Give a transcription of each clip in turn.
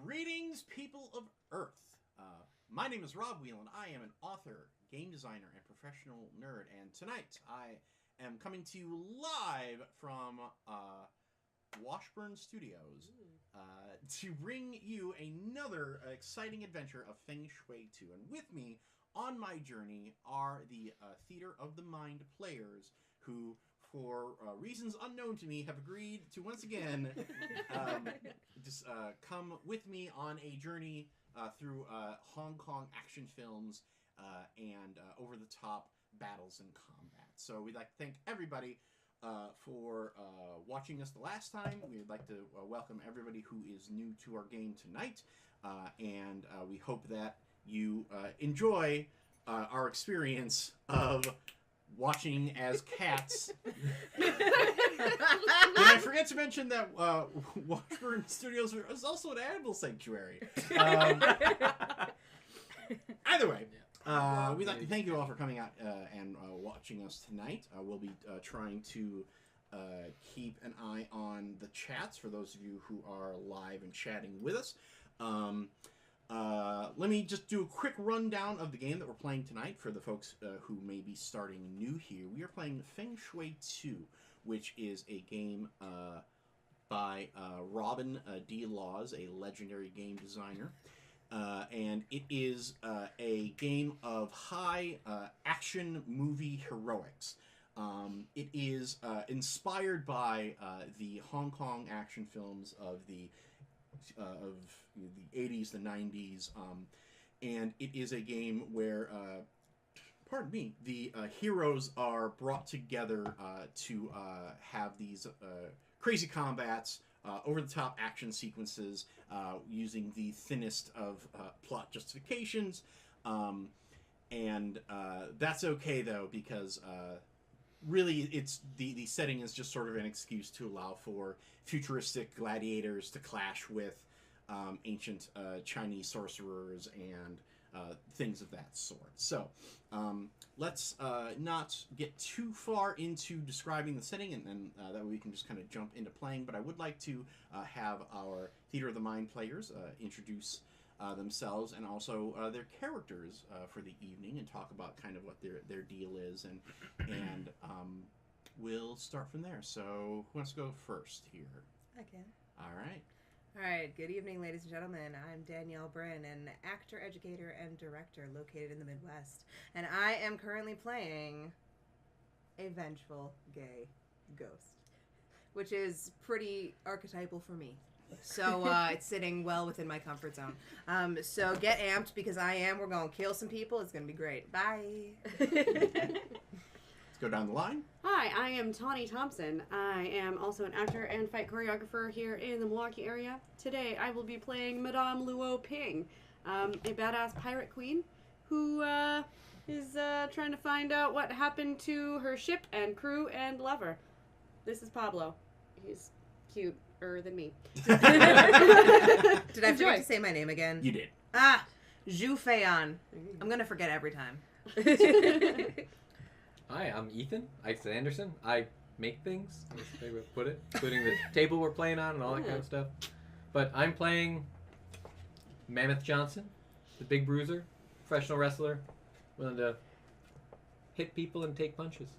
Greetings, people of Earth. My name is Rob Whelan. I am an author, game designer, and professional nerd. And tonight I am coming to you live from Washburn Studios to bring you another exciting adventure of Feng Shui 2. And with me on my journey are the Theater of the Mind players who, for reasons unknown to me, have agreed to once again just come with me on a journey through Hong Kong action films and over-the-top battles and combat. So we'd like to thank everybody for watching us the last time. We'd like to welcome everybody who is new to our game tonight, and we hope that you enjoy our experience of watching as cats. Did I forget to mention that Washburn Studios is also an animal sanctuary? Either way, we'd like to thank you all for coming out and watching us tonight. We'll be trying to keep an eye on the chats for those of you who are live and chatting with us. Let me just do a quick rundown of the game that we're playing tonight for the folks who may be starting new here. We are playing Feng Shui 2, which is a game by Robin D. Laws, a legendary game designer. And it is a game of high action movie heroics. It is inspired by the Hong Kong action films of the 80s, the 90s, and it is a game where, pardon me, the heroes are brought together to have these crazy combats, over-the-top action sequences, using the thinnest of plot justifications, and that's okay though, because really it's the setting is just sort of an excuse to allow for futuristic gladiators to clash with ancient Chinese sorcerers and things of that sort. So let's not get too far into describing the setting, and that way we can just kind of jump into playing. But I would like to have our Theater of the Mind players introduce themselves and also their characters for the evening, and talk about kind of what their deal is, and we'll start from there. So who wants to go first here? I can. All right. All right, good evening, ladies and gentlemen. I'm Danielle Bryn, an actor, educator, and director located in the Midwest. And I am currently playing a vengeful gay ghost, which is pretty archetypal for me. So it's sitting well within my comfort zone. So get amped, because we're going to kill some people. It's going to be great. Bye. Go down the line. Hi, I am Tawny Thompson. I am also an actor and fight choreographer here in the Milwaukee area. Today I will be playing Madame Luo Ping, a badass pirate queen who is trying to find out what happened to her ship and crew and lover. This is Pablo. He's cuter than me. Did I forget to say my name again? You did. Zhu Feian. I'm going to forget every time. Hi, I'm Ethan Anderson. I make things, that's the way we put it, including the table we're playing on and all that kind of stuff. But I'm playing Mammoth Johnson, the big bruiser, professional wrestler, willing to hit people and take punches.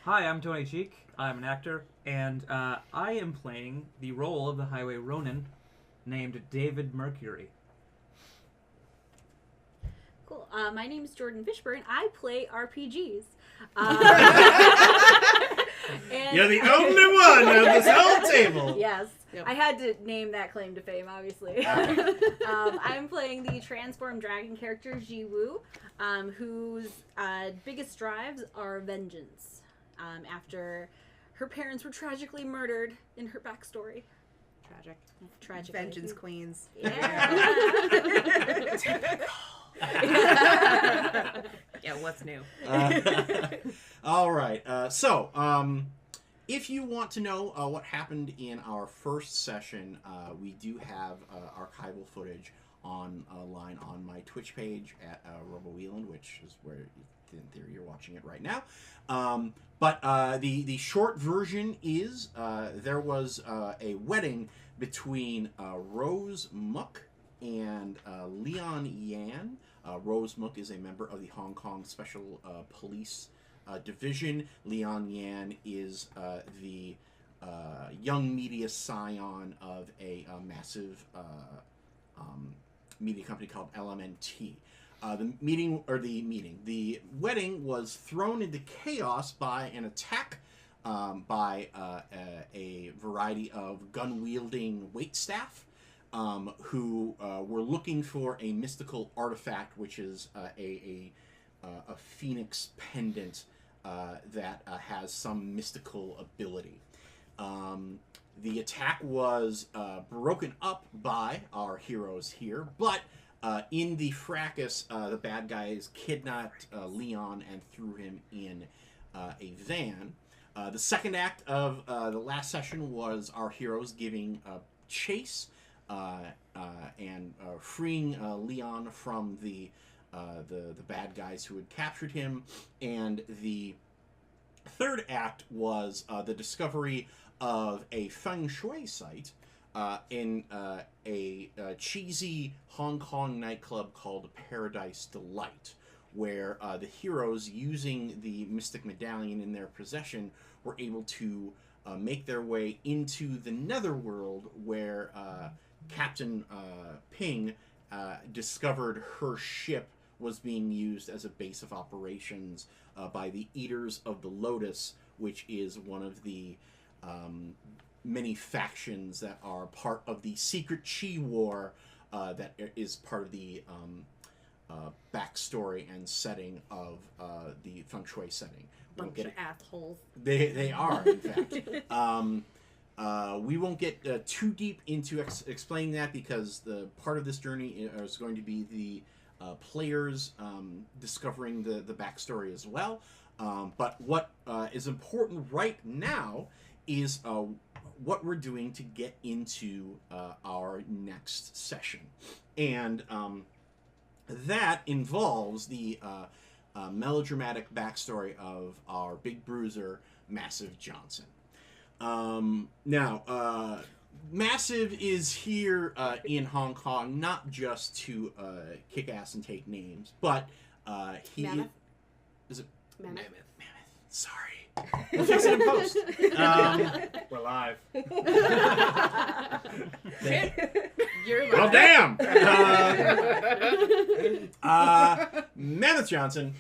Hi, I'm Tony Cheek. I'm an actor, and I am playing the role of the Highway Ronin named David Mercury. Cool. My name is Jordan Fishburne. I play RPGs. And You're the only one on this whole table. Yes. Yep. I had to name that claim to fame, obviously. I'm playing the transformed dragon character, Ji Wu, whose biggest drives are vengeance, after her parents were tragically murdered in her backstory. Tragic. Vengeance queens. Yeah. Yeah, what's new? All right. So, if you want to know what happened in our first session, we do have archival footage online on my Twitch page at Robo Whelan, which is where, in theory, you're watching it right now. But the short version is there was a wedding between Rose Mook and Leon Yan. Rose Mook is a member of the Hong Kong Special Police Division. Leon Yan is the young media scion of a massive media company called LMNT. The wedding was thrown into chaos by an attack by a variety of gun-wielding waitstaff who were looking for a mystical artifact, which is a phoenix pendant that has some mystical ability. The attack was broken up by our heroes here, but in the fracas, the bad guys kidnapped Leon and threw him in a van. The second act of the last session was our heroes giving chase and freeing Leon from the bad guys who had captured him. And the third act was the discovery of a Feng Shui site in a cheesy Hong Kong nightclub called Paradise Delight, where the heroes, using the mystic medallion in their possession, were able to make their way into the netherworld, where Captain Ping discovered her ship was being used as a base of operations by the Eaters of the Lotus, which is one of the many factions that are part of the secret Chi War that is part of the backstory and setting of the Feng Shui setting. Bunch of assholes. They are, in fact. We won't get too deep into explaining that, because the part of this journey is going to be the players discovering the backstory as well. But what is important right now is what we're doing to get into our next session. And that involves the melodramatic backstory of our big bruiser, Massive Johnson. Now, Massive is here in Hong Kong, not just to kick ass and take names, but he Mammoth? is it Mammoth. Mammoth. Sorry. We'll fix it in post. We're live. You're Well, lying. damn! Mammoth Johnson,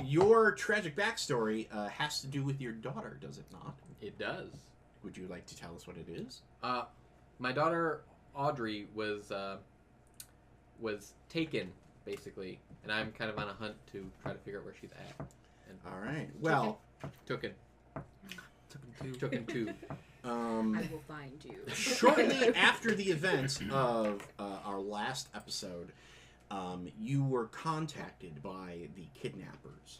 your tragic backstory has to do with your daughter, does it not? It does. Would you like to tell us what it is? My daughter Audrey was taken, basically, and I'm kind of on a hunt to try to figure out where she's at. And All right. Well, Took him too. I will find you. Shortly after the events of our last episode, you were contacted by the kidnappers,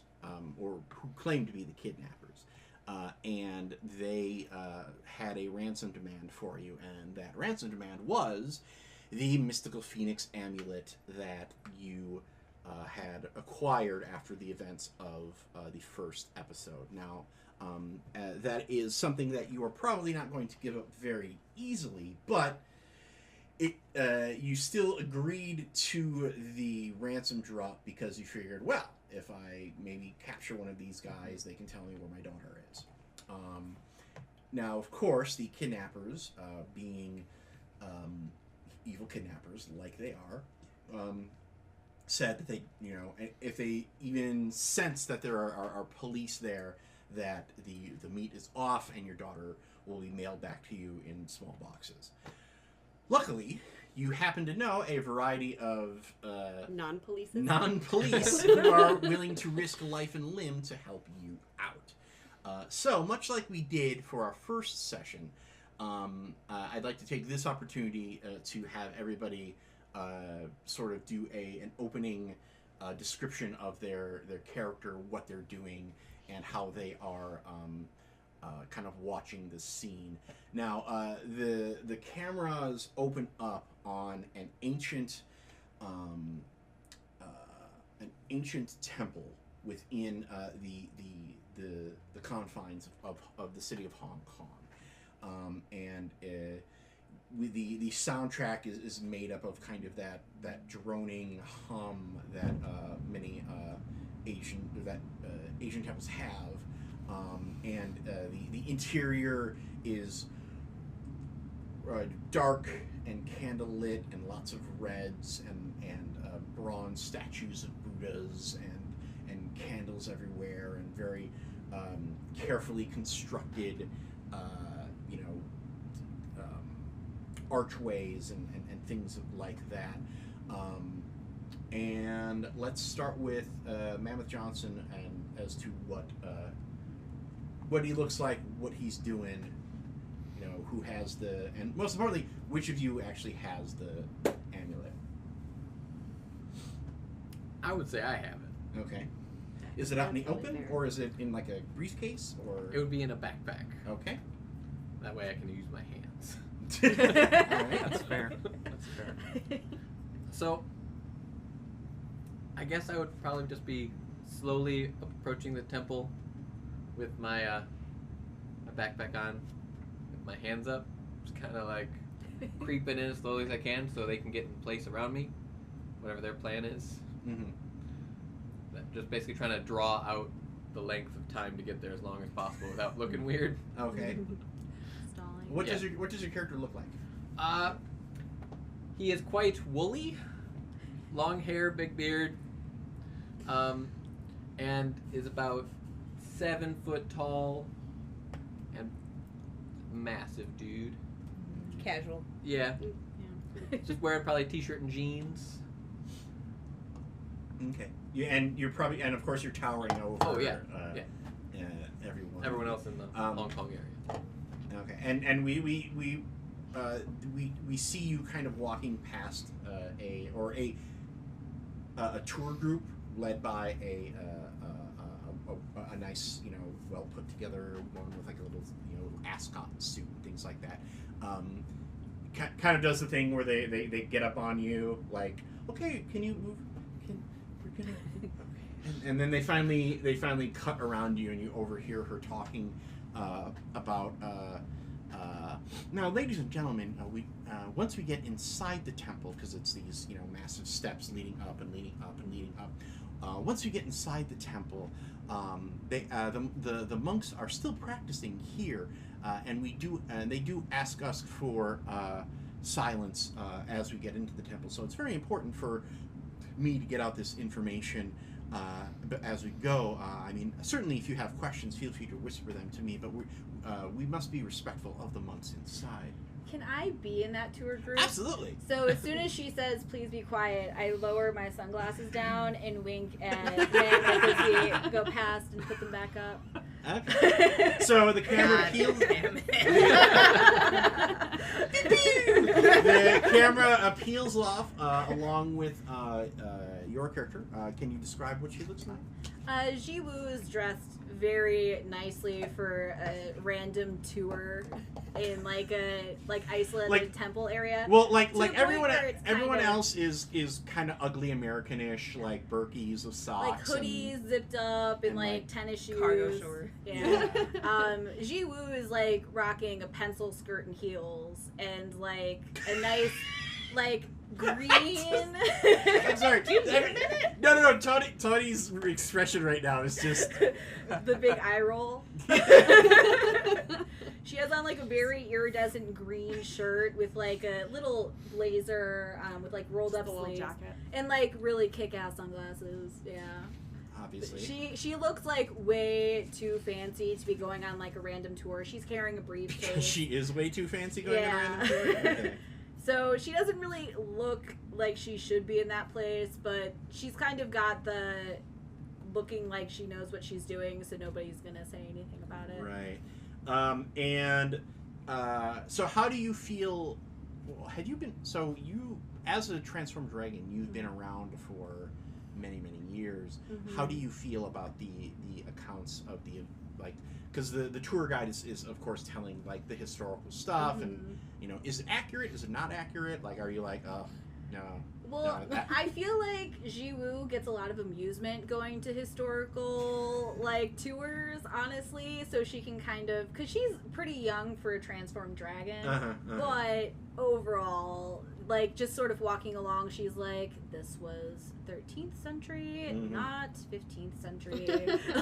or who claimed to be the kidnappers, and they had a ransom demand for you, and that ransom demand was the mystical phoenix amulet that you had acquired after the events of the first episode. Now, that is something that you are probably not going to give up very easily, but you still agreed to the ransom drop because you figured, well, if I maybe capture one of these guys, they can tell me where my daughter is. Now, of course, the kidnappers, being evil kidnappers like they are, said that they, if they even sense that there are police there, that the meat is off and your daughter will be mailed back to you in small boxes. Luckily, you happen to know a variety of Non-police who are willing to risk life and limb to help you out. So, much like we did for our first session, I'd like to take this opportunity to have everybody sort of do an opening description of their character, what they're doing, and how they are kind of watching the scene. Now, the cameras open up on an ancient temple within the confines of the city of Hong Kong. and the soundtrack is made up of kind of that droning hum that many Asian temples have, and the interior is dark and candlelit and lots of reds and bronze statues of Buddhas and candles everywhere and very carefully constructed archways and things like that. And let's start with Mammoth Johnson and as to what he looks like, what he's doing, who has and most importantly, which of you actually has the amulet. I would say I have it. Okay. Is it out in the That's really open, fair. or is it in like a briefcase, or? It would be in a backpack. Okay. That way I can use my hands. All right. That's fair. That's fair. So, I guess I would probably just be slowly approaching the temple with my backpack on, with my hands up, just kind of like creeping in as slowly as I can so they can get in place around me, whatever their plan is. Mm-hmm. Just basically trying to draw out the length of time to get there as long as possible without looking weird. Okay. Stalling. What Yeah. does your character look like? He is quite woolly, long hair, big beard, and is about 7 foot tall and massive dude. Casual. Yeah, Yeah. just wearing probably a t-shirt and jeans. Okay. And you're probably, and of course you're towering over. Oh, yeah. Yeah. Everyone. Everyone else in the Hong Kong area. Okay. And we see you kind of walking past a tour group led by a nice, well put together woman with like a little ascot suit and things like that. Kind of does the thing where they get up on you like, okay, can you move? We're gonna. And then they finally cut around you and you overhear her talking about. Now, ladies and gentlemen, once we get inside the temple, because it's these massive steps leading up and leading up and leading up. Once we get inside the temple, the monks are still practicing here, and they do ask us for silence as we get into the temple. So it's very important for me to get out this information as we go. I mean, certainly if you have questions, feel free to whisper them to me, but we must be respectful of the monks inside. Can I be in that tour group? Absolutely. So as soon as she says, "Please be quiet," I lower my sunglasses down and wink at Mammoth as we go past and put them back up. Okay. So the camera God peels. damn The camera peels off along with your character. Can you describe what she looks like? Jiwoo is dressed very nicely for a random tour in like a isolated temple area. Well, To like the point everyone where it's everyone kinda- else is kind of ugly Americanish, like Berkeys of socks, like hoodies zipped up and and, like like, tennis shoes. cargo shorts. Yeah. Jiwoo is like rocking a pencil skirt and heels and like a nice like green. I'm sorry. No. Tony's expression right now is just. The big eye roll. She has on like a very iridescent green shirt with like a little blazer with like rolled up Just a little sleeves jacket. and like really kick-ass sunglasses. Yeah. Obviously. She looks like way too fancy to be going on like a random tour. She's carrying a briefcase. She is way too fancy going Yeah. around the tour. Okay. So she doesn't really look like she should be in that place, but she's kind of got the looking like she knows what she's doing, so nobody's gonna say anything about it. Right. So how do you feel? Well, had you been? So you, as a transformed dragon, you've been around for many years. Mhm. How do you feel about the accounts of the like? Because the tour guide is of course telling like the historical stuff, and is it accurate? Is it not accurate? Like, are you like, oh no, Well, No, that- I feel like Jiwoo gets a lot of amusement going to historical like tours, honestly. So she can kind of, because she's pretty young for a transformed dragon, but overall, like just sort of walking along, she's like, "This was 13th century, not 15th century,"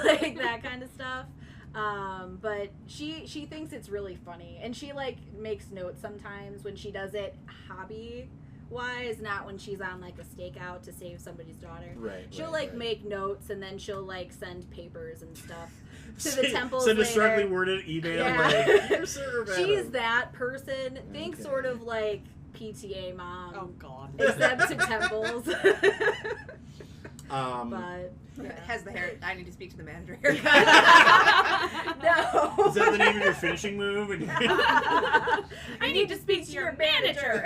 like that kind of stuff. But she thinks it's really funny, and she like makes notes sometimes when she does it hobby wise, not when she's on like a stakeout to save somebody's daughter. Right. She'll right, like right. make notes, and then she'll like send papers and stuff to the temples Send a later. strongly worded email. Yeah. Like, You're sure about She's it. that person. Think Okay. sort of like PTA mom, Oh God. except to temples. But Has the hair. I need to speak to the manager. no. is that the name of your finishing move? And I need to speak to your manager.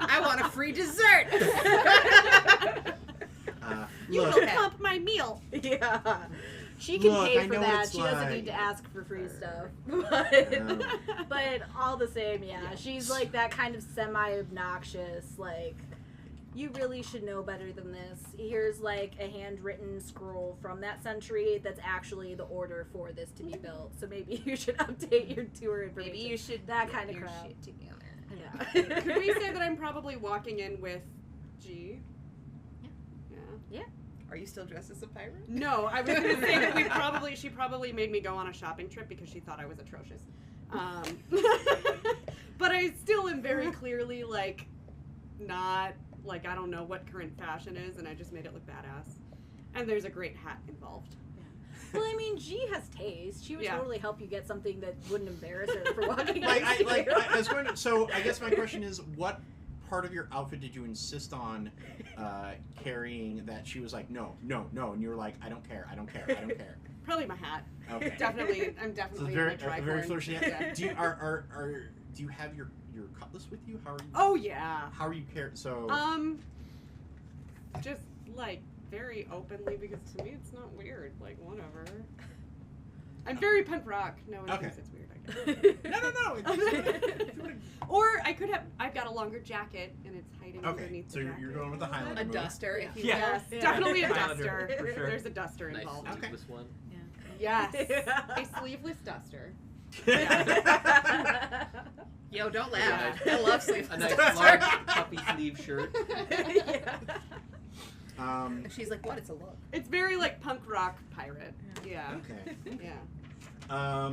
I want a free dessert. You Look, will pump my meal. Yeah. She can Look, pay I for know what that. it's She doesn't like. need to ask for free stuff. Um, But all the same, yeah. She's like that kind of semi-obnoxious, like, you really should know better than this. Here's like a handwritten scroll from that century that's actually the order for this to be built. So maybe you should update your tour information. Maybe you should That get kind of your crap. shit together. Yeah. Could we say that I'm probably walking in with G? Yeah. Are you still dressed as a pirate? No, I was going to say that she probably made me go on a shopping trip because she thought I was atrocious. But I still am very clearly like not like I don't know what current fashion is, and I just made it look badass. And there's a great hat involved. Well, I mean, G has taste. She would Yeah. totally help you get something that wouldn't embarrass her for walking like, next to you. I was going to. So I guess my question is, what part of your outfit did you insist on carrying that she was like, no, and you were like, I don't care. Probably my hat. Okay. Definitely, I'm So definitely very, in a very tricorn. flourishing. Yeah. Do you do you have your cutlass with you? How are you? Oh yeah. How are you carrying? So Just like very openly because to me it's not weird. Like whatever. I'm very punk rock. No one Okay. thinks it's weird. I guess. no. It's, Or I could have. I've got a longer jacket and it's hiding okay, underneath so the you're jacket. going with the Highlander A move. duster, if you Yeah. Yes, Yeah. definitely a Highlander, duster. for sure. There's a duster Nice involved. Okay. sleeveless one. Yes, Yeah. a sleeveless duster. Yo, don't Yeah. laugh. I love sleeveless. A nice dusters. large puffy sleeve shirt. She's like, what? It's a look. It's very like punk rock pirate. Yeah. Okay. Yeah.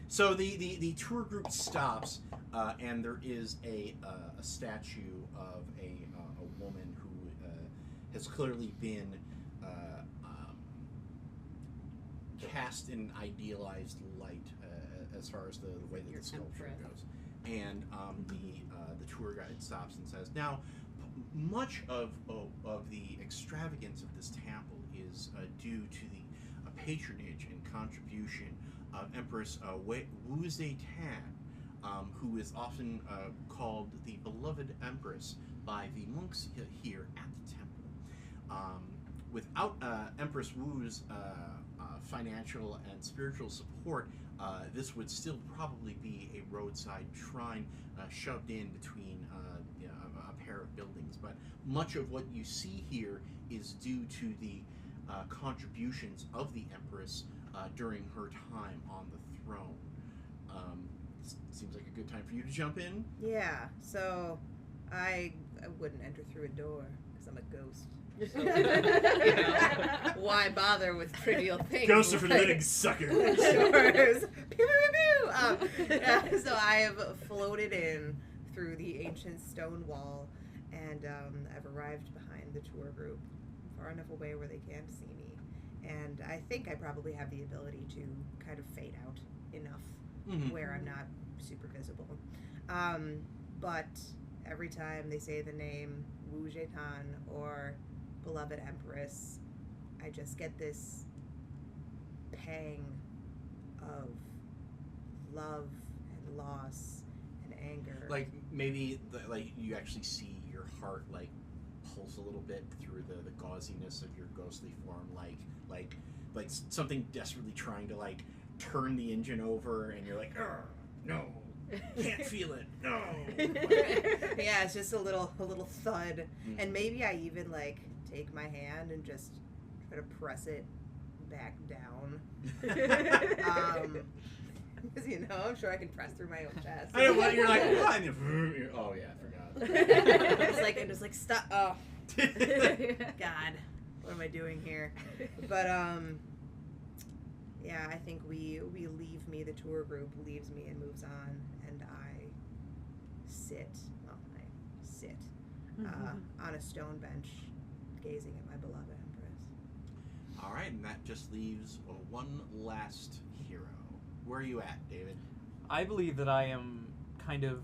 So the tour group stops, and there is a statue of a woman who has clearly been cast in idealized light as far as the way that the sculpture goes. And the tour guide stops and says, "Now, much of the extravagance of this temple is due to the patronage and contribution of Empress Wu Zetian, who is often called the beloved Empress by the monks here at the temple. Without Empress Wu's financial and spiritual support, this would still probably be a roadside shrine shoved in between a pair of buildings. But much of what you see here is due to the contributions of the Empress during her time on the throne." Seems like a good time for you to jump in. Yeah, so I wouldn't enter through a door because I'm a ghost. So, why bother with trivial things? Ghost of a living sucker. Sure. Pew, pew, pew, pew. Yeah, so I have floated in through the ancient stone wall, and I've arrived behind the tour group, far enough away where they can't see me. And I think I probably have the ability to kind of fade out enough where I'm not super visible. But every time they say the name Wu Zetian or Beloved Empress, I just get this pang of love and loss and anger. Like maybe like you actually see your heart like pulse a little bit through the gauziness of your ghostly form, like something desperately trying to like turn the engine over, and you're like, "Arr, no." Can't feel it. No. Yeah, it's just a little thud, Mm. and maybe I even like take my hand and just try to press it back down. Because I'm sure I can press through my own chest. I know what you're like. What? And you're, oh yeah, I forgot. It's like stop. Oh God, what am I doing here? But yeah, I think we leave me. The tour group leaves me and moves on, and I sit on a stone bench, gazing at my beloved empress. All right, and that just leaves one last hero. Where are you at, David? I believe that I am kind of,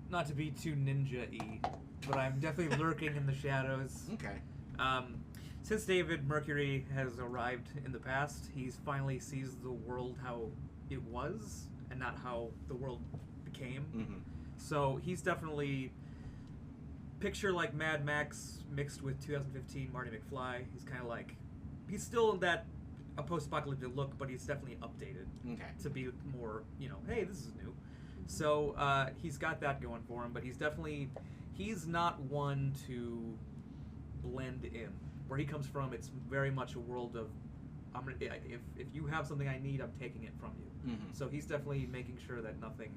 not to be too ninja-y, but I'm definitely lurking in the shadows. Okay. Since David Mercury has arrived in the past, he's finally sees the world how it was and not how the world became. Mm-hmm. So he's definitely picture like Mad Max mixed with 2015 Marty McFly. He's kind of like, he's still in that a post-apocalyptic look, but he's definitely updated Okay. to be more, hey, this is new. So he's got that going for him, but he's not one to blend in. Where he comes from, it's very much a world of, if you have something I need, I'm taking it from you. Mm-hmm. So he's definitely making sure that nothing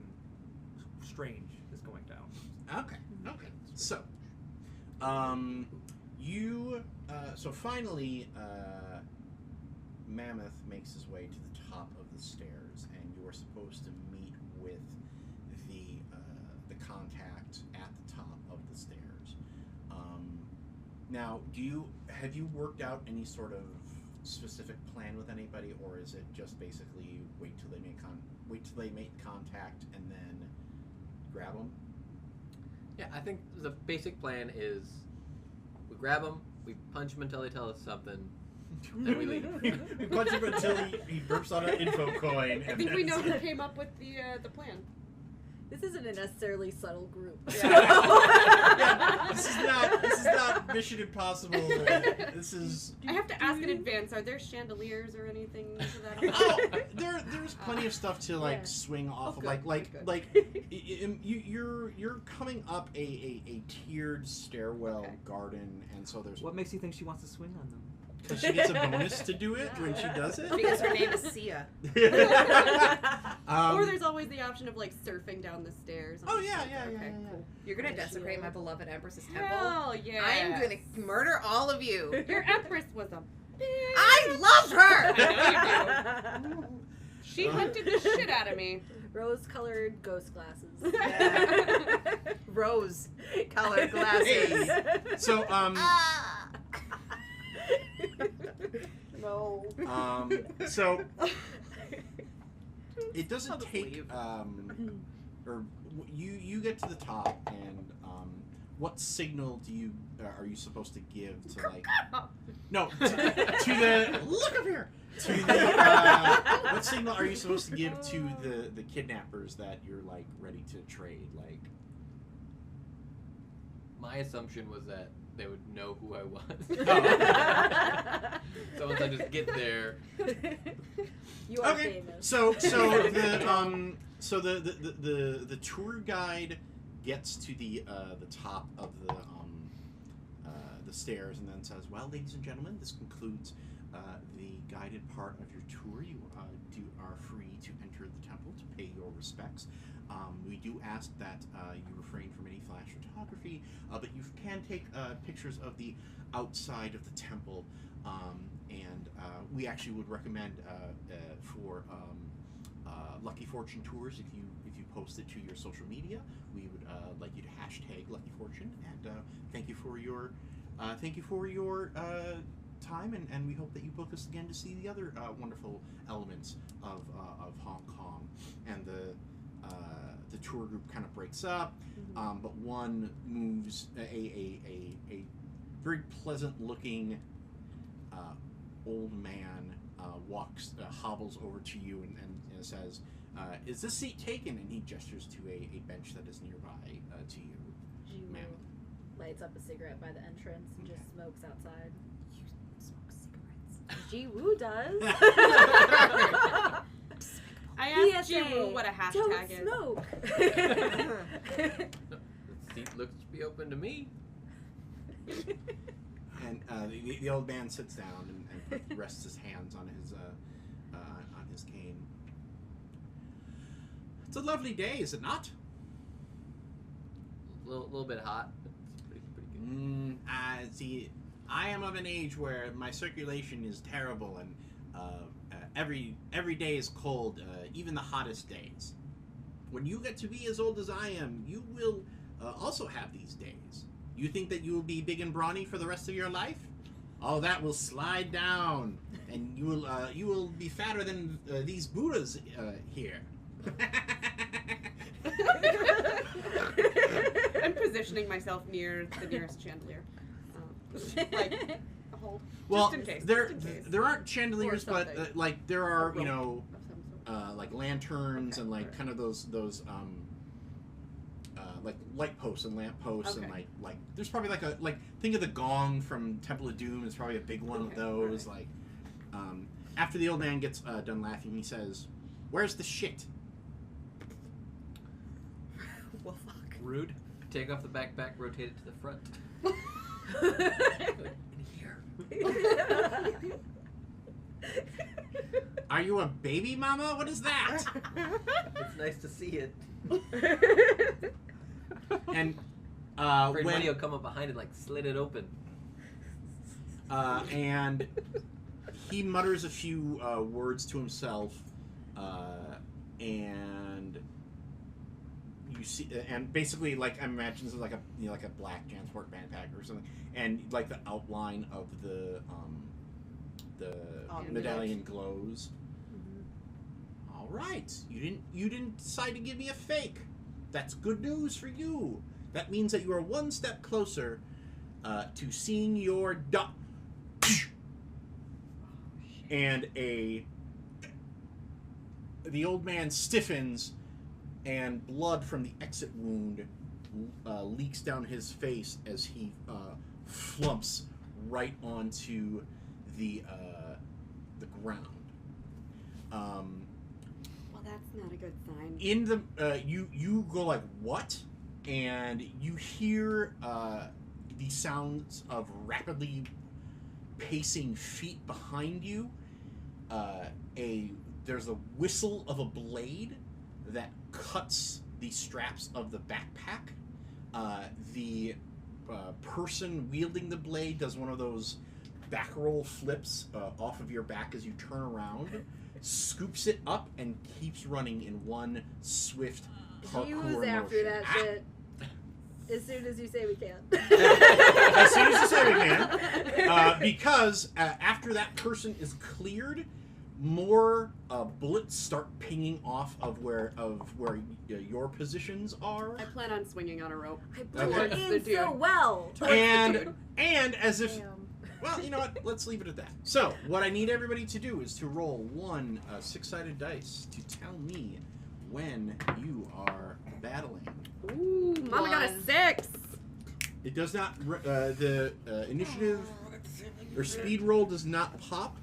strange is going down. Okay. Okay. So, so finally, Mammoth makes his way to the top of the stairs, and you are supposed to meet with the contact at the top of the stairs. Now, have you worked out any sort of specific plan with anybody, or is it just basically wait till they make contact and then grab them? Yeah, I think the basic plan is we grab them, we punch them until they tell us something, and we leave. We punch him until he burps out an info coin. I think we know who came up with the plan. This isn't a necessarily subtle group. Yeah, this is not Mission Impossible. This is. I have to ask in advance. Are there chandeliers or anything to that effect? Oh, there's plenty of stuff to like swing off of, good, like you're coming up a tiered stairwell garden, and so there's. What makes you think she wants to swing on them? Because she gets a bonus to do it when she does it. Because her name is Sia. Or there's always the option of like surfing down the stairs. Oh yeah. Cool. You're gonna desecrate my beloved empress's temple. Hell yeah! I am gonna murder all of you. Your empress was a bitch. I love her. I know you do. She hunted the shit out of me. Rose-colored ghost glasses. Yeah. Rose-colored glasses. Hey. So No. So it doesn't take or you get to the top, and what signal are you supposed to give to like no to the look up here to the what signal are you supposed to give to the kidnappers that you're like ready to trade? Like, My assumption was that they would know who I was. Oh. So once I just get there, You are famous. So the tour guide gets to the top of the stairs and then says, "Well, ladies and gentlemen, this concludes the guided part of your tour. You are free to enter the temple to pay your respects. We do ask that you refrain from any flash photography, but you can take pictures of the outside of the temple, and we actually would recommend for Lucky Fortune tours, if you post it to your social media, we would like you to hashtag Lucky Fortune, and thank you for your time, and we hope that you book us again to see the other wonderful elements of Hong Kong." And the tour group kind of breaks up, but one moves, a very pleasant looking old man hobbles over to you and says, "Is this seat taken?" And he gestures to a bench that is nearby to you, Jiwoo ma'am. lights up a cigarette by the entrance and just smokes outside. You smoke cigarettes. Jiwoo does. I asked PSA, Jiwoo what a don't hashtag is. smoke. The seat looks to be open to me. And the old man sits down and rests his hands on his cane. It's a lovely day, is it not? A little bit hot, but it's pretty good. See, I am of an age where my circulation is terrible, and every day is cold, even the hottest days. When you get to be as old as I am, you will also have these days. You think that you will be big and brawny for the rest of your life? All that will slide down, and you will be fatter than these Buddhas here. I'm positioning myself near the nearest chandelier. Like, a hold. Well, Just in case. there just in case. there aren't chandeliers, Or but something. like there are, you rope know, Of some sort. like lanterns Okay, and like alright. kind of those like light posts and lamp posts and Okay. like there's probably like think of the gong from Temple of Doom. It's probably a big one of Okay, those. alright. Like after the old man gets done laughing, he says, "Where's the shit?" Well, fuck. Rude. Take off the backpack, rotate it to the front. In here. Are you a baby mama? What is that? It's nice to see it. And Afraid when Money will come up behind it, like slit it open. and he mutters a few words to himself, and you see, and basically, like I imagine this is like a black JanSport backpack or something, and like the outline of the medallion glows. All right, you didn't decide to give me a fake. That's good news for you. That means that you are one step closer to seeing your and the old man stiffens, and blood from the exit wound leaks down his face as he flumps right onto the ground. Well, that's not a good sign. In the you go like, what? And you hear the sounds of rapidly pacing feet behind you. There's a whistle of a blade that cuts the straps of the backpack. The person wielding the blade does one of those back roll flips off of your back as you turn around, scoops it up, and keeps running in one swift parkour Use after motion. that shit. As soon as you say we can. As soon as you say we can. Because after that person is cleared, more bullets start pinging off of where your positions are, I plan on swinging on a rope. I blew Okay. it Towards in the dude. so well. and as if. Damn. Well, you know what? Let's leave it at that. So, what I need everybody to do is to roll one six-sided dice to tell me when you are battling. Ooh, Mama got a 6. It does not. The initiative or speed roll does not pop.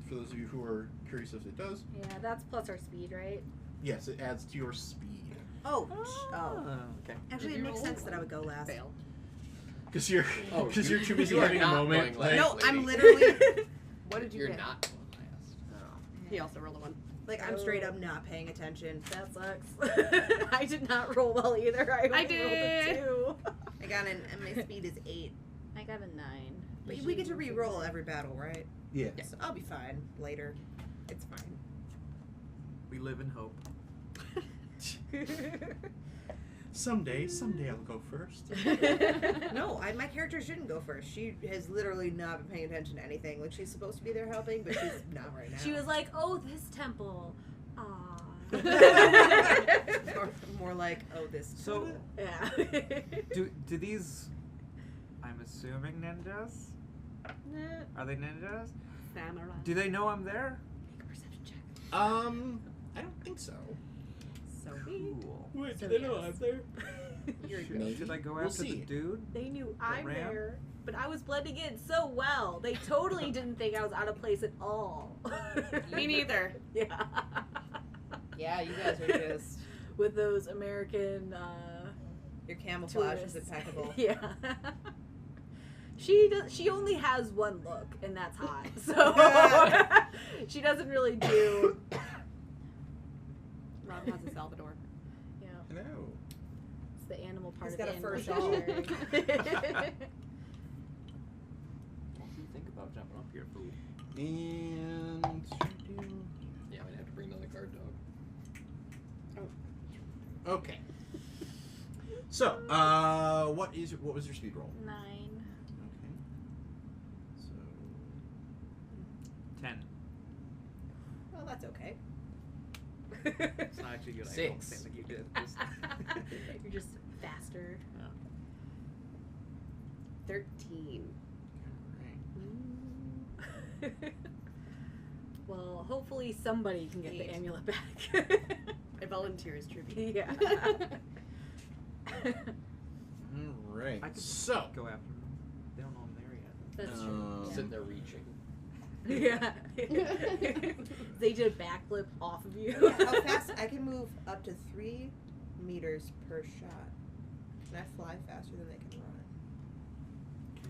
For those of you who are curious if it does, Yeah, that's plus our speed, right? yes, it adds to your speed. Oh. Okay. Actually, Did it you makes roll? sense that I would go last. Fail. Because you're too busy you are having a not moment. going Like, last. No, I'm literally What did you You're get? not going last. He also rolled a 1. like I'm straight up not paying attention. That sucks. I did not roll well either. I only did. rolled I got an and my speed is 8. a 2. I got a 9. But we get to re-roll every battle, right? yeah. So I'll be fine later. It's fine. We live in hope. Someday I'll go first. No, my character shouldn't go first. She has literally not been paying attention to anything. Like she's supposed to be there helping, but she's not right now. She was like, "Oh, this temple." Aww. more like, oh, this. So, Yeah. do these? I'm assuming ninjas. Are they ninjas? Samurai. Do they know I'm there? Make a perception check. I don't think so. So Cool. Wait, do they know I'm there? Should I go We'll after see. the dude? They knew I'm ram? there, but I was blending in so well. They totally didn't think I was out of place at all. Me neither. Yeah. Yeah, you guys are just with those American your camouflage is tourists. impeccable. Yeah. She only has one look, and that's hot. So she doesn't really do. Rob has a Salvador. Yeah, Hello. it's the animal part He's of got the a fur animal shawl. dictionary. What do you think about jumping up here, food? And Yeah, I'd have to bring another guard dog. okay. So, what was your speed roll? 9. Okay. So 10. Well, that's okay. It's not actually good. I don't 6. think you did. Just- You're just faster. 13. alright. Well, hopefully somebody can get the 8. amulet back. I volunteer as tribute. Yeah. Alright. I could So, go after them. They don't know I'm there yet. That's true. Sitting there reaching. Yeah. They did a backflip off of you. How fast? I can move up to 3 meters per shot. Can I fly faster than they can run?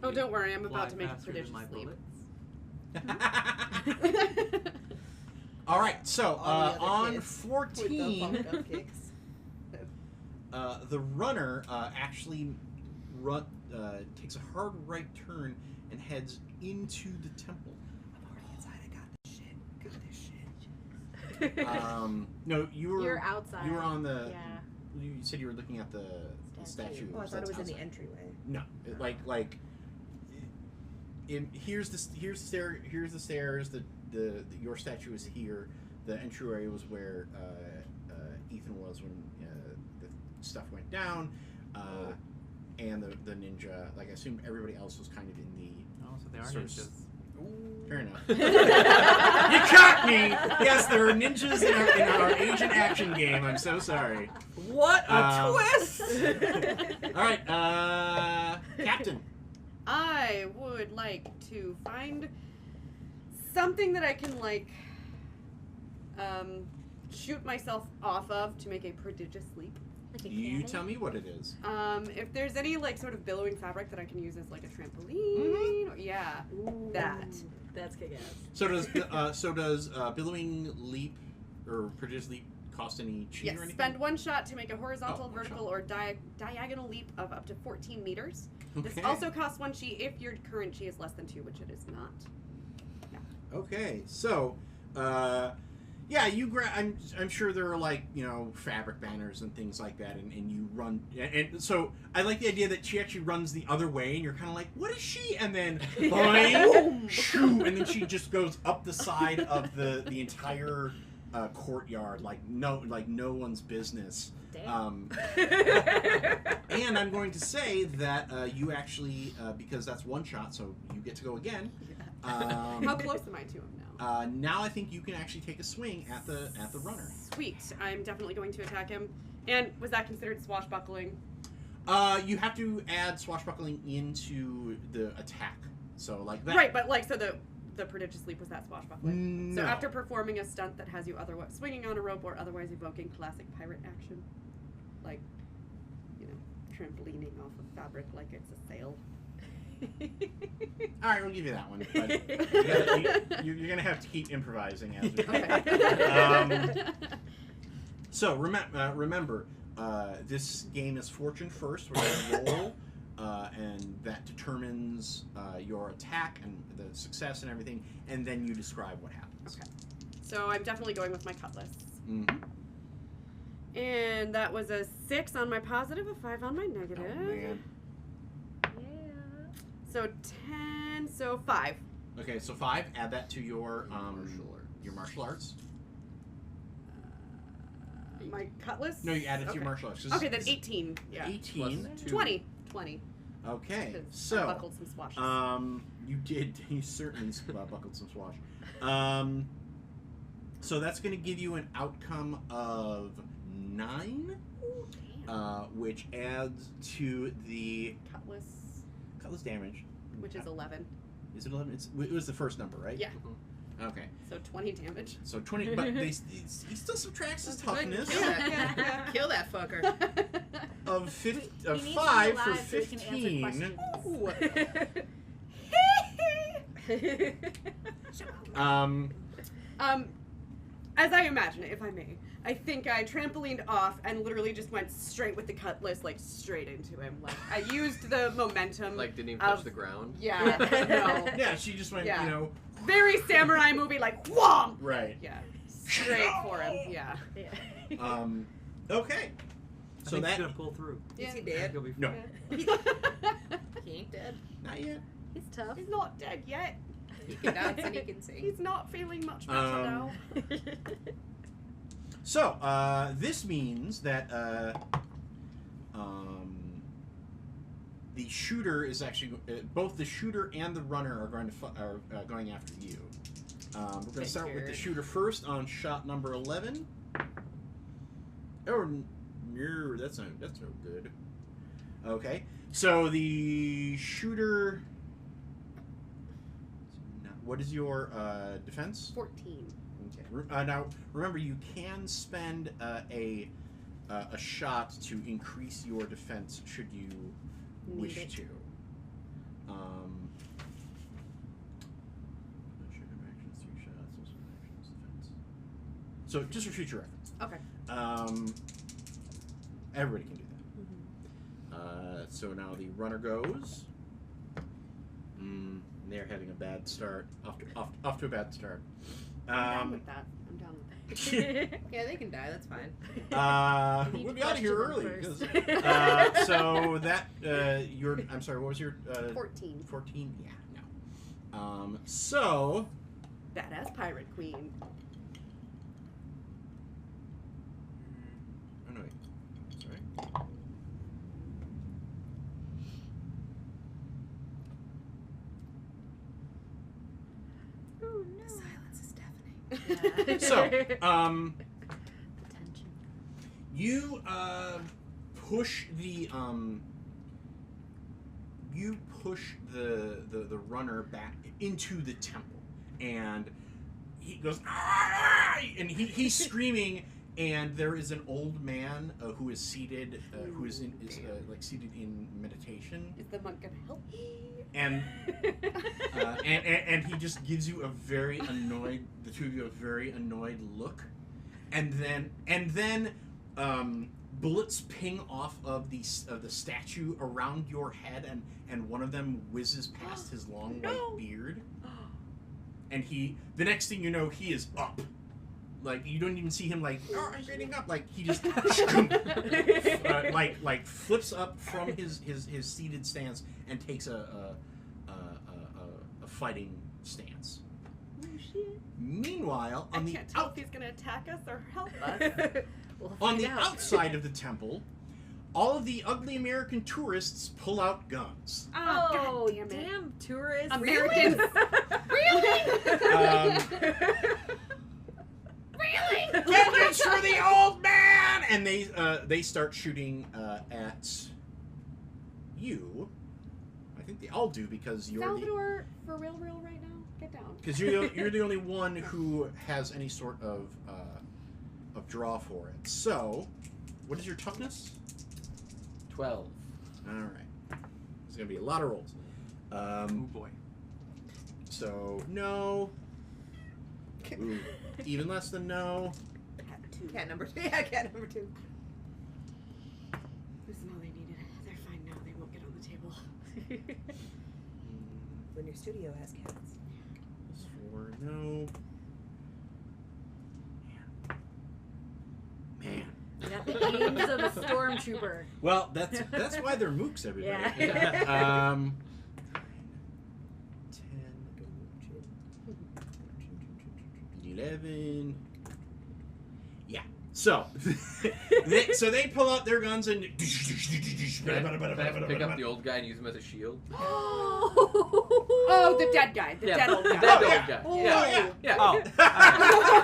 Oh, don't worry, I'm Fly about to make a faster than prodigious my leap. bullets. alright, so All the other on kids With the 14, bump cupcakes. the runner actually takes a hard right turn and heads into the temple. I'm already inside. I got this shit. No, you were You're outside. You were on the. Yeah. You said you were looking at the statue. Statue. Oh, I so thought it that's was in the outside. entryway. No, here's the stairs. Your statue is here. The entryway was where Ethan was when the stuff went down, and the ninja. Like I assumed everybody else was kind of in the. Oh, so they are Sort of ninjas. Fair enough. You caught me. Yes, there are ninjas in our Asian action game. I'm so sorry. What a twist! All right, Captain. I would like to find something that I can shoot myself off of to make a prodigious leap. Like a You cannon? tell me what it is. If there's any sort of billowing fabric that I can use as a trampoline, or, yeah, Ooh, that. That's kick-ass. So does billowing leap or prodigious leap cost any chi Yes, or anything? spend 1 shot to make a horizontal, one vertical, shot. or diagonal leap of up to 14 meters. Okay. This also costs 1 chi if your current chi is less than 2, which it is not. Okay, so, yeah, you grab. I'm sure there are fabric banners and things like that, and you run. And so I like the idea that she actually runs the other way, and you're kind of like, what is she? And then boing, shoo, and then she just goes up the side of the entire courtyard like no one's business. Damn. And I'm going to say that you actually, because that's 1 shot, so you get to go again. How close am I to him now? Now I think you can actually take a swing at the runner. Sweet. I'm definitely going to attack him. And was that considered swashbuckling? You have to add swashbuckling into the attack. So like that. Right, but so the prodigious leap, was that swashbuckling? No. So after performing a stunt that has you otherwise swinging on a rope or otherwise evoking classic pirate action, trampolining off of fabric like it's a sail. All right, we'll give you that one. But you're gonna have to keep improvising as we go. Okay. So remember, this game is fortune first. We're gonna roll, and that determines your attack and the success and everything, and then you describe what happens. Okay. So I'm definitely going with my cutlass. Mm-hmm. And that was a 6 on my positive, a 5 on my negative. Oh man. Yeah. So 10, so 5. Okay, so 5. Add that to your Martial arts. Your martial arts. My cutlass? No, you add it to Okay. your martial arts. Okay, then 18. Yeah. 18. Plus 2. 20. 20. Okay, 'Cause I so buckled some swashes. you certainly buckled some swash. So that's going to give you an outcome of 9, Ooh, damn. which adds to the Cutlass, cutlass damage. which is 11. Is it 11? It was the first number, right? Yeah. Okay. So 20 damage. So 20, but he still subtracts his toughness Kill that, kill that fucker. of He needs to be 5 for alive so he can answer 15. questions. As I imagine it, if I may, I think I trampolined off and literally just went straight with the cutlass, like straight into him. Like I used the momentum. Like, didn't even touch the ground? Yeah. No. Yeah, she just went, Yeah. you know. Very samurai movie, like whomp. Right. Yeah. Straight for him. Yeah. Okay. I So think he's that. gonna pull through. Is he dead? He'll be No. He ain't dead. Not yet. He's tough. He's not dead yet. He can dance and he can sing. He's not feeling much better now. So, this means that the shooter is actually both the shooter and the runner are going to going after you. We're going to start with the shooter first on shot number 11. Oh, no, that's no good. Okay, so the shooter. What is your defense? 14. Okay. Now, remember, you can spend a shot to increase your defense should you wish Need it. to. Actions, 3 shots, also actions, defense. So, just for future reference. Okay. Everybody can do that. So now the runner goes. They're having a bad start. Off to a bad start. I'm down with that. I'm down with that. Yeah, they can die. That's fine. You need We'll to be out of here question early. them 'Cause, so that I'm sorry. What was your 14. 14? Yeah. No. So Badass pirate queen. oh no, wait. Sorry. Oh The no. silence is deafening. Yeah. So The tension. you push the runner back into the temple, and he goes "Ah!" and he's screaming, and there is an old man who is seated who is like seated in meditation, Is the monk gonna help me? and and he just gives you a very annoyed, the two of you a very annoyed look, and then bullets ping off of the statue around your head, and one of them whizzes past his long white beard, and the next thing you know, he is up. Like, you don't even see him like, oh, I'm getting up. Like, he just like flips up from his seated stance and takes a fighting stance. Oh shit. Meanwhile, I on the can't tell if he's gonna attack us or help us. We'll on find the out. outside of the temple, all of the ugly American tourists pull out guns. Oh, God damn it. damn tourists. Americans. Really? Vengeance for the old man! And they start shooting at you. I think they all do because you're Salvador, for real right now? Get down. because you're the only one who has any sort of draw for it. So, what is your toughness? 12. All right, there's gonna be a lot of rolls. Oh boy. So no. Ooh, even less than no. Cat 2. Cat number 2. Yeah, cat number 2. This is all they needed. They're fine now. They won't get on the table. When your studio has cats. Plus 4, no. Man. You got the aims of a stormtrooper. Well, that's why they're mooks, everybody. Yeah. 10. 11. Yeah. So, they pull out their guns and Can I pick up the old guy and use him as a shield? Oh. Oh, the dead guy. The dead old the guy. dead Oh, old yeah. guy. Oh, Yeah. yeah. Oh,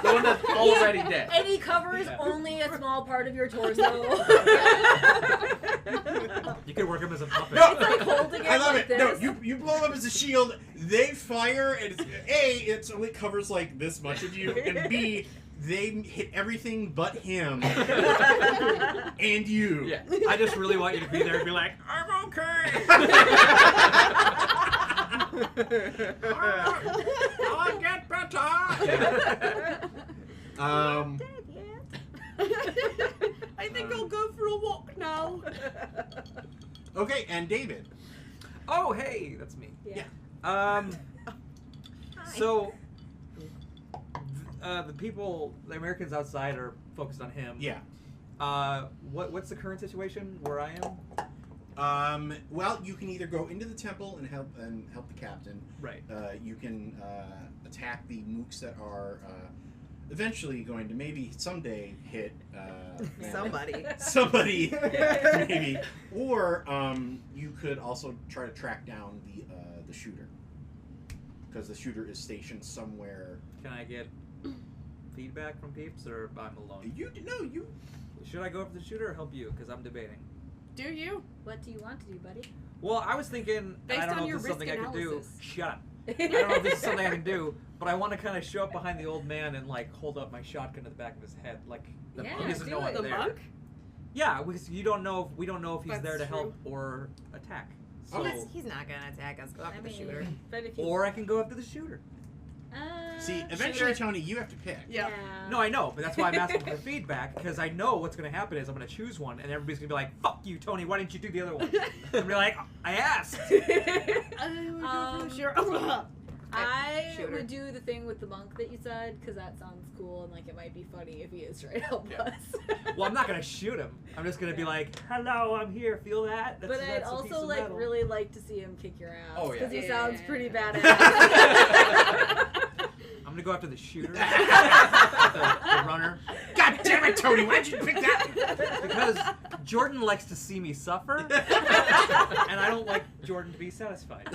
The one that's already dead. And he covers Yeah. only a small part of your torso. you could work him as a puppet. No, It's like holding it I love like it. No, this. you blow up as a shield. They fire, and it only covers like this much of you, and B, they hit everything but him and you. Yeah. I just really want you to be there and be like, I'm okay. I'll get better. Dead yet. I think I'll go for a walk now. Okay, and David. Oh, hey, that's me. Yeah. Um, Hi. so the people, the Americans outside are focused on him. Yeah. What's the current situation where I am? Well, you can either go into the temple and help the captain. Right. You can attack the mooks that are eventually going to maybe someday hit Somebody. maybe, or you could also try to track down the shooter, because the shooter is stationed somewhere. Can I get feedback from peeps, or I'm alone? You. Should I go after the shooter or help you? Because I'm debating. Do you? What do you want to do, buddy? Well, I was thinking, Based I don't on know if your this is something I risk can do. analysis. Shut up. I don't know if this is something I can do, but I want to kind of show up behind the old man and like hold up my shotgun to the back of his head, like Yeah, he doesn't do know I'm it. The there. monk? Yeah, because we don't know if he's That's there to help true. or attack. So, He's not gonna attack us. Go after the shooter. But if you, or I can go after the shooter. See, eventually, Shooter. Tony, you have to pick. Yeah. No, I know, but that's why I'm asking for feedback, because I know what's going to happen is I'm going to choose one, and everybody's going to be like, fuck you, Tony, why didn't you do the other one? And be like, I asked. I would go for the shooter. I Shooter. would do the thing with the monk that you said, because that sounds cool and like it might be funny if he is trying to help Yeah. us. Well, I'm not going to shoot him. I'm just going to be like, hello, I'm here, feel that? But I'd that's a piece also of like metal. really like to see him kick your ass. Oh, yeah. Because he Yeah. sounds pretty badass. I'm going to go after the shooter, the runner, God damn it, Tony! Why'd you pick that? because Jordan likes to see me suffer, and I don't like Jordan to be satisfied.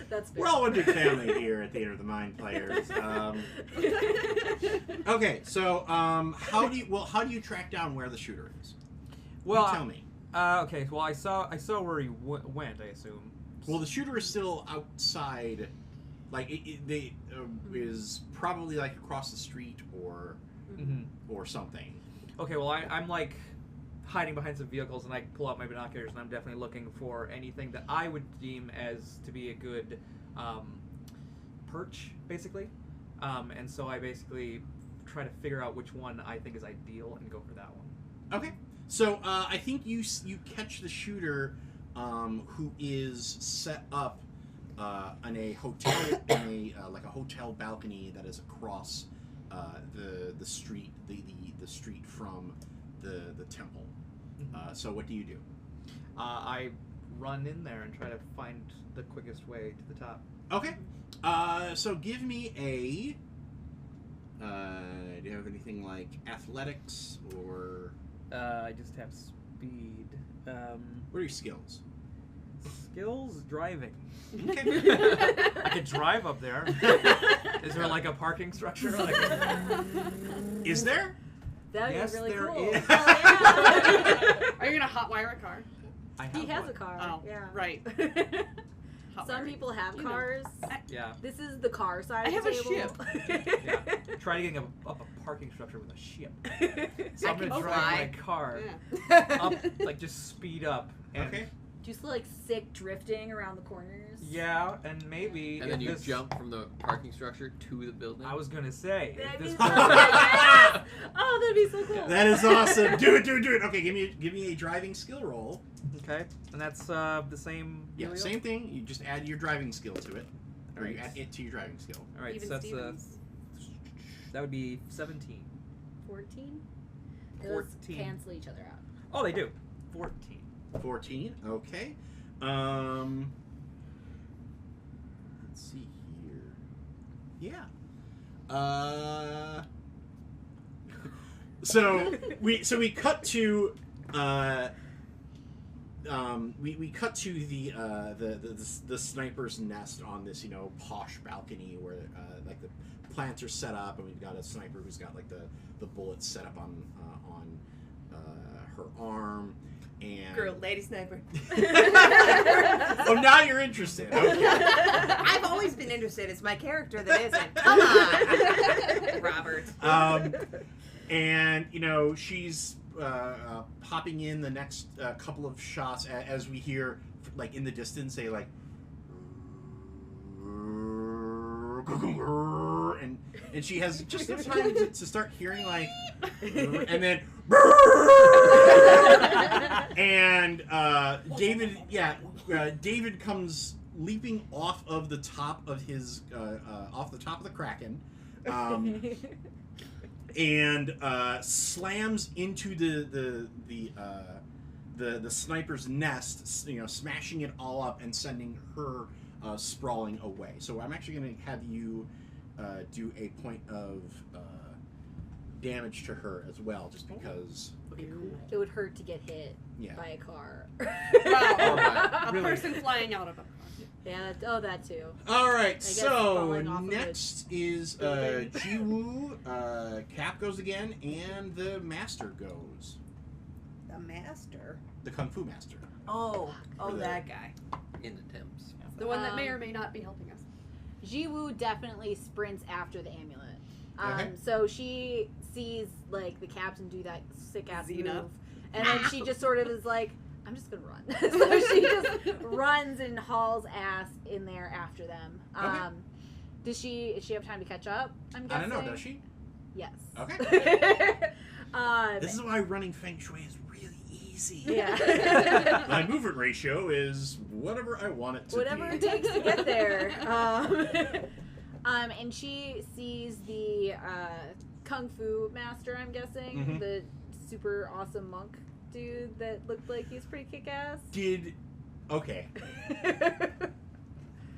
That's fair. We're all one big family here at Theater of the Mind Players. Okay, so how do you track down where the shooter is? Well, You tell me. Okay, well, I saw where he went, I assume. Well, the shooter is still outside. Like they is probably like across the street or something. Okay, well, I'm like hiding behind some vehicles, and I pull out my binoculars, and I'm definitely looking for anything that I would deem as to be a good perch, basically. And so I basically try to figure out which one I think is ideal and go for that one. Okay, so I think you catch the shooter who is set up in a hotel like a hotel balcony that is across the street the street from the temple. So what do you do? I run in there and try to find the quickest way to the top. Okay, so give me a. Do you have anything like athletics or I just have speed. what are your skills? Skills, driving. Okay. I could drive up there. Is there like a parking structure? Like Is there? That'd Yes, be really there cool. is. Hell yeah. Are you gonna hotwire a car? I have He has one. a car. Oh, yeah. right. Some people have You know. cars. Yeah. This is the car side I of have the a table. Yeah. Try getting up a parking structure with a ship. So I I'm gonna can drive fly. my car Yeah. up, like just speed up. And Okay. Do you still like sick drifting around the corners? Yeah, and maybe. And then if you this- jump from the parking structure to the building. I was gonna say. if That'd be this so goes- cool. Yes! Oh, that'd be so cool. That is awesome. Do it. Okay, give me a driving skill roll. Okay, and that's the same. Yeah, dealio? same thing. You just add your driving skill to it, or you Alright. add it to your driving skill. All right, Even so that's Stevens. that would be 17. 14? Those 14. cancel each other out. Oh, they do. 14. 14. Okay. Let's see here. Yeah. So we cut to we cut to the sniper's nest on this posh balcony where like the plants are set up, and we've got a sniper who's got like the bullets set up on her arm. And Girl, lady sniper. Oh, now you're interested. Okay. I've always been interested. It's my character that isn't. Come on, Robert. And she's popping in the next couple of shots as we hear, like in the distance, say like, and she has just enough time to start hearing like, and then. And David comes leaping off of the top of his off the top of the Kraken, and slams into the sniper's nest, smashing it all up and sending her sprawling away. So I'm actually going to have you do a point of damage to her as well, just because. Okay, cool. It would hurt to get hit Yeah. by a car. Wow. A Really? person flying out of a car. Yeah, that too. All right, guess so falling off of next is Jiwoo. Cap goes again, and the master goes. The master. The Kung Fu master. Oh, For the- that guy. In the Thames. The one that may or may not be helping us. Jiwoo definitely sprints after the amulet. Okay. So she sees like the captain do that sick ass Xena. move, and then she just sort of is like, "I'm just gonna run." So she just runs and hauls ass in there after them. Okay. Does she have time to catch up? I'm I guessing. don't know, does she? Yes. Okay. um, This is why running Feng Shui is really easy. yeah. My movement ratio is whatever I want it to Whatever be. it takes to get there. And she sees the Kung Fu master, I'm guessing, Mhm. the super awesome monk dude that looked like he's pretty kick-ass. Okay. Do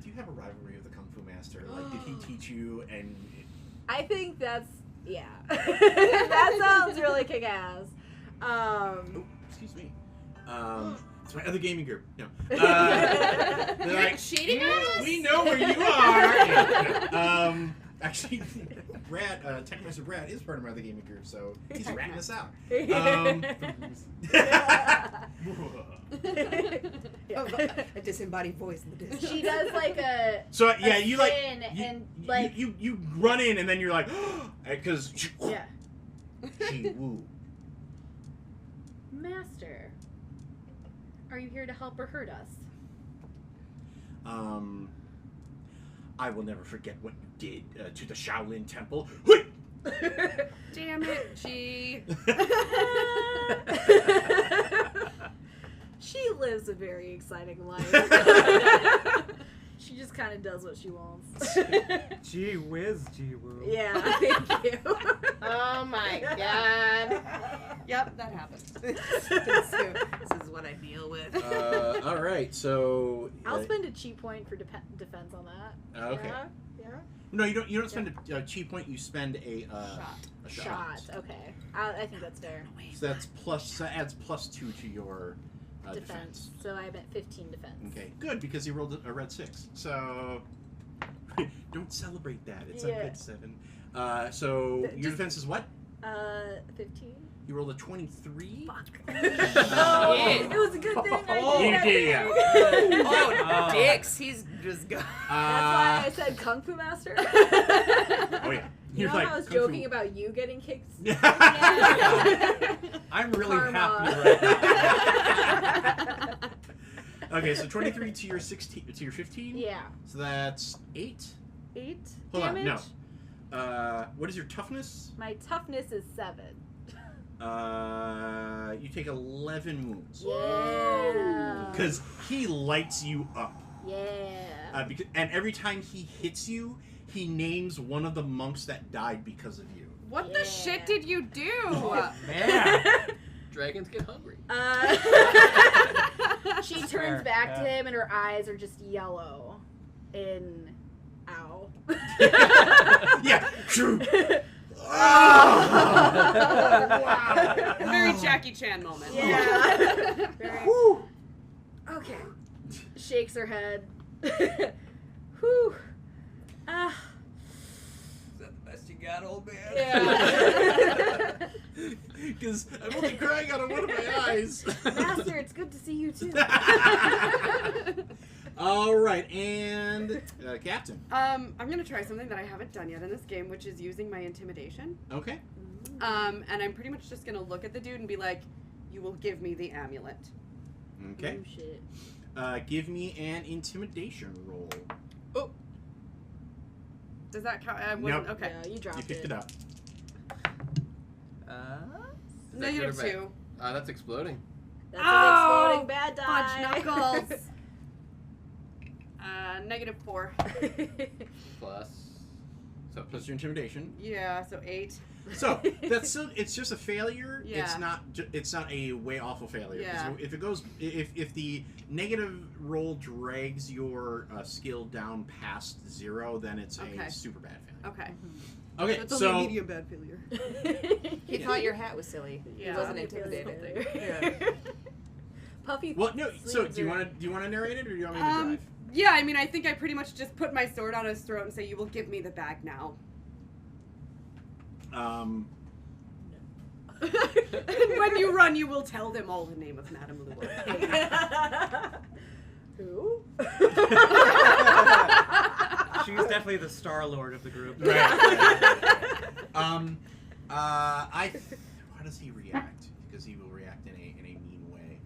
you have a rivalry with the Kung Fu master? Like, did he teach you and... I think that's, yeah. That sounds really kick-ass. Oh, excuse me. It's my other gaming group. No. They're like, cheating us? We know where you are. Yeah. Actually, Brad, Techmaster Brad is part of my other gaming group, so he's ratting us out. Oh, a disembodied voice in the distance. She does like a So yeah, you like spin you, and like you run in and then you're like, because yeah. Jiwoo. Master, are you here to help or hurt us? I will never forget what you did to the Shaolin Temple. Damn it, G. She lives a very exciting life. She just kind of does what she wants. Gee whiz, Jiwoo. Yeah, thank you. Oh my god. Yep, that happened. This is what I deal with. All right, so I'll spend a cheat point for defense on that. okay. Yeah. No, you don't spend a cheat point. You spend a Shot. Okay. I think that's fair. So that's plus. That adds +2 to your Defense. So I'm at 15 defense. Okay, good, because you rolled a red 6. So don't celebrate that. It's a Yeah. good 7. So your defense is what? 15. You rolled a 23. Fuck. Oh. It was a good thing I Oh, did. you did, yeah. Oh, dicks. He's just gone. That's why I said Kung Fu Master. Oh yeah. You know like, how I was Kung Fu. joking about you getting kicked? I'm really Karma. happy right now. Okay, so 23 to your 16 to your 15. Yeah. So that's 8. 8 Hold damage? on, no. What is your toughness? My toughness is 7. You take 11 wounds. Yeah. Because he lights you up. Yeah. And every time he hits you, he names one of the monks that died because of you. What the shit did you do? Man. Dragons get hungry. She turns Fair, back to yeah. him and her eyes are just yellow. In ow. Yeah, true. Wow. Very Jackie Chan moment. Yeah. Very- Whew. Okay. Shakes her head. Whew. Ah. Is that the best you got, old man? Yeah. Because I'm only crying out of one of my eyes. Master, it's good to see you too. All right, and Captain. I'm gonna try something that I haven't done yet in this game, which is using my intimidation. Okay. And I'm pretty much just gonna look at the dude and be like, "You will give me the amulet." Okay. Oh, shit. Give me an intimidation roll. Oh. Does that count? I wasn't, Nope. Okay. Yeah, you dropped You picked it up. Is that good or bad? -2. That's exploding. That's Oh, an exploding bad die. Fudge knuckles. -4. Plus. So Plus your intimidation. Yeah, so 8. So that's still, it's just a failure. Yeah. It's not a way awful failure. 'Cause Yeah. If it goes, if the negative roll drags your skill down past 0, then it's Okay. a super bad failure. Okay. Okay, It's so only a medium bad failure. He thought your hat was silly. Yeah. He wasn't intimidated. Puffy. well, no. So sleeves do you are- want to narrate it, or do you want me to drive? Yeah, I mean, I think I pretty much just put my sword on his throat and say, "You will give me the bag now." Um. And when you run, you will tell them all the name of Madame Luo. Who? She's definitely the Star Lord of the group. How does he react? Because he will react in a mean way.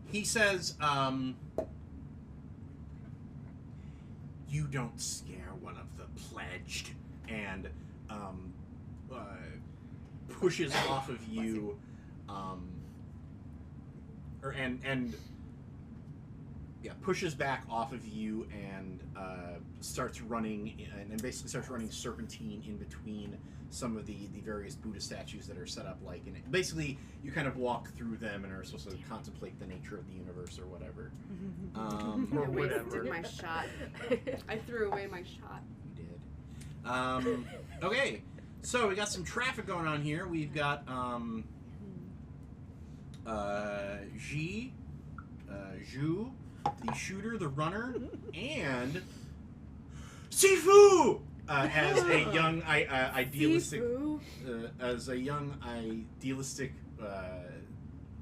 He says, "You don't scare one of the pledged," and pushes off of you, pushes back off of you and starts running, and basically starts running serpentine in between some of the various Buddha statues that are set up, like, and basically you kind of walk through them and are supposed to contemplate the nature of the universe or whatever. I Or wasted whatever. my shot. I threw away my shot. You did. Okay, so we got some traffic going on here. We've got Zhu, the shooter, the runner, and Sifu as a young idealistic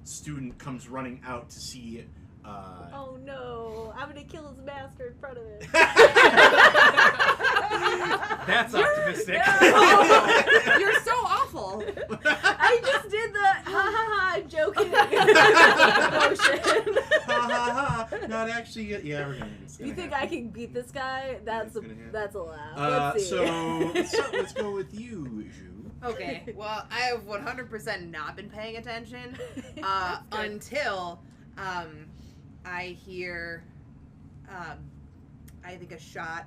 student comes running out to see. Oh no! I'm gonna kill his master in front of him. That's optimistic. Oh, you're so awful. I just did the ha ha ha, I'm joking motion. Ha ha ha! Not actually. Yeah, we're gonna. You think I can beat this guy? That's a laugh. Let's see. So let's go with you, Zhu. Okay, well, I have 100% not been paying attention That's good. until I hear, I think, a shot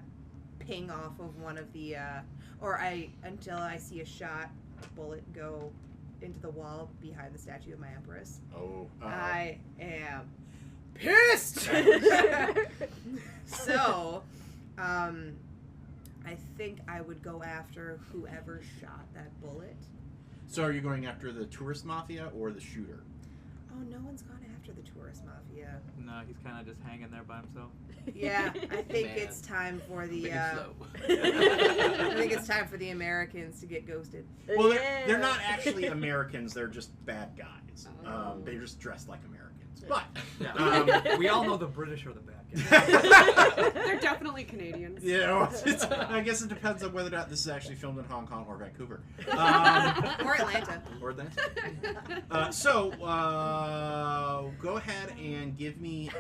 ping off of one of the, until I see a bullet go into the wall behind the statue of my empress. Oh. I am pissed! So, I think I would go after whoever shot that bullet. So are you going after the tourist mafia or the shooter? Oh, no one's gone after the tourist mafia. No, he's kind of just hanging there by himself. Yeah, I think Man. it's time for the. Make it slow. I think it's time for the Americans to get ghosted. Well, Yeah. they're not actually Americans. They're just bad guys. Oh. They're just dressed like Americans. But Yeah. We all know the British are the bad guys. They're definitely Canadians. yeah, well, I guess it depends on whether or not this is actually filmed in Hong Kong or Vancouver. Or Atlanta. Or Atlanta. Go ahead and give me.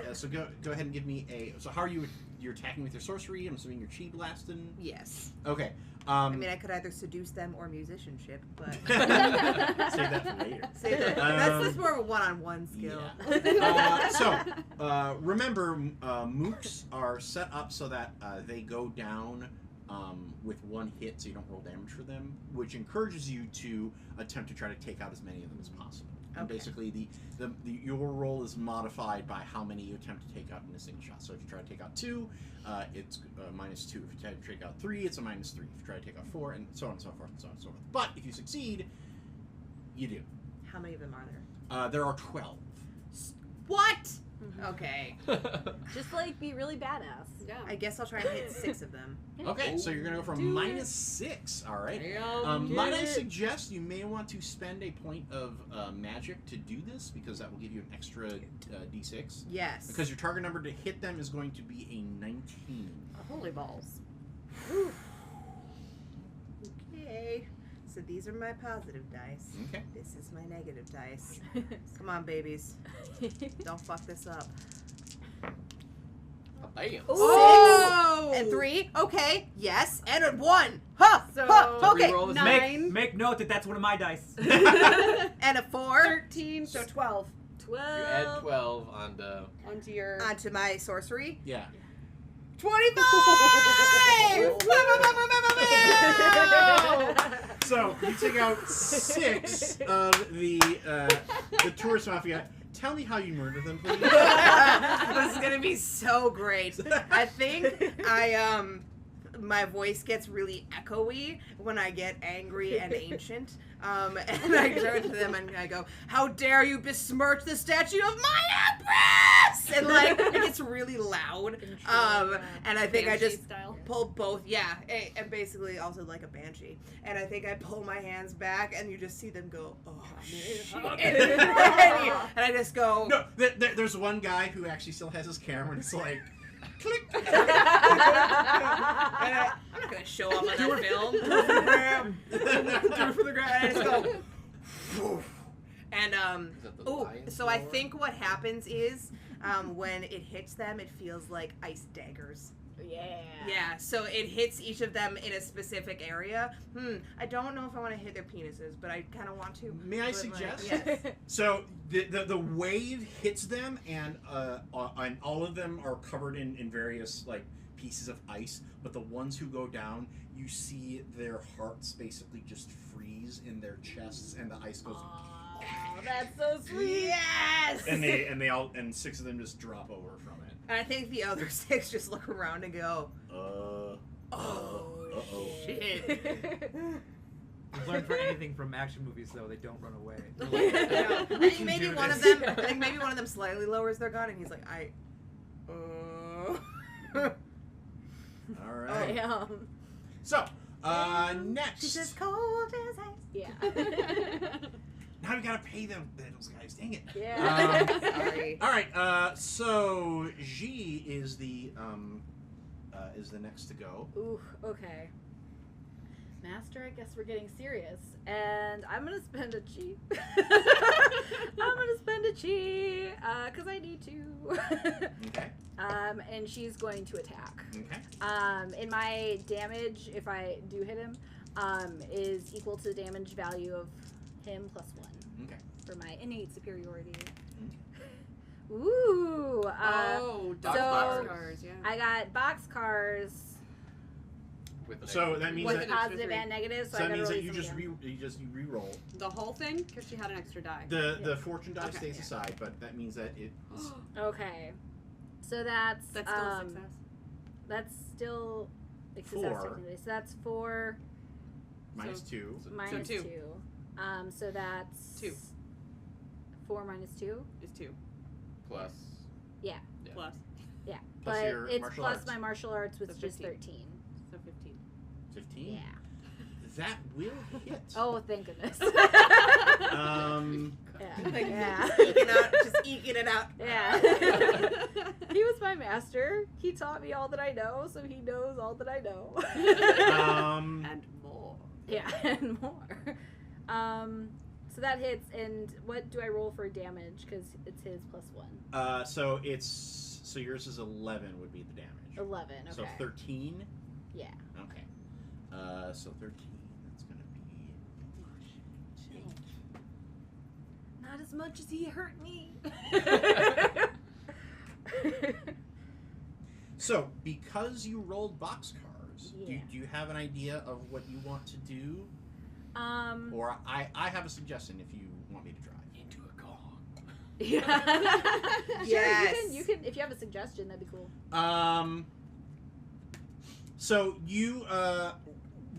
Go ahead and give me a. So how are you? You're attacking with your sorcery. I'm assuming you're chi blasting. Yes. Okay. I mean, I could either seduce them or musicianship, but. Save that for later. Say that. That's more of a one-on-one skill. Yeah. Remember, mooks are set up so that they go down with one hit, so you don't roll damage for them, which encourages you to attempt to try to take out as many of them as possible. And Okay. basically, your roll is modified by how many you attempt to take out in a single shot. So if you try to take out 2, it's -2. If you try to take out 3, it's a -3. If you try to take out 4, and so on and so forth and so on and so forth. But if you succeed, you do. How many of them are there? There are 12. What? Okay. Just like be really badass. Yeah. I guess I'll try and hit 6 of them. Okay, so you're gonna go from -6. All right. Might I suggest you may want to spend a point of magic to do this because that will give you an extra d6. Yes. Because your target number to hit them is going to be a 19. Holy balls. Okay. So these are my positive dice. Okay. This is my negative dice. Come on, babies. Don't fuck this up. Bam. Oh! And 3. Okay. Yes. And a 1. Huh. So- Huh. Okay. Reroll this. 9. Make note that that's one of my dice. And a 4. 13, so 12 You add 12 on the. onto your. Onto my sorcery. Yeah. 25! So you take out 6 of the tourist mafia. Tell me how you murdered them, please. This is gonna be so great. I think my voice gets really echoey when I get angry and ancient. And I turn to them and I go, "How dare you besmirch the statue of my empress!" And like it gets really loud. And I think I Banshee just style. pull both, and basically also like a banshee. And I think I pull my hands back, and you just see them go, "Oh shit!" And I just go, No, there's one guy who actually still has his camera, and it's like, click. And I'm not gonna show up on that film. Do it for the gram. And I just go. And Is that the lion's so I roar? think what happens is when it hits them, it feels like ice daggers. Yeah. Yeah. So it hits each of them in a specific area. I don't know if I want to hit their penises, but I kind of want to. May I But, suggest? yes. So the wave hits them, and all of them are covered in various like pieces of ice. But the ones who go down, you see their hearts basically just freeze in their chests, and the ice goes. Oh, that's so sweet. Yes. And they all 6 of them just drop over from it. And I think the other 6 just look around and go, Uh-oh. shit. I've learned for anything from action movies though, they don't run away. I think maybe one of them. I think maybe one of them slightly lowers their gun, and he's like, All right. Damn. So next. She's as cold as ice. Yeah. Now we gotta pay them those guys. Dang it. Yeah. Sorry. All right. So G is the next to go. Ooh, okay. Master, I guess we're getting serious. And I'm gonna spend a chi. Because I need to. Okay. And she's going to attack. Okay. And my damage, if I do hit him, is equal to the damage value of him +1 Okay. for my innate superiority. Okay. Ooh. Boxcars, yeah. I got boxcars With So that means with that. positive and negative, so, So I that gotta means roll that you these just again. you re-roll. The whole thing? Because she had an extra die. The fortune die Okay, stays yeah. aside, but that means that it is Okay. So that's That's still a success. That's still a success 4. technically. So that's 4 minus So- 2. minus 2. 2. So that's 2. 4 minus 2. Is 2. plus. Yeah. Plus. Yeah. Plus but your it's martial plus arts. my martial arts, which So is 15. 13. So 15. 15. Yeah. That will hit. Oh, thank goodness. Yeah. Just eking it out. Yeah. He was my master. He taught me all that I know, so he knows all that I know. And more. Yeah, and more. So that hits, and what do I roll for damage? Because it's his +1. So yours is 11 would be the damage. 11, okay. So 13. Yeah. Okay. So 13. That's gonna be. Not as much as he hurt me. So because you rolled boxcars, Yeah. do you have an idea of what you want to do? Or I have a suggestion if you want me to drive. Into a gong. Yeah. Sure, Yes. you can if you have a suggestion, that'd be cool. So you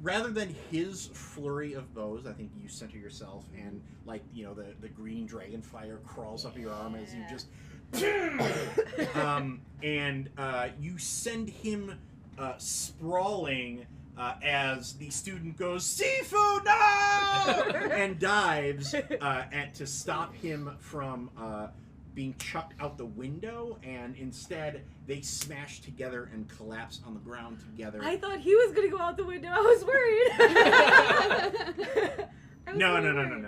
rather than his flurry of bows, I think you center yourself, and like the green dragon fire crawls up your arm as you just, and you send him sprawling as the student goes Sifu no and dives to stop him from being chucked out the window, and instead they smash together and collapse on the ground together. I thought he was gonna go out the window. I was worried. No. I'm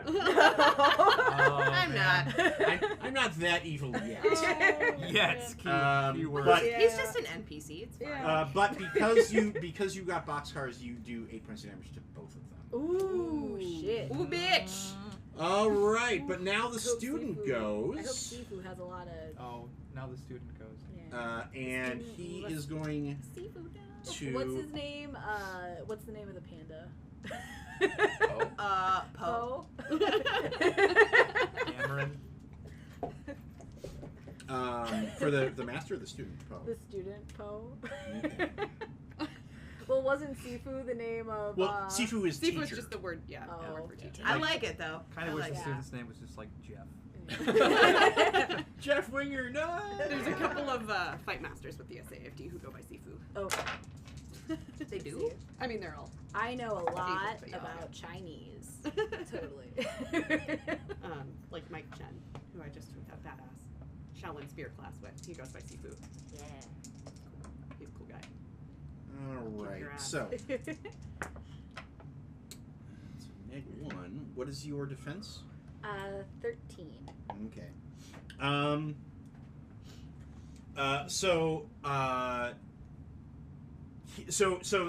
not. I'm not that evil yet. Yes, keyword. But He's just an NPC. It's fine. Yeah. but because you got boxcars, you do 8 points of damage to both of them. Ooh, shit. Ooh, bitch. All right, but now the I hope student Sifu- I hope goes, Sifu has a lot of. Oh, now the student goes. and he is going Sifu down. to. What's his name? What's the name of the panda? Poe. Cameron. For the master or the student, Poe? The student Poe. Okay. Well, wasn't Sifu the name of? Well, Sifu is Sifu is teacher. just the word, yeah, Oh, the word for okay. teacher. I like it though. Kind of I wish like the it. student's name was just like Jeff. Jeff Winger, no. There's a couple of fight masters with the SAFD who go by Sifu. Oh, They do? I mean, they're all I know a lot but yeah. about Chinese. Totally. like Mike Chen, who I just took that badass Shaolin Spear class with. He goes by Sifu. Yeah. He's a cool guy. All Kick right, your ass. so -1. What is your defense? 13. Okay. So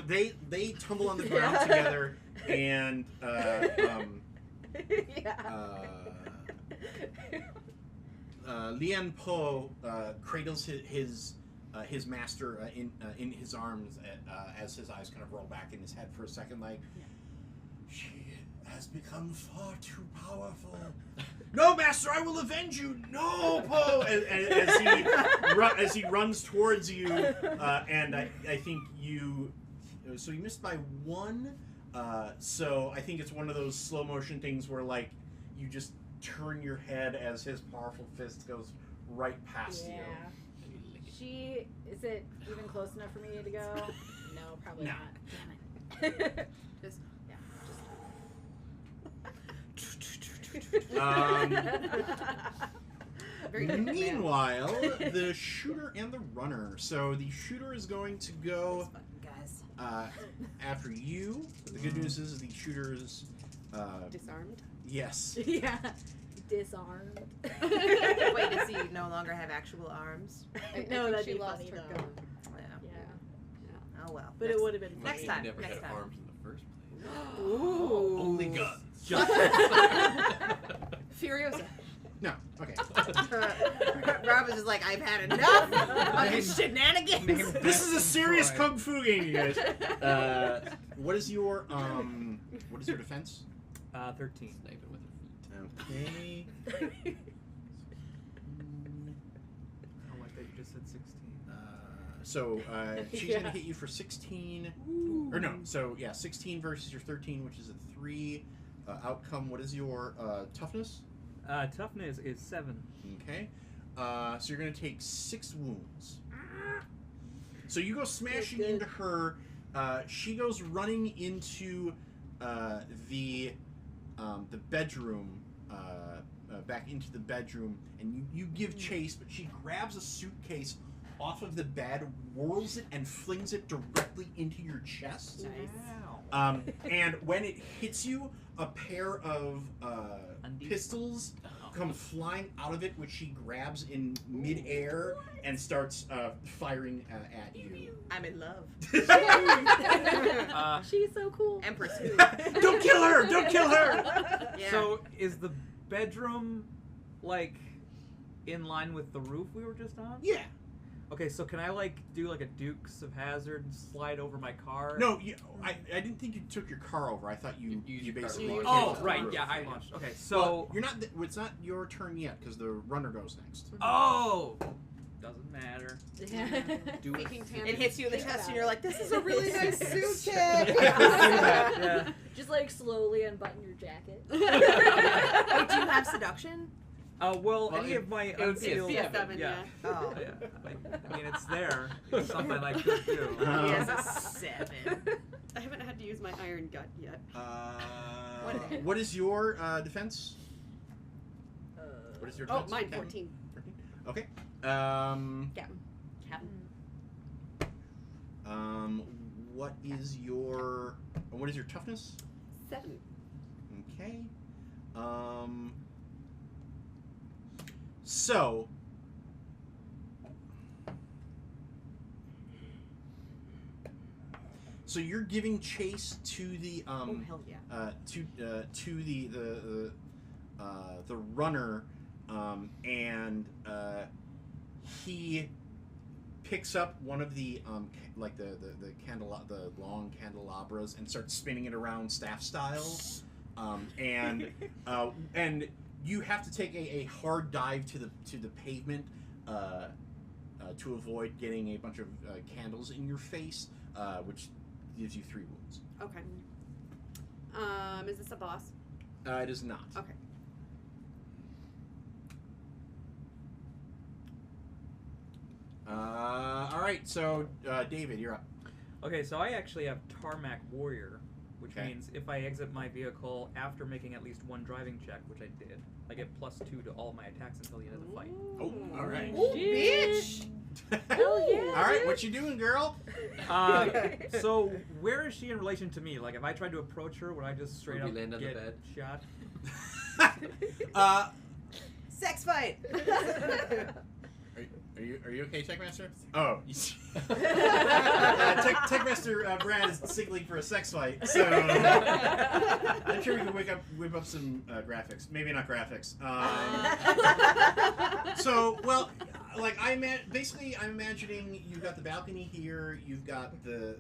they tumble on the ground together, and Lian Po cradles his master in his arms as his eyes kind of roll back in his head for a second, like, she has become far too powerful. No, master, I will avenge you. No, Po. As he runs towards you, and I think you. So you missed by 1. So I think it's one of those slow motion things where like you just turn your head as his powerful fist goes right past you. Is it even close enough for me to go? No, probably No. not. Damn it. Just very good man. Meanwhile, the shooter and the runner. So the shooter is going to go Guys. after you. The good news is the shooter is Disarmed. yes. Yeah. Disarmed. Wait, does he no longer have actual arms? No, I think that'd she be lost funny, her though. gun. Yeah. Oh well. But it would have been Next funny. time. Never Next had time. arms in the first place. Ooh. Only guns. Furiosa. No. Okay. Rob is just like, I've had enough of his shenanigans. This is a serious kung fu game, you guys. What is your defense? 13. Sniping with her feet. Okay. Oh, I thought you just said 16. So she's Yeah. gonna hit you for 16. Or no. So yeah, 16 versus your 13, which is a 3 outcome. What is your toughness? Toughness is 7. Okay. So you're going to take 6 wounds. So you go smashing Good. into her. She goes running into the bedroom, back into the bedroom, and you give chase, but she grabs a suitcase off of the bed, whirls it, and flings it directly into your chest. Wow. And when it hits you, a pair of Undies? pistols come flying out of it, which she grabs in midair and starts firing at you. I'm in love. She's so cool. Empress who? Don't kill her! Don't kill her! Yeah. So is the bedroom like in line with the roof we were just on? Yeah. Okay, so can I like do like a Dukes of Hazzard and slide over my car? No, I didn't think you took your car over. I thought you Use your car basically. to launch launched Oh, it off the right. roof. Yeah, I launched. Okay, Well, so you're not. It's not your turn yet because the runner goes next. oh, Doesn't matter. Do it. Speaking It hits you in the Think chest, about and you're it. like, "This is a really nice suit, Do kid." that, yeah. Just like slowly unbutton your jacket. Wait, do you have seduction? Well, Well, any it- of my it would be a unsealed... Be a 7, yeah. Oh, Yeah, I mean, it's there. It's something I could do. he has a 7. I haven't had to use my iron gut yet. What is your defense? What is your Oh, defense? mine Captain? 14. Okay. Captain. What is your toughness? 7. Okay. So you're giving chase to the Oh hell yeah. to the runner, and he picks up one of the like the long candelabras and starts spinning it around staff style, and you have to take a hard dive to the pavement to avoid getting a bunch of candles in your face, which gives you 3 wounds. Okay. Is this a boss? It is not. Okay. All right, so David, you're up. Okay, so I actually have Tarmac Warrior, which Okay. means if I exit my vehicle after making at least 1 driving check, which I did, I get +2 to all my attacks until the end of the fight. Oh, all right. Ooh, bitch! Hell yeah. All right, what you doing, girl? So where is she in relation to me? Like, if I tried to approach her, would I just straight Would up we land on the get bed? shot? Sex fight. Are you okay, Techmaster? Oh, Techmaster Brad is signaling for a sex fight, so I'm sure we can whip up some graphics. Maybe not graphics. So, well, like I'm imagining you've got the balcony here, you've got the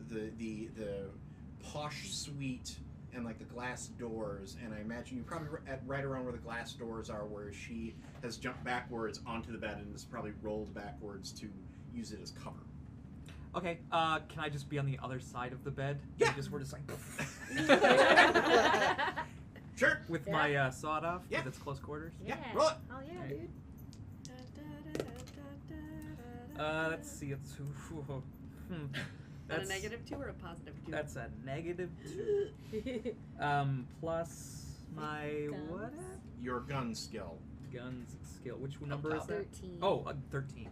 posh suite and like the glass doors, and I imagine you're probably right around where the glass doors are, where she has jumped backwards onto the bed and is probably rolled backwards to use it as cover. Okay, can I just be on the other side of the bed? Yeah. We're just like Sure. with Yeah. my sawed off. Yeah. With its close quarters. Yeah, roll it. Oh yeah, Right. dude. Let's see. It's That's a -2 or a +2? That's a -2. Plus my Guns. what? Your gun skill. Guns skill. Which number is top. that? 13. Oh, 13.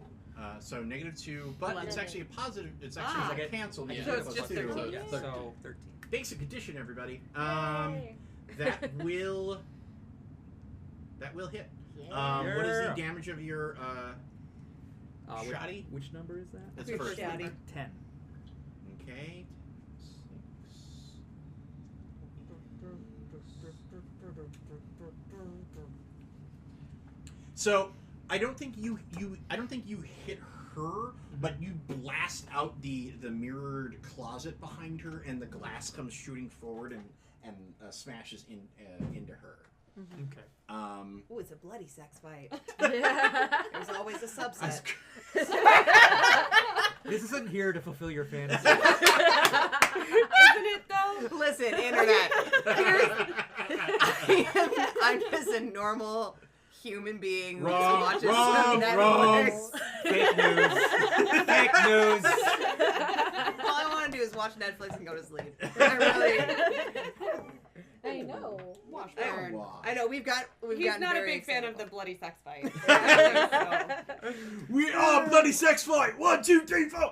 So -2, but it's 11. actually a positive. It's Ah. actually I get- canceled. I Yeah, get So it's plus just 2. 13. Yeah, So 13. Basic addition, everybody. Yay. That will hit. Yeah. What is the Yeah. damage of your Which- shoddy? Which number is that? That's Your first. shoddy. 10. Okay. 6. So I don't think you hit her, but you blast out the mirrored closet behind her, and the glass comes shooting forward and smashes into her. Okay. Ooh, it's a bloody sex fight. Yeah. There's always a subset. This isn't here to fulfill your fantasy. Isn't it though? Listen, internet. I'm just a normal human being who Wrong, watches wrong, Netflix. Fake news. Fake news. All I want to do is watch Netflix and go to sleep. I really. I know. Washburn. I know we've got. He's gotten not a very big fan of excited. the bloody sex fight. We are bloody sex fight. 1, 2, 3, 4.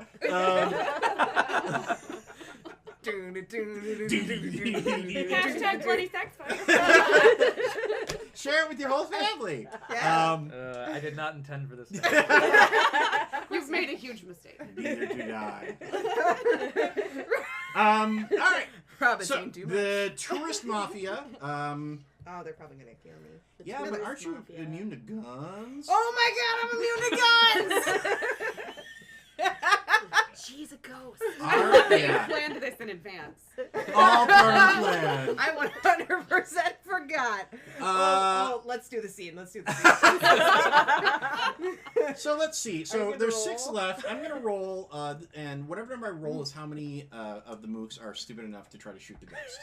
Hashtag bloody sex fight. Share it with your whole family. Yeah. I did not intend for this. You've made a huge mistake. Neither did I. All right. Probably So seen too much. the tourist mafia. Oh, they're probably gonna kill me. Yeah, but tourist aren't you mafia. immune to guns? Oh my god, I'm immune to guns! She's a ghost. Yeah. Planned this in advance. All part of the plan. I 100% forgot. forgot. Let's do the scene. So let's see. So gonna there's roll? 6 left. I'm gonna roll, and whatever number I roll is how many of the mooks are stupid enough to try to shoot the ghost.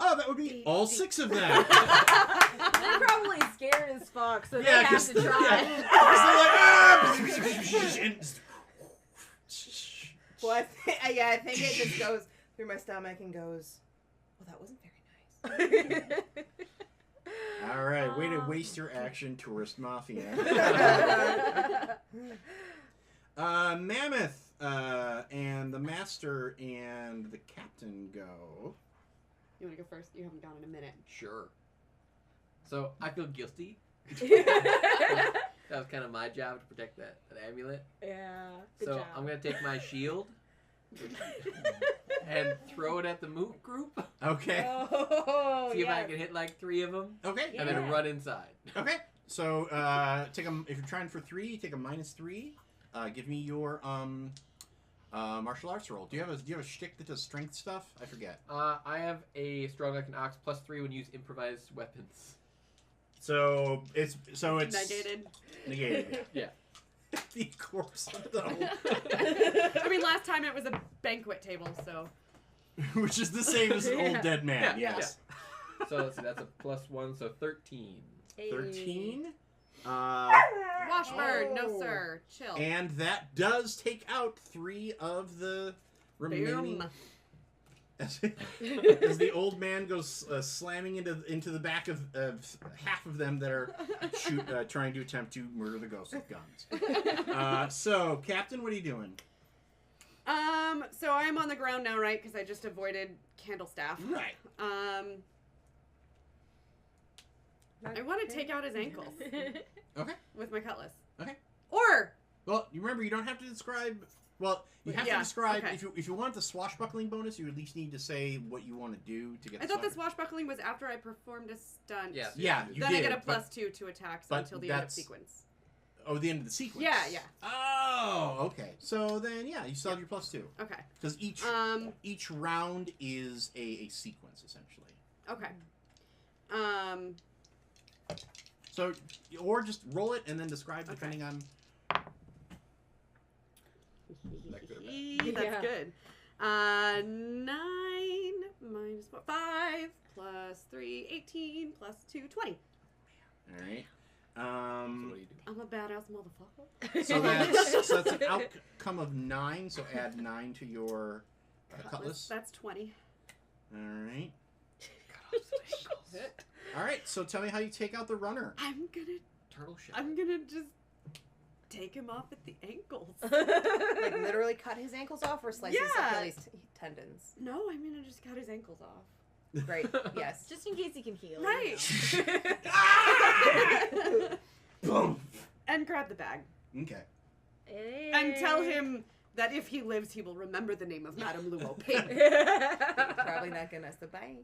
Oh, that would be all 6 of them. They're probably scared as fuck, so they have to try. Well, I think it just goes through my stomach and goes, well, that wasn't very nice. All right, way to waste your action, tourist mafia. Mammoth and the master and the captain go. You want to go first? You haven't gone in a minute. Sure. So I feel guilty. That was kind of my job to protect that amulet. Yeah. Good So job. I'm gonna take my shield and throw it at the mook group. Okay. Oh, See if I can hit like 3 of them, Okay. and then run inside. Okay. So take a. If you're trying for 3, take a -3. Give me your martial arts roll. Do you have a shtick that does strength stuff? I forget. I have a strong like an ox +3 when you use improvised weapons. So it's Negated. Yeah. The corpse though, I mean, last time it was a banquet table, so. which is the same as an old dead man. Yeah, Yes. So let's see, that's a +1, so 13. 13. Washburn, no sir. Chill. And that does take out 3 of the remaining. Boom. As the old man goes slamming into the back of half of them that are trying to attempt to murder the ghost with guns. So, Captain, what are you doing? So I'm on the ground now, right? Because I just avoided candle staff. Right. I want to take out his ankles Okay. with my cutlass. Okay. Or Well, you remember you don't have to describe. Well, you have to describe if you want the swashbuckling bonus, you at least need to say what you want to do to get. I thought the swashbuckling was after I performed a stunt. Yeah. Yeah, you then did. I get a +2 to attacks until the end of sequence. Oh, the end of the sequence. Yeah. Oh, okay. So then, yeah, you still have your +2 Okay. because each round is a sequence essentially. Okay. So, or just roll it and then describe depending on. That could have been. That's Yeah. good. 9 minus 5 plus 3, 18 plus 2, 20. All right. So what do you do? I'm a badass motherfucker. So that's an outcome of 9. So add 9 to your cutlass. That's 20. All right. All right. So tell me how you take out the runner. I'm gonna Turtle shell. just take him off at the ankles. Like literally cut his ankles off or slice his Yeah. Achilles tendons. No, I'm gonna just cut his ankles off. Great. Yes. Just in case he can heal. Right. Boom. And grab the bag. Okay. And tell him that if he lives, he will remember the name of Madame Luoping. Probably not gonna survive.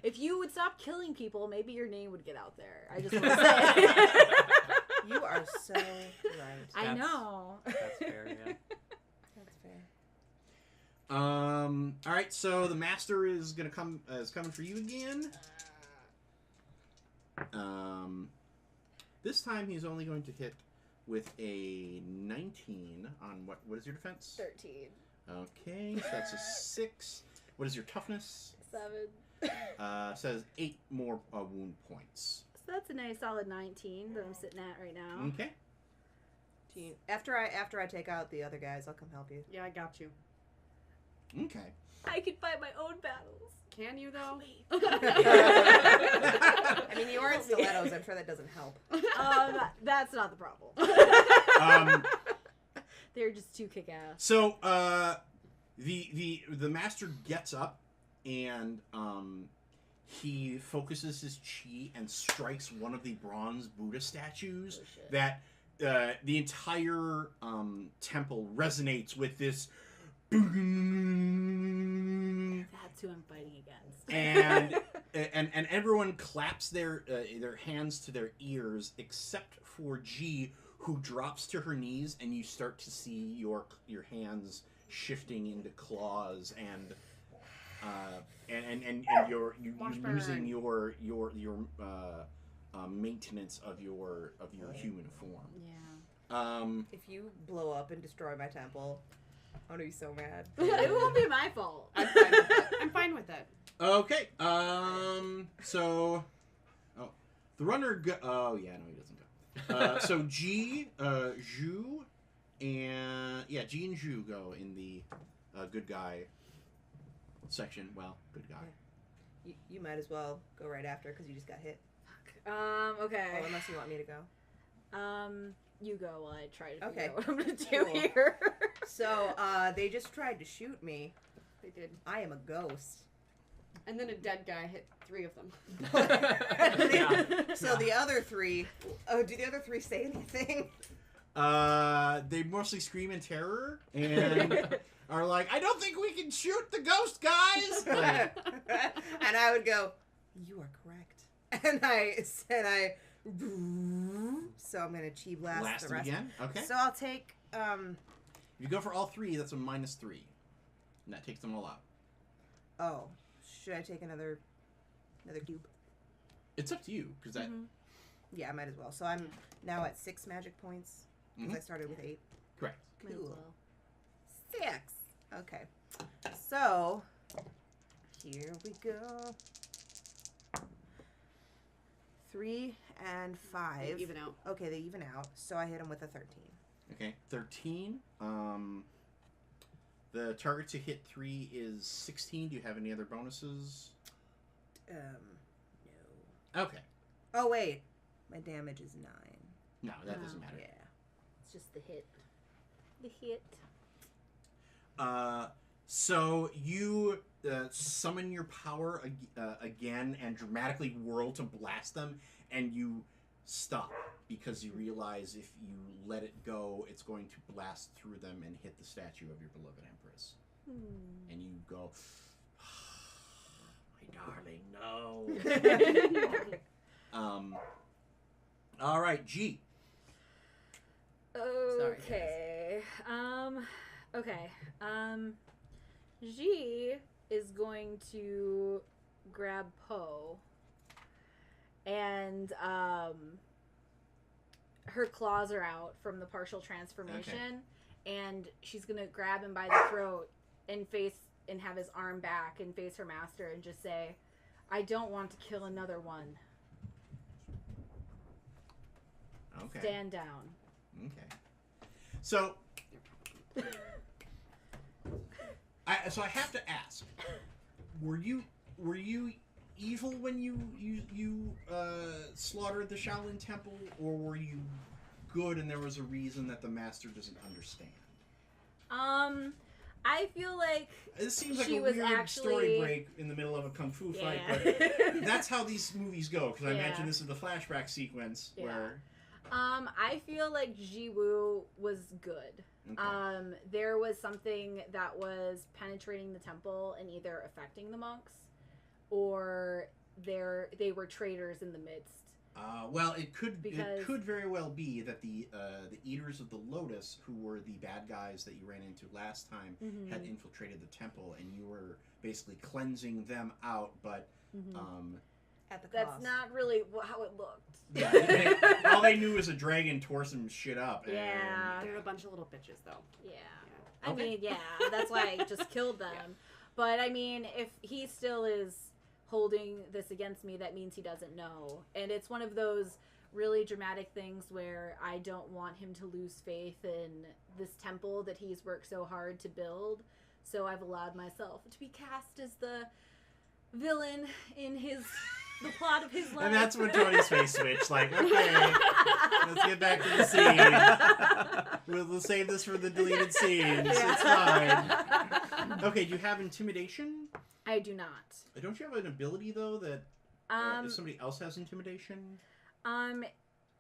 If you would stop killing people, maybe your name would get out there. I just want to say. You are so right. I know. That's fair, yeah. That's fair. All right. So the master is coming for you again. This time he's only going to hit with a 19 on what is your defense? 13. Okay, so that's a 6. What is your toughness? 7. Says 8 more wound points. So that's a nice solid 19 that I'm sitting at right now. Okay. After I take out the other guys, I'll come help you. Yeah, I got you. Okay. I can fight my own battles. Can you, though? I mean, you are in stilettos. I'm sure that doesn't help. That's not the problem. They're just too kick-ass. So the master gets up and he focuses his chi and strikes one of the bronze Buddha statues that the entire temple resonates with this. That's who I'm fighting against. and everyone claps their hands to their ears except for G, who drops to her knees, and you start to see your hands shifting into claws and you're losing your maintenance of your human form. Yeah. If you blow up and destroy my temple, I'm gonna be so mad. It won't be my fault. I'm fine with it. I'm fine with it. Okay. So, the runner. Oh yeah, no, he doesn't go. So G, Zhu, and G and Zhu go in the good guy section. Well, good guy. You might as well go right after because you just got hit. Okay. Oh, unless you want me to go. You go while I try to figure Okay. out what I'm gonna do Cool. here. So, they just tried to shoot me. They did. I am a ghost. And then a dead guy hit 3 of them. So the other 3, do the other 3 say anything? They mostly scream in terror and are like, "I don't think we can shoot the ghost, guys." Like, And I would go, "You are correct." And I said, so I'm gonna chi blast blast the them rest. again. Okay. So I'll take If you go for all 3, that's a -3, and that takes them all out. Oh, should I take another cube? It's up to you because that. Yeah, I might as well. So I'm now at 6 magic points because I started with 8. Correct. Might as Cool. well. 6. Okay. So here we go. 3 and 5. They even out. Okay, they even out. So I hit him with a 13. Okay, 13. The target to hit 3 is 16. Do you have any other bonuses? No. Okay. Oh wait, my damage is 9. No, that doesn't matter. Yeah. It's just the hit. The hit. So you summon your power again and dramatically whirl to blast them, and you stop because you realize if you let it go, it's going to blast through them and hit the statue of your beloved empress. And you go, "My darling, no." All right, G. Okay. Okay. G is going to grab Poe and her claws are out from the partial transformation and she's gonna grab him by the throat and have his arm back and face her master and just say, "I don't want to kill another one. Okay. Stand down." Okay. So, I have to ask: Were you evil when you slaughtered the Shaolin Temple, or were you good and there was a reason that the master doesn't understand? I feel like This seems like she a was weird actually story break in the middle of a kung fu fight, but that's how these movies go. Because I mentioned this is the flashback sequence where. I feel like Jiwoo was good. Okay. There was something that was penetrating the temple and either affecting the monks, or they were traitors in the midst. Well, it could very well be that the Eaters of the Lotus, who were the bad guys that you ran into last time, had infiltrated the temple, and you were basically cleansing them out. But At the that's cost. not really how it looked. yeah, all they knew was a dragon tore some shit up. And, Yeah. They're a bunch of little bitches, though. Yeah. Yeah. I Okay. mean, yeah, that's why I just killed them. But I mean, if he still is holding this against me, that means he doesn't know. And it's one of those really dramatic things where I don't want him to lose faith in this temple that he's worked so hard to build. So I've allowed myself to be cast as the villain in the plot of his life. And that's when Tony's face switched. Like, okay, let's get back to the scene. We'll save this for the deleted scenes. It's fine. Okay, do you have intimidation? I do not. Don't you have an ability though that if somebody else has intimidation? I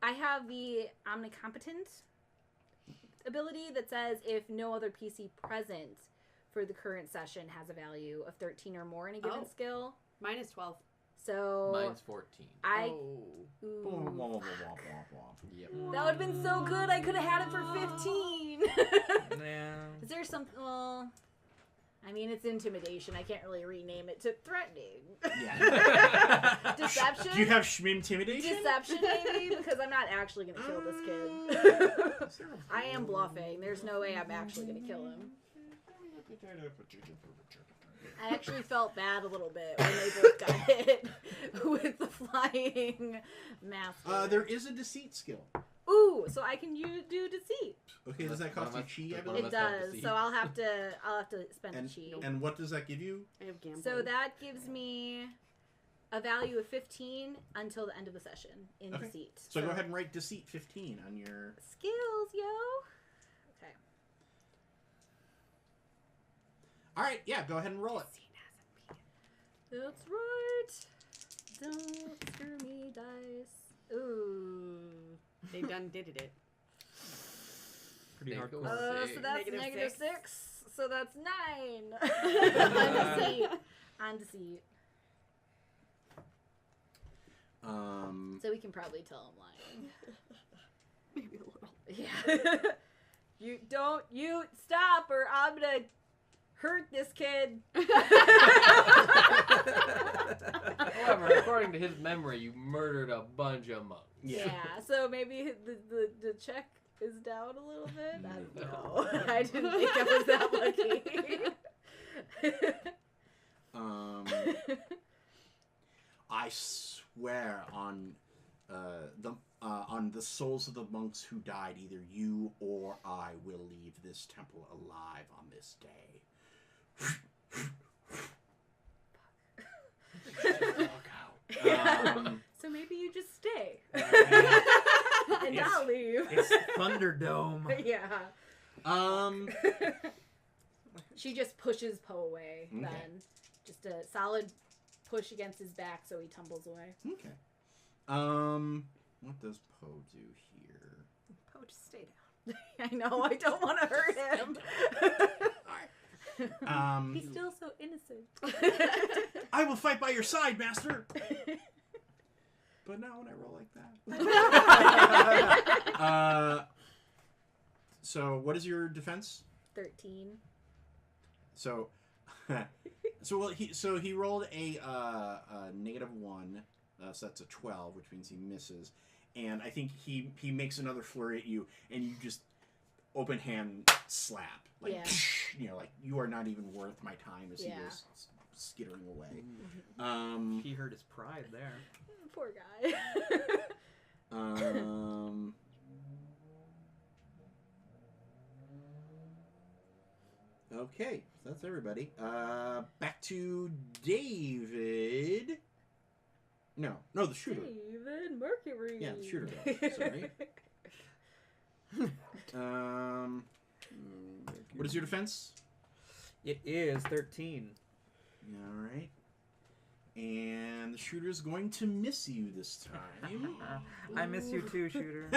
have the omnicompetent ability that says if no other PC present for the current session has a value of 13 or more in a given skill. Mine is 12. So Mine's 14. Ooh. Yep. That would have been so good. I could have had it for 15. Is there something? Well, I mean, it's intimidation. I can't really rename it to threatening. Yeah. Deception. Do you have intimidation? Deception, maybe, because I'm not actually gonna kill this kid. I am bluffing. There's no way I'm actually gonna kill him. I actually felt bad a little bit when they both got hit with the flying mask. There is a deceit skill. Ooh, so I can do deceit. Okay, does that cost you chi? I One believe? of It us have does. deceit. So I'll have to spend And, a chi. and what does that give you? I have gambling. So that gives me a value of 15 until the end of the session in Okay. deceit. So go ahead and write deceit 15 on your... Skills, yo. Okay. Alright, yeah, go ahead and roll it. That's right. Don't screw me, dice. Ooh. They done did it. Pretty There hardcore. goes. So that's Negative negative six. 6. So that's 9. On deceit. On deceit. So we can probably tell I'm lying. Maybe a little. Yeah. You stop or I'm gonna hurt this kid. However, according to his memory, you murdered a bunch of monks. Yeah. So maybe the check is down a little bit. I don't know. I didn't think I was that lucky. I swear on the souls of the monks who died, either you or I will leave this temple alive on this day. So maybe you just stay. And It's- I'll leave. It's Thunderdome. Yeah. She just pushes Poe away Okay. then. Just a solid push against his back so he tumbles away. Okay. What does Poe do here? Poe, just stay down. I know, I don't want to hurt him. He's still so innocent. I will fight by your side, master. But not when I roll like that. So what is your defense? 13. So, he rolled a -1, so that's a 12, which means he misses. And I think he makes another flurry at you, and you just open hand slap, like Yeah. like you are not even worth my time as he Yeah. goes skittering away. He hurt his pride there. Poor guy. Okay, so that's everybody. Back to David. No, the shooter. David Mercury. Yeah, the shooter guy. Sorry. What is your defense? It is 13. All right. And the shooter's going to miss you this time. I miss you too, shooter.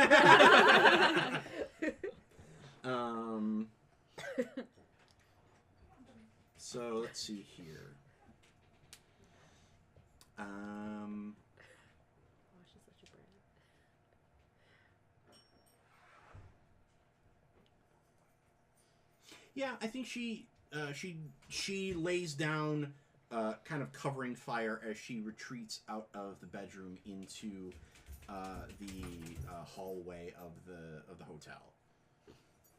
So let's see here. Oh, she's such a brat. Yeah, I think she lays down, kind of covering fire as she retreats out of the bedroom into the hallway of the hotel.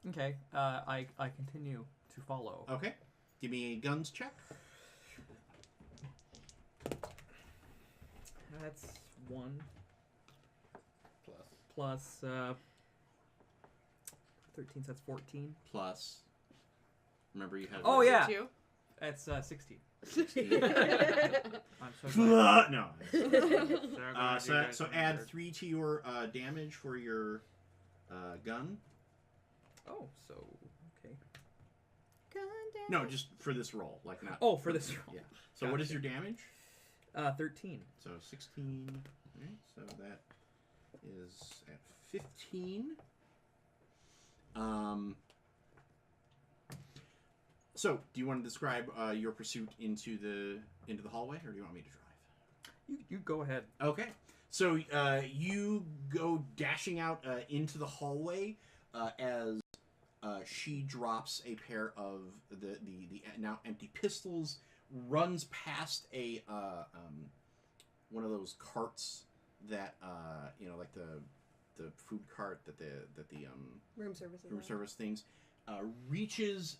Okay, I continue to follow. Okay, give me a guns check. That's 1 Plus. plus 13, so that's 14. Plus, remember you have. Oh, yeah. Two. That's 16. 16. I'm so glad. No. So add 3 to your damage for your gun. Oh, so okay. No, just for this roll, like not. Oh, for this roll. Yeah. So what is Gotcha. your damage? 13. So 16. Right, so that is at 15. So do you want to describe your pursuit into the hallway, or do you want me to drive? You go ahead. Okay. So you go dashing out into the hallway as she drops a pair of the now empty pistols, runs past a one of those carts that like the food cart that the Room service. room service things, reaches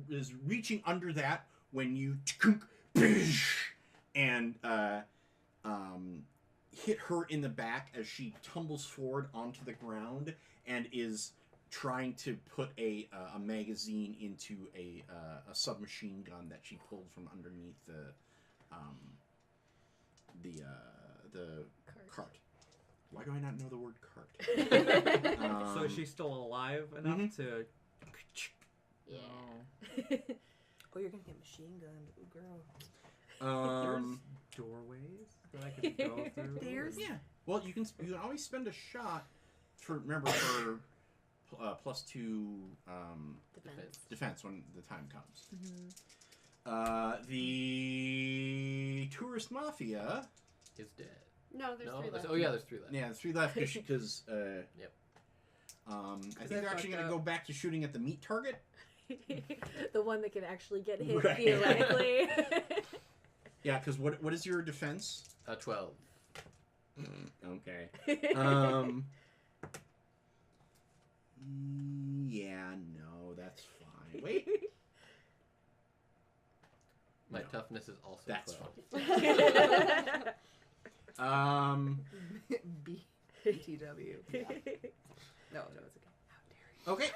is reaching under that when you and hit her in the back as she tumbles forward onto the ground and is trying to put a magazine into a submachine gun that she pulled from underneath the cart. Why do I not know the word cart? So is she still alive enough to? Yeah. Oh, you're gonna get machine gunned, ooh, girl. There's doorways that I could go through. There's Yeah. Well, you can always spend a shot for +2 defense when the time comes. The tourist mafia Is dead. No, there's 3 left. Oh yeah, there's 3 left. Yeah, there's 3 left because Yep. I think they're actually going to go back to shooting at the meat target. The one that can actually get hit Right. theoretically. Yeah, because what is your defense? 12. Okay. Yeah, no, that's fine. Wait, My No. toughness is also that's 12. fine. BTW. Yeah. No, it's okay. How dare you? Okay.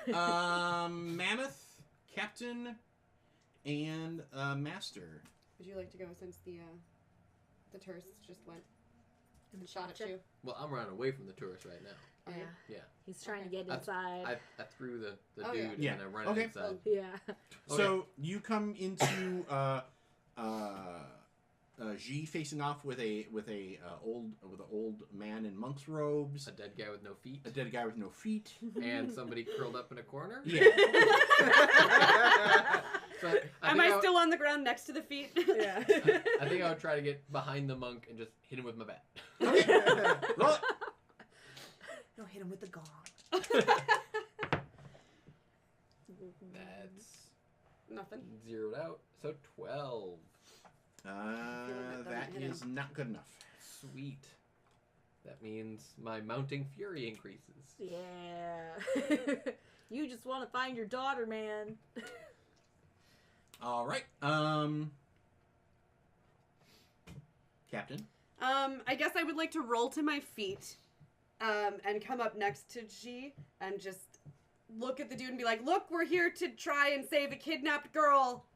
Mammoth, Captain, and Master. Would you like to go since the tourists just went and shot at you? Well, I'm running away from the tourist right now. Oh, yeah. Yeah. He's trying to Okay. get inside. I threw the Oh, dude yeah. and I run Okay. inside. Yeah. So you come into G facing off with a old man in monk's robes, A dead guy with no feet. a dead guy with no feet. And somebody curled up in a corner. Yeah. So Am I still on the ground next to the feet? Yeah. I think I would try to get behind the monk and just hit him with my bat. Roll it. No, hit him with the gong. That's Nothing. zeroed out. So 12. That hit is not good enough. Sweet. That means my mounting fury increases. Yeah. You just want to find your daughter, man. All right. Captain. I guess I would like to roll to my feet, and come up next to G and just look at the dude and be like, "Look, we're here to try and save a kidnapped girl.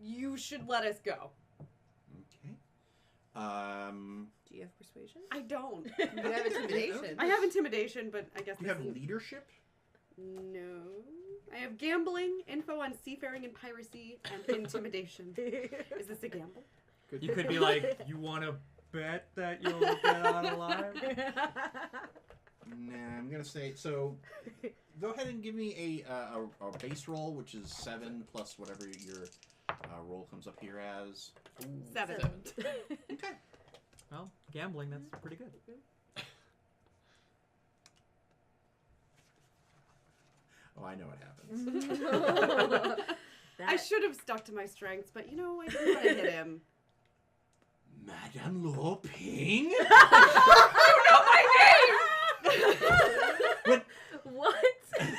You should let us go." Okay. Do you have persuasion? I don't. You have intimidation. I have intimidation, but I guess You this have isn't- leadership. No. I have gambling, info on seafaring and piracy, and intimidation. Is this a gamble? You could be like, you want to bet that you'll get out alive? Nah, I'm gonna say so. Go ahead and give me a base roll, which is 7 plus whatever your roll comes up here as. Ooh, 7. Okay. Well, gambling, that's pretty good. Oh, I know what happens. I should have stuck to my strengths, but you know, I didn't want to hit him. Madame Roleplaying? What? I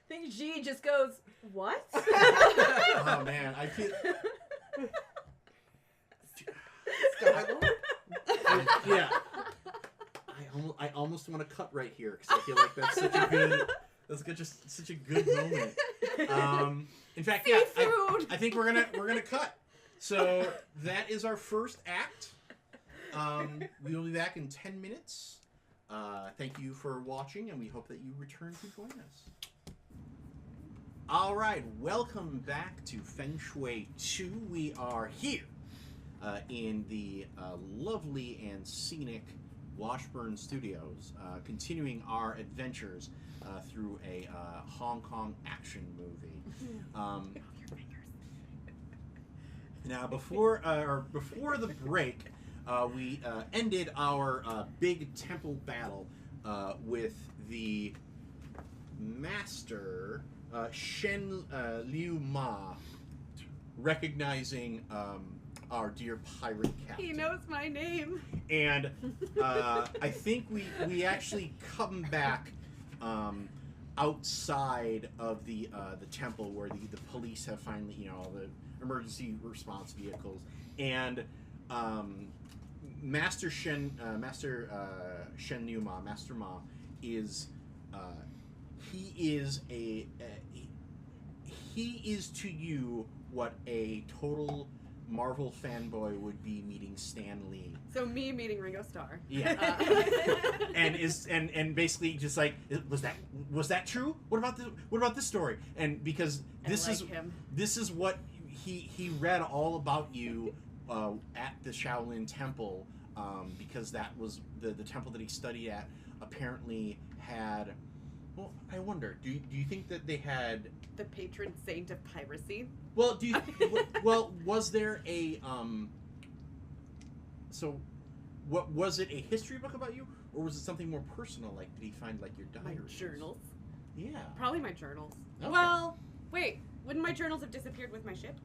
think G just goes, what? Oh man, I feel. Yeah. I almost want to cut right here because I feel like that's such a good. Just such a good moment. In fact, yeah, I think we're gonna cut. So that is our first act. We will be back in 10 minutes. Thank you for watching, and we hope that you return to join us. All right, welcome back to Feng Shui 2. We are here in the lovely and scenic Washburn Studios, continuing our adventures through a Hong Kong action movie. Now, before the break, we ended our big temple battle with the master Shen Liu Ma recognizing our dear pirate captain. He knows my name. And I think we actually come back outside of the temple where the police have finally, all the emergency response vehicles, and Master Shen Liu Ma, Master Ma, is he is to you what a total Marvel fanboy would be meeting Stan Lee. So me meeting Ringo Starr. Yeah. And basically just like, was that true? What about this story? And because this is what he read all about you at the Shaolin Temple, because that was the temple that he studied at. Apparently had. Well, I wonder. Do you think that they had the patron saint of piracy? Well, was there a so what was it, a history book about you, or was it something more personal, like did he find like your diaries? My journals. Yeah. Probably my journals. Okay. Well, wait, wouldn't my journals have disappeared with my ship?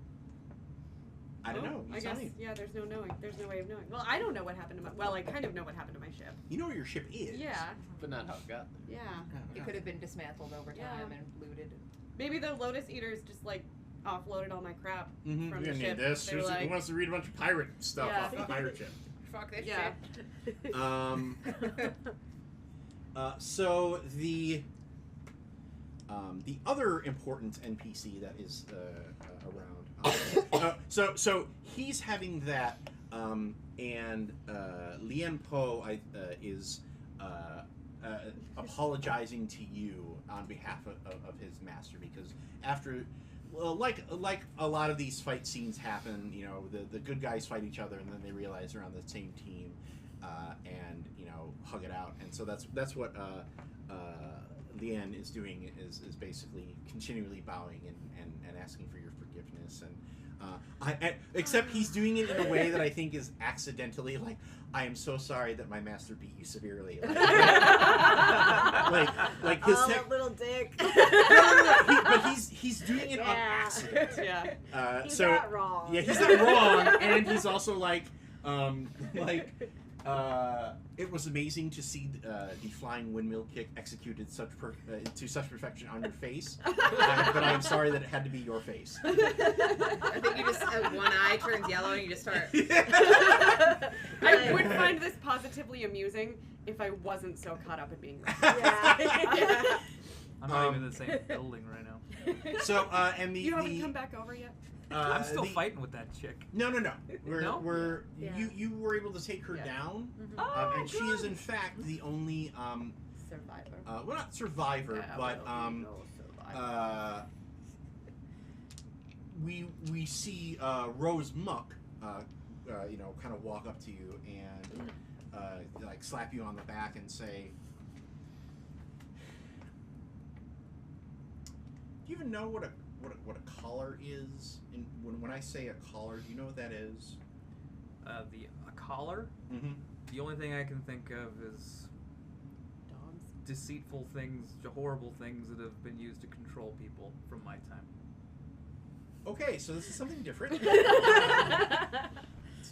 I don't know. I guess, yeah, there's no knowing. There's no way of knowing. Well, I don't know what happened to my... Well, I kind of know what happened to my ship. You know where your ship is. Yeah. But not how it got there. Yeah. It could have been dismantled over time and looted. Maybe the Lotus Eaters just, like, offloaded all my crap Mm-hmm. from You're the gonna ship. need this. They were Who wants to read a bunch of pirate stuff off the pirate ship? Fuck this shit. So the other important NPC that is around. So he's having that, and Lien Po is apologizing to you on behalf of his master, because after. Well, like a lot of these fight scenes happen, the good guys fight each other, and then they realize they're on the same team, and hug it out. And so that's what Lien is doing, is basically continually bowing and asking for your forgiveness. And except he's doing it in a way that I think is accidentally, like, I am so sorry that my master beat you severely. Like his that little dick. But he's doing it on accident. Yeah. He's not wrong. Yeah, he's not wrong, and he's also it was amazing to see the flying windmill kick executed to such perfection on your face, but I'm sorry that it had to be your face. I think you just one eye turns yellow and you just start. I would find this positively amusing if I wasn't so caught up in being right. Yeah. I'm not even in the same building right now. So and You haven't come back over yet? I'm still fighting with that chick. No. No? Yeah. You were able to take her down, Oh, and she is in fact the only Survivor. well, not survivor, but we see Rose Muck, kind of walk up to you and like slap you on the back and say, "Do you even know what a collar is? When I say a collar, do you know what that is?" A collar? Mm-hmm. The only thing I can think of is Dogs. deceitful things, horrible things that have been used to control people from my time. Okay, so this is something different. This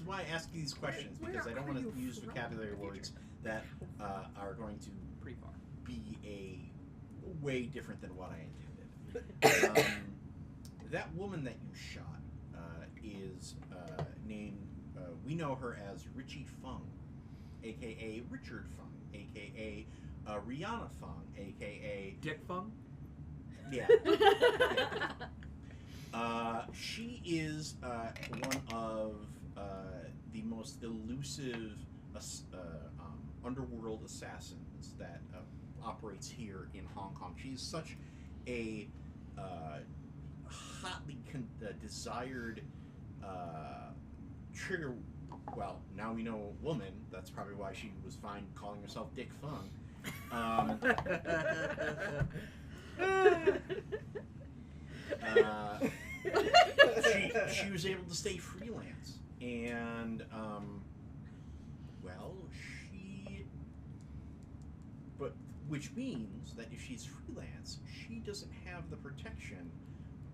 is why I ask you these questions, because I don't want to use vocabulary words that are going to Pretty far. be way different than what I intended. That woman that you shot is named, we know her as Richie Feng, a.k.a. Richard Feng, a.k.a. Rihanna Feng, a.k.a. Dick Fung? Yeah. She is one of the most elusive underworld assassins that operates here in Hong Kong. She's such a hotly desired trigger. Well, now we know a woman. That's probably why she was fine calling herself Dick Fung. She was able to stay freelance, and well, which means that if she's freelance, she doesn't have the protection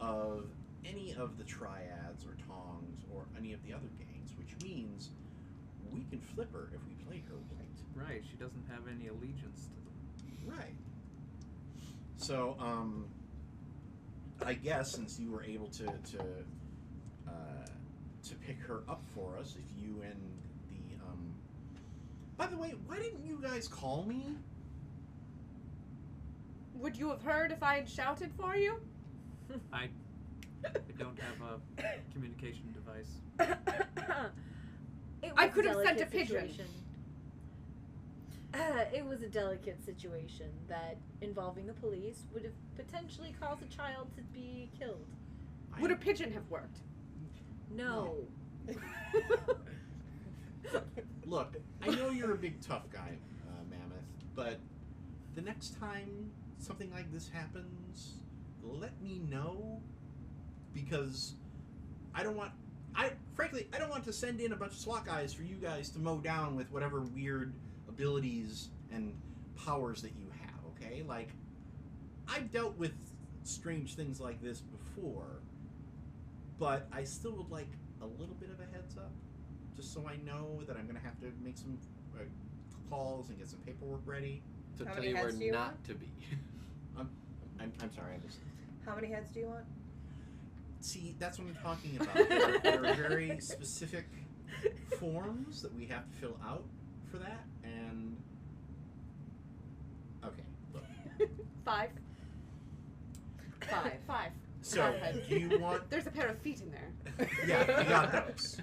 of any of the triads or tongs or any of the other gangs, which means we can flip her if we play her right. Right, she doesn't have any allegiance to them. Right. So, I guess since you were able to pick her up for us, if you and the By the way, why didn't you guys call me? Would you have heard if I had shouted for you? I don't have a communication device. I could have sent a pigeon. Situation. It was a delicate situation that, involving the police, would have potentially caused a child to be killed. Would a pigeon have worked? No. Look, I know you're a big tough guy, Mammoth, but the next time something like this happens, let me know, because frankly, I don't want to send in a bunch of SWAT guys for you guys to mow down with whatever weird abilities and powers that you have, okay? Like, I've dealt with strange things like this before, but I still would like a little bit of a heads up, just so I know that I'm going to have to make some calls and get some paperwork ready. To How tell many you where heads do you not want? to be. I'm sorry, I just... How many heads do you want? See, that's what I'm talking about. There are very specific forms that we have to fill out for that, and... Okay, look. 5. 5. 5. So, do you want... There's a pair of feet in there. Yeah, we got those.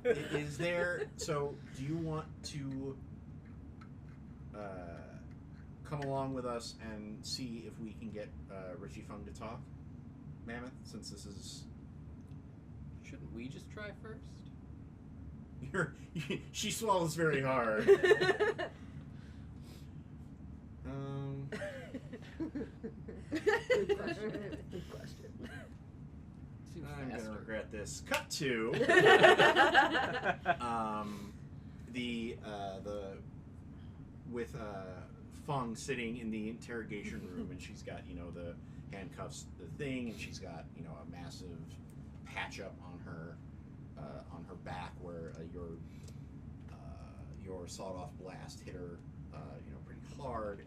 Is there... So, do you want to come along with us and see if we can get Richie Fung to talk? Mammoth, since this is... Shouldn't we just try first? She swallows very hard. Good question. I'm gonna regret this. Cut to with Fung sitting in the interrogation room, and she's got the handcuffs, the thing, and she's got a massive patch up on her back where your sawed-off blast hit her pretty hard.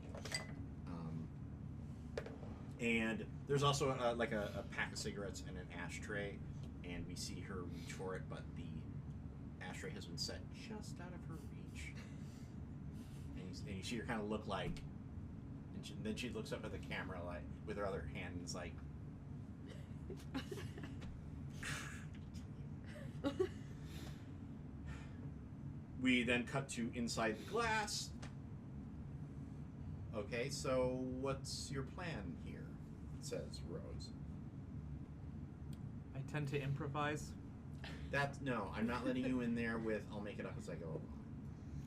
And there's also like a pack of cigarettes and an ashtray, and we see her reach for it, but the ashtray has been set just out of her reach. And you see her kind of look like, and then she looks up at the camera like with her other hand and is like, we then cut to inside the glass. Okay, so what's your plan here? Says Rose. I tend to improvise. No, I'm not letting you in there with I'll make it up as I go along.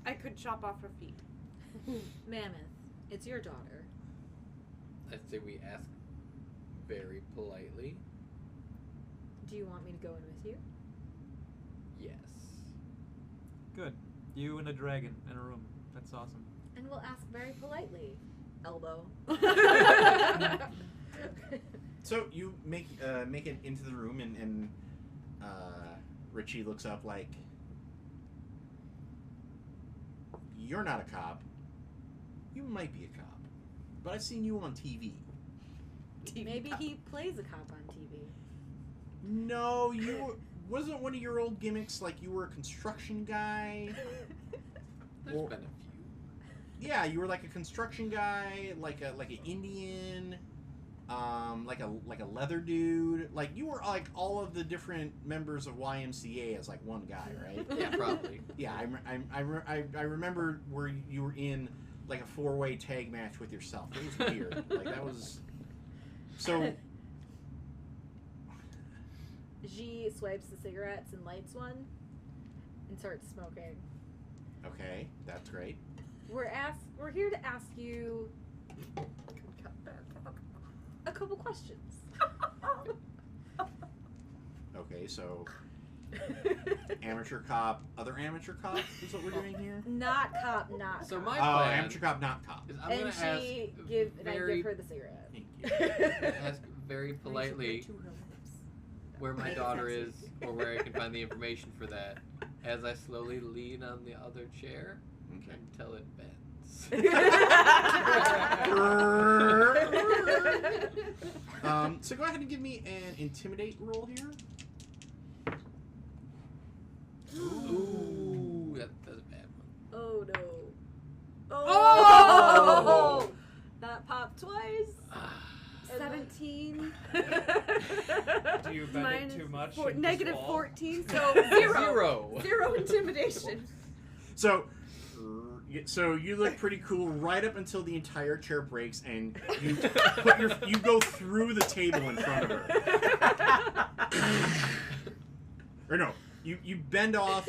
I could chop off her feet. Mammoth, it's your daughter. I'd say we ask very politely. Do you want me to go in with you? Yes. Good. You and a dragon in a room. That's awesome. And we'll ask very politely. Elbow. So you make it into the room, and Richie looks up like, you're not a cop. You might be a cop, but I've seen you on TV. Maybe he plays a cop on TV. No, wasn't one of your old gimmicks like you were a construction guy? There's been a few. Yeah, you were like a construction guy, like an Indian, like a leather dude. Like you were like all of the different members of YMCA as like one guy, right? Yeah, probably. Yeah, I remember where you were in like a 4-way tag match with yourself. It was weird. Like that was so. She swipes the cigarettes and lights one, and starts smoking. Okay, that's great. We're here to ask you a couple questions. Okay, so Amateur cop, other amateur cop is what we're doing here. Not cop, not So cop. my Oh, plan amateur cop, not cop. is I'm and gonna ask I very, give her the cigarette. Thank you. ask very politely where my daughter is or where I can find the information for that as I slowly lean on the other chair Okay. until it bends. So go ahead and give me an intimidate roll here. Ooh, that's a bad one. Oh no. Oh! That popped twice. 17. Do you bend it too much? and just Negative fall? 14, so 0. 0 intimidation. So you look pretty cool right up until the entire chair breaks and you you go through the table in front of her. Or no, you bend off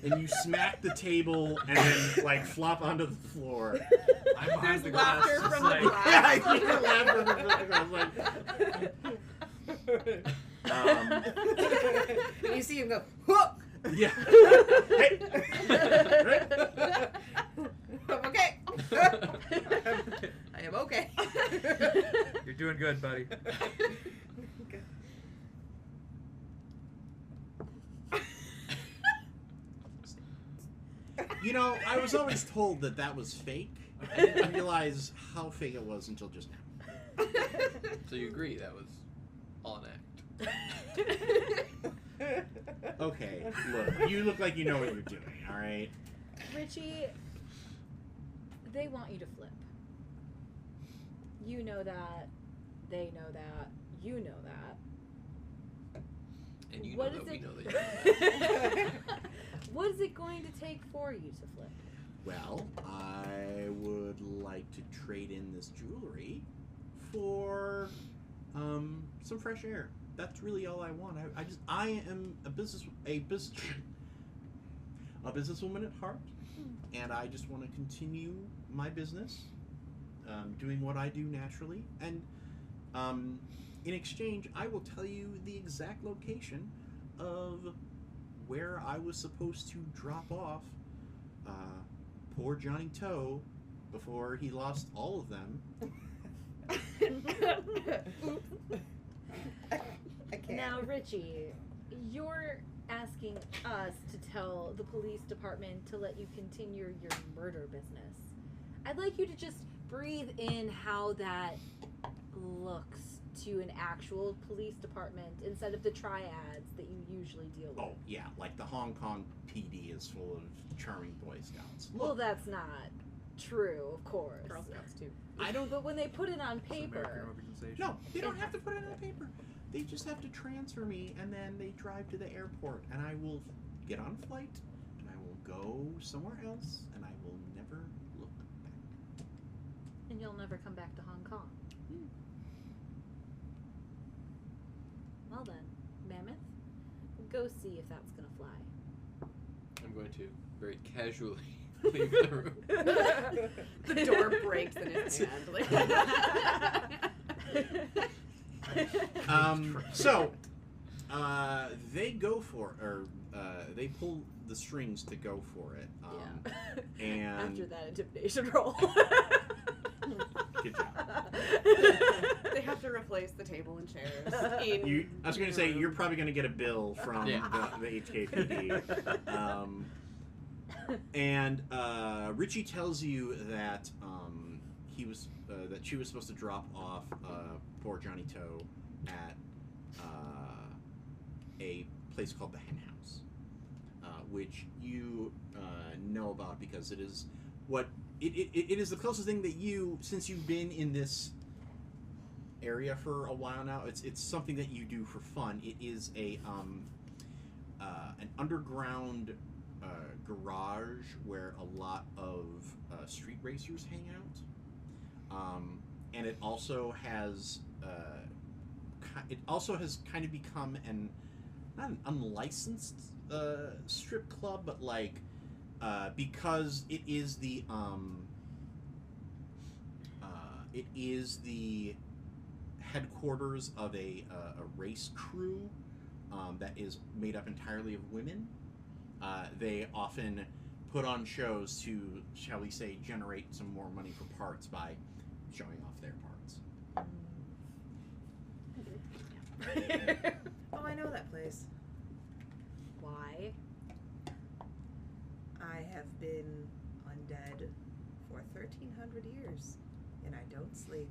and you smack the table and then like flop onto the floor. I'm behind There's the glass. laughter just from the like, glass. Yeah, I hear laughter from the And you see him go, whoa! yeah. Hey. I'm okay. I am okay. You're doing good, buddy. You know, I was always told that was fake. I didn't realize how fake it was until just now. So you agree that was all an act? Okay, look, you look like you know what you're doing, alright? Richie, they want you to flip. You know that. They know that. You know that. And you What know is that we it- know that you know that. What is it going to take for you to flip? Well, I would like to trade in this jewelry for some fresh air. That's really all I want. I am a businesswoman at heart, and I just want to continue my business, doing what I do naturally, and in exchange, I will tell you the exact location of where I was supposed to drop off poor Johnny Toe before he lost all of them. I can't. Now, Richie, you're asking us to tell the police department to let you continue your murder business. I'd like you to just breathe in how that looks to an actual police department instead of the triads that you usually deal with. Oh, yeah, like the Hong Kong PD is full of charming Boy Scouts. Well, Look, that's not true, of course. Girl Scouts too. I don't... But when they put it on It's an American paper, organization. No, they don't have to put it on paper. They just have to transfer me, and then they drive to the airport, and I will get on a flight, and I will go somewhere else, and I will never look back. and you'll never come back to Hong Kong. Well then, Mammoth, go see if that's gonna fly. I'm going to very casually leave the room. The door breaks in his hand. Like, They go for, or they pull the strings to go for it. Yeah. And After that intimidation roll. good job. they have to replace the table and chairs. I was going to say, you're probably going to get a bill from Yeah. the HKPD. And Richie tells you that that she was supposed to drop off poor Johnny Toe at a place called the Hen House, which you know about because it is it is the closest thing that since you've been in this area for a while now, it's something that you do for fun. It is an underground garage where a lot of street racers hang out, and it also has kind of become not an unlicensed strip club, but like because it is the headquarters of a race crew. that is made up entirely of women. They often put on shows to, shall we say, generate some more money for parts by showing off their parts. Oh, I know that place. Why? I have been undead for 1,300 years, and I don't sleep.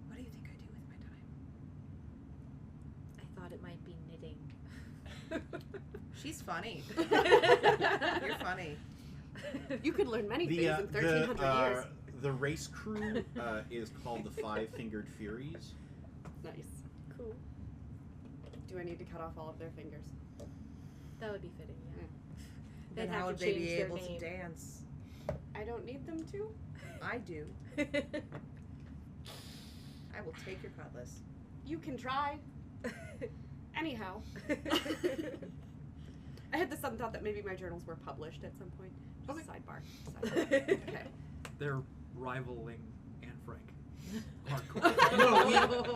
What do you think I do with my time? I thought it might be knitting. She's funny. You're funny. You could learn many things in 1,300 years. The race crew is called the Five-Fingered Furies. Nice. Cool. Do I need to cut off all of their fingers? That would be fitting, yeah. Then They'd how have would to they change be their able name. to dance? I don't need them to. I do. I will take your cutlass. You can try. Anyhow. I had the sudden thought that maybe my journals were published at some point. Just sidebar. Okay. They're rivaling Anne Frank. Hardcore. No,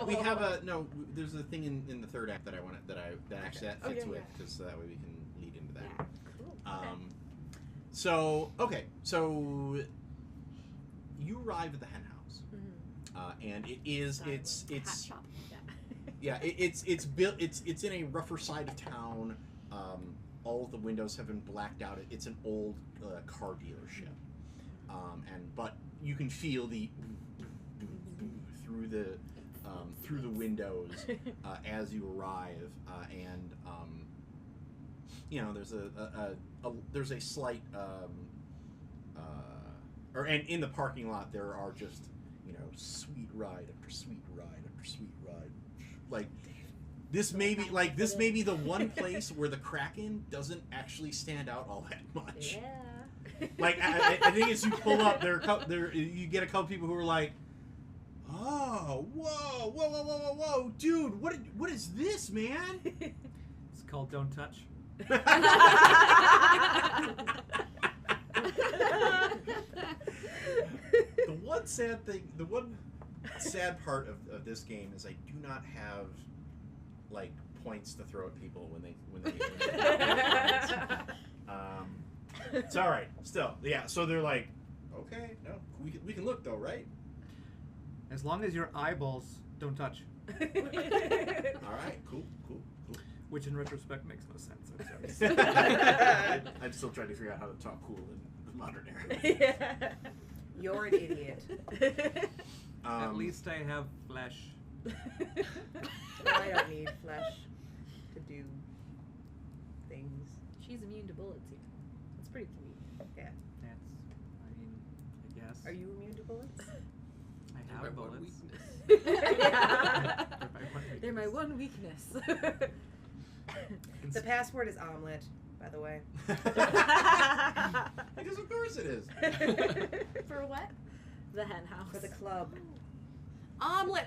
we have a no. There's a thing in the third act that I wanted that actually that Oh, fits yeah, with yeah. because that way we can lead into that. Yeah. Cool. So you arrive at the hen house, and it is it's Hat shop. yeah it's built it's in a rougher side of town. All of the windows have been blacked out. It's an old car dealership, but you can feel the through the windows as you arrive, and there's a slight and in the parking lot there are just sweet ride after sweet ride after sweet ride, like. This may be the one place where the Kraken doesn't actually stand out all that much. Yeah. Like I think as you pull up, there you get a couple people who are like, "Oh, whoa, dude, what is this, man?" It's called Don't Touch. The one sad part of this game is I do not have like points to throw at people when they it's all right. Still, yeah. So they're like, okay, no, we can look though, right? As long as your eyeballs don't touch. All right, cool. Which in retrospect makes no sense. I'm sorry. I'm still trying to figure out how to talk cool in the modern era. Yeah. You're an idiot. At least I have flesh. I don't need flesh to do things. She's immune to bullets here. That's pretty convenient. Yeah. I guess. Are you immune to bullets? I have bullets. Yeah. They're my one weakness. The password is omelet, by the way. Because of course it is. For what? The hen house. For the club. Omelet.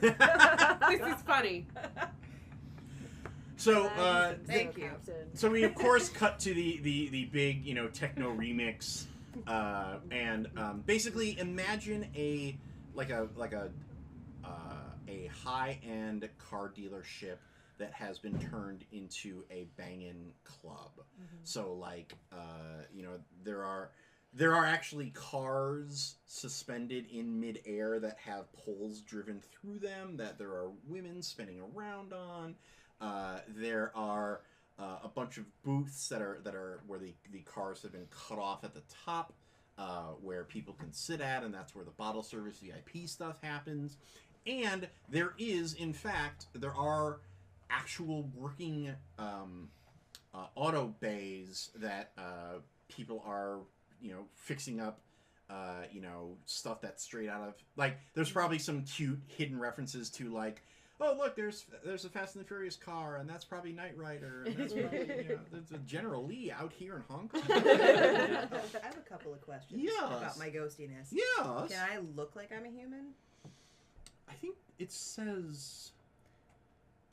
This is funny. So Thank you. So we of course cut to the big techno remix, and basically imagine a high-end car dealership that has been turned into a bangin' club. So there are actually cars suspended in midair that have poles driven through them that there are women spinning around on. There are a bunch of booths that are where the cars have been cut off at the top, where people can sit at, and that's where the bottle service VIP stuff happens. And there are actual working auto bays that people are fixing up stuff that's straight out of, like, there's probably some cute hidden references to, like, oh look, there's a Fast and the Furious car, and that's probably Knight Rider, and that's probably there's a General Lee out here in Hong Kong. I have a couple of questions about my ghostiness. Yes. Can I look like I'm a human? I think it says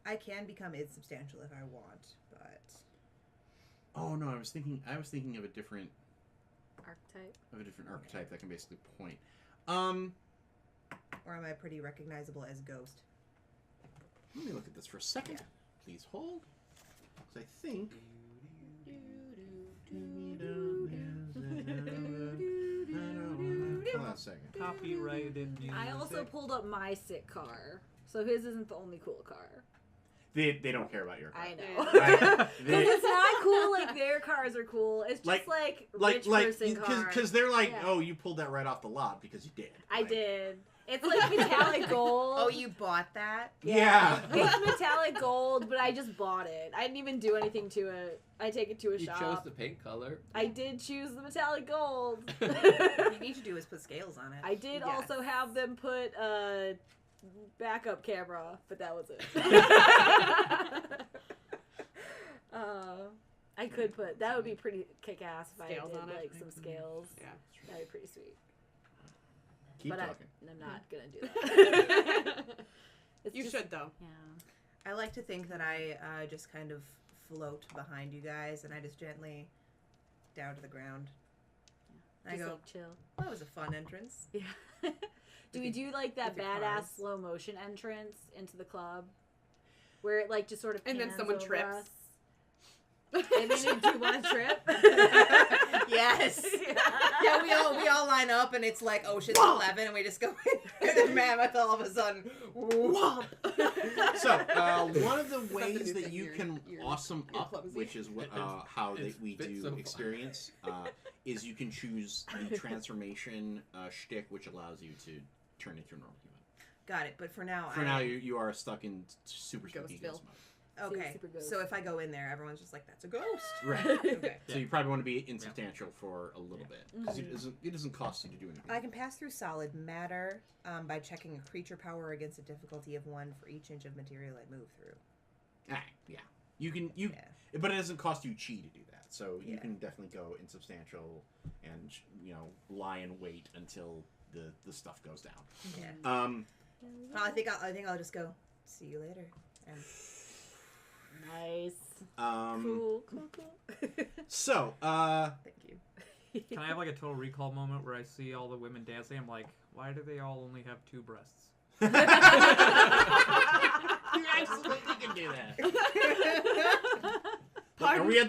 I can become insubstantial if I want, but oh no, I was thinking of a different Archetype. that can basically point. or am I pretty recognizable as Ghost? Let me look at this for a second. Please hold. 'Cause I think. Hold on a second. Copyrighted music. I also pulled up my sick car, so his isn't the only cool car. They don't care about your car. I know. Right? Because it's not cool like their cars are cool. It's just like rich person car. Because they're like, Yeah. oh, you pulled that right off the lot because you did. I Like, did. It's like metallic gold. Oh, you bought that? Yeah. It's metallic gold, but I just bought it. I didn't even do anything to it. I take it to a You shop. chose the paint color. I did choose the metallic gold. What you need to do is put scales on it. I did Yes. also have them put a backup camera, but that was it. I could put that would be pretty kick-ass if Scales I did on it. like some scales. Yeah. That'd be pretty sweet. Keep but talking. I'm not gonna do that. It's You just- should though. Yeah. I like to think that I just kind of float behind you guys, and I just gently down to the ground. I Just go, like chill. that was a fun entrance. Yeah. Do we do like that with your badass cars. slow motion entrance into the club, where it like just sort of And then pans someone over trips. us? And then do you want to trip? Yes. Yeah, we all line up, and it's like Ocean's 11, and we just go in, and then Mammoth all of a sudden, whomp. So, one of the Something ways is that that you you're- can you're awesome up, clumsy. which is what how we It's do so fun. experience, is you can choose the transformation shtick, which allows you to turn into a normal human. Got it. But for now, For now, you are stuck in super spooky Ghostville. ghost mode. okay. Super ghost. So if I go in there, everyone's just like, "That's a ghost." Right. Okay. So you probably want to be insubstantial for a little bit because it doesn't cost you to do anything. I can pass through solid matter by checking a creature power against a difficulty of 1 for each inch of material I move through. Yeah. You can Yeah. but it doesn't cost you chi to do that. So you Yeah. can definitely go insubstantial and lie in wait until the stuff goes down. Yeah. I think I'll just go. See you later. And Nice. Um, Cool. So, thank you. Can I have like a total recall moment where I see all the women dancing? I'm like, why do they all only have 2 breasts? you absolutely can do that. Like, are we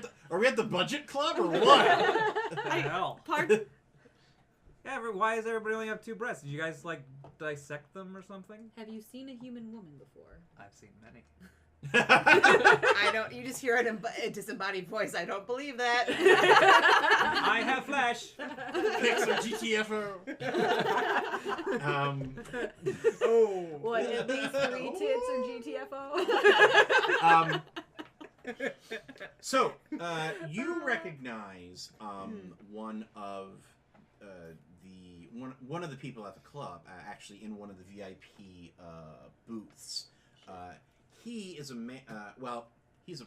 at the budget club or what? What the hell? Pardon? Yeah, why does everybody only have 2 breasts? Did you guys like dissect them or something? Have you seen a human woman before? I've seen many. I don't. You just hear it in a disembodied voice. I don't believe that. I have flesh. Pick some GTFO. Oh. What, at least 3 tits or GTFO? So, you recognize one of one of the people at the club, actually in one of the VIP booths. He is a man. He's a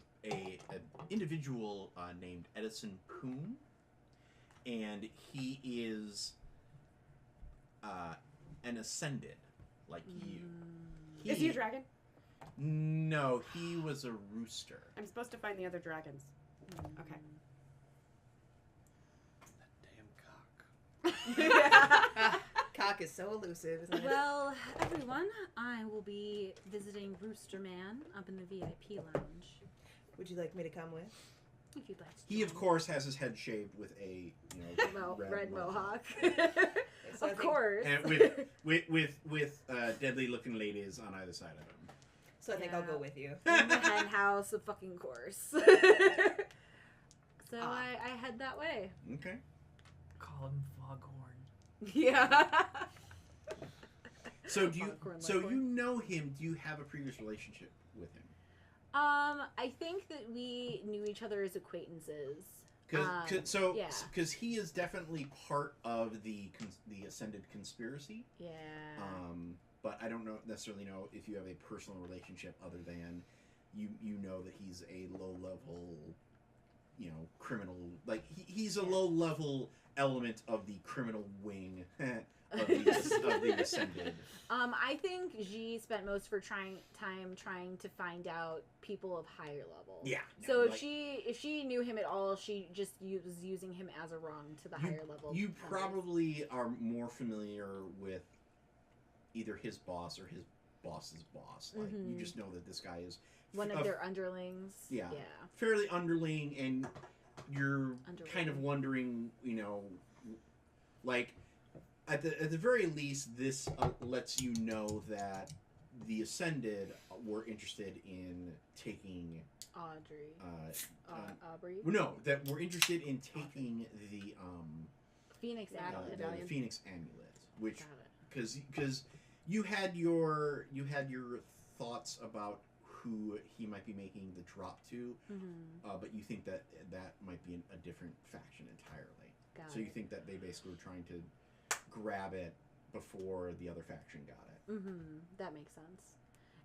individual named Edison Poon, and he is an ascended, like you. Is he a dragon? No, he was a rooster. I'm supposed to find the other dragons. Okay. That damn cock. Cock is so elusive, isn't it? Well, everyone, I will be visiting Rooster Man up in the VIP lounge. Would you like me to come with? If you'd like to He, of join. course, has his head shaved with a Red mohawk. So I Of think- course. and with deadly-looking ladies on either side of him. So I think I'll go with you. In the hen house, of fucking course. So I head that way. Okay. Call him Foghorn. Yeah. So do you? Foghorn So Leghorn. you know him? Do you have a previous relationship with him? I think that we knew each other as acquaintances. Because he is definitely part of the Ascended conspiracy. Yeah. But I don't necessarily know if you have a personal relationship other than you know that he's a low level, criminal. Like he's a low level element of the criminal wing of the Ascended. I think G spent most of her time trying to find out people of higher level. Yeah. So like, if she knew him at all, she just was using him as a rung to the higher level. You members. probably are more familiar with either his boss or his boss's boss. Like you just know that this guy is One of their underlings. Yeah. Yeah. fairly underling, and you're kind of Underling. wondering, like at the very least, this lets you know that the Ascended were interested in taking Audrey. Aubrey. no, that we're interested in taking the Phoenix Amulet. the Phoenix Amulet, which Got it. because you had your thoughts about who he might be making the drop to, but you think that might be a different faction entirely. Got So you it. think that they basically were trying to grab it before the other faction got it. That makes sense.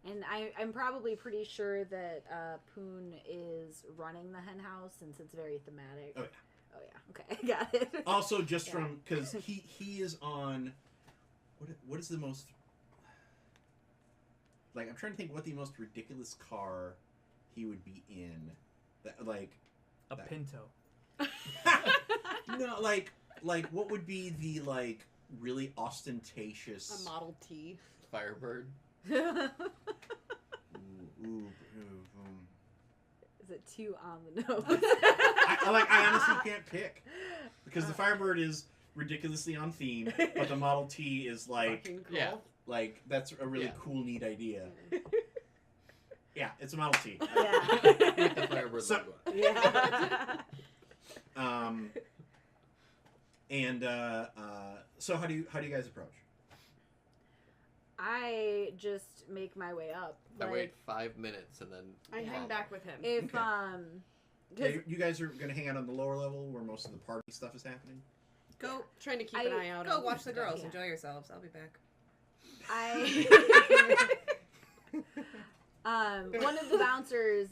And I'm probably pretty sure that Poon is running the hen house since it's very thematic. Oh, yeah. Oh yeah. Okay, got it. Also, just Yeah. from because he is on what is the most, like, I'm trying to think what the most ridiculous car he would be in, that A Pinto. no, like what would be the really ostentatious A Model T. Firebird. Is it too on the nose? I honestly can't pick because the Firebird is ridiculously on theme, but the Model T is Fucking cool. yeah. that's a really Yeah. cool, neat idea. Yeah, it's a Model T. Yeah. With the Firebird So- logo. Yeah. And so how do you guys approach? I just make my way up. I wait 5 minutes and then I hang follow. back with him. If Okay. 'cause- Okay, you guys are gonna hang out on the lower level where most of the party stuff is happening. Go, Trying to keep an eye out. go on watch the girls. Yeah. Enjoy yourselves. I'll be back. One of the bouncers,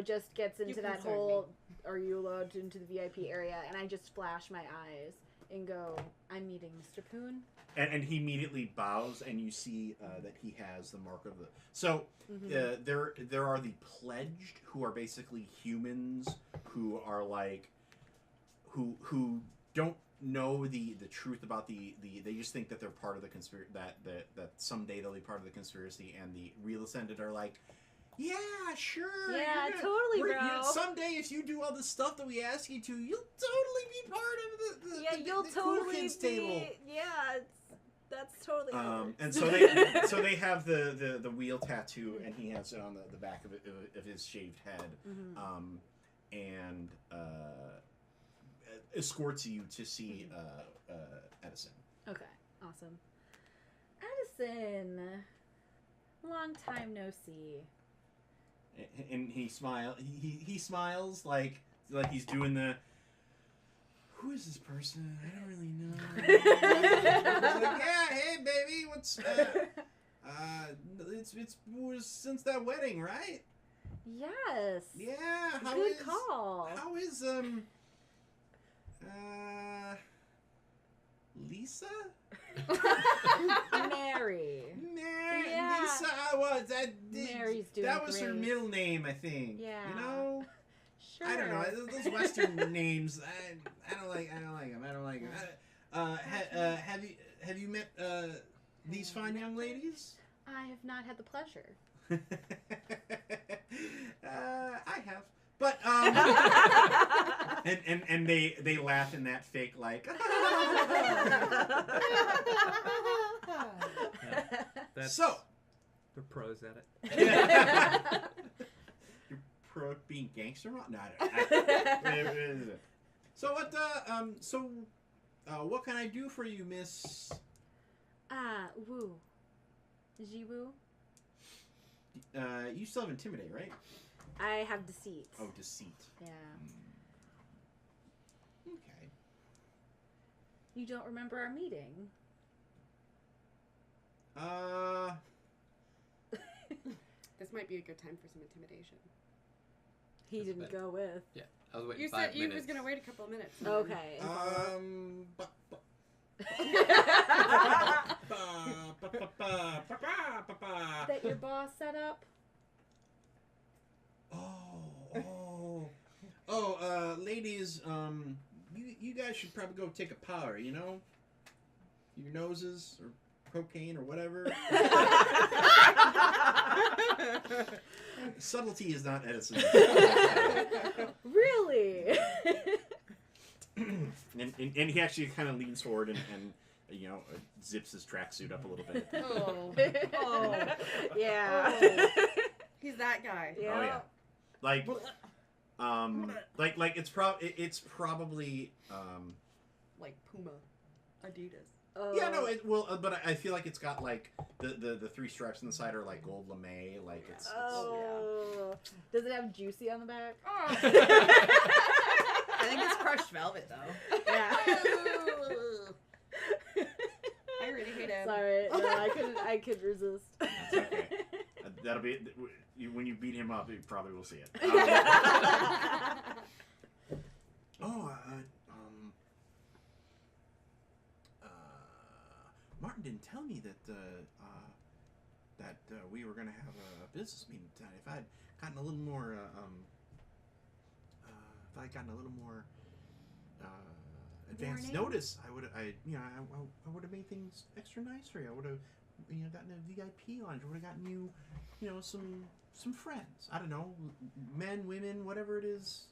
just gets into You that concerned whole "are you allowed into the VIP area?" and I just flash my eyes and go, "I'm meeting Mr. Poon." And he immediately bows, and you see that he has the mark of the. So there are the pledged, who are basically humans who are who don't know the truth about the they just think that they're part of the conspiracy, that someday they'll be part of the conspiracy, and the real Ascended are like, yeah, sure, Yeah, you're totally, bro. someday if you do all the stuff that we ask you to, you'll totally be part of the Yeah, you'll the totally cool kids be. table. Yeah, that's totally. how it And works. so they have the wheel tattoo, and he has it on the back of his shaved head, and escorts you to see Edison. Okay, awesome. Edison, long time no see. And he smiles like he's doing the. Who is this person? I don't really know. He's like, yeah, hey baby, what's it was since that wedding, right? Yes. Yeah. Good call. How is Lisa? Mary. Mary, Yeah. Lisa. Mary's doing That was her great. middle name, I think. Yeah. You know. Sure. I don't know. Those Western names, I don't like them. I don't like them. Have you met these fine young ladies? I have not had the pleasure. I have, but and they laugh in that fake That's, So they're pros at it. you're pro at being gangster? No, I don't. So what can I do for you, Miss? Woo. Jiwoo. You still have Intimidate, right? I have deceit. Oh, Deceit. Yeah. Okay. You don't remember our meeting? This might be a good time for some intimidation. He That's didn't better. go with. Yeah, I was waiting You 5 said you minutes. was gonna wait a couple of minutes. Okay. That your boss set up? Ladies, you guys should probably go take a power, you know? Your noses are cocaine or whatever. Subtlety is not Edison's. Really? and he actually kind of leans forward and zips his tracksuit up a little bit. Oh. Yeah. Oh. He's that guy. Yeah. Oh yeah, like it's probably Like Puma, Adidas. Oh. yeah, no, it will, but I feel like it's got like the three stripes on the side are like gold lame, like it's Oh. Does it have juicy on the back? I think it's crushed velvet though. Yeah. I really hate him. Sorry, no, I could resist. That's okay. That'll be when you beat him up, you probably will see it. Martin didn't tell me that we were gonna have a business meeting tonight. If I'd gotten a little more, advance notice, I would have made things extra nice for you. I would have gotten a VIP lounge. I would have gotten you some friends. I don't know, men, women, whatever it is.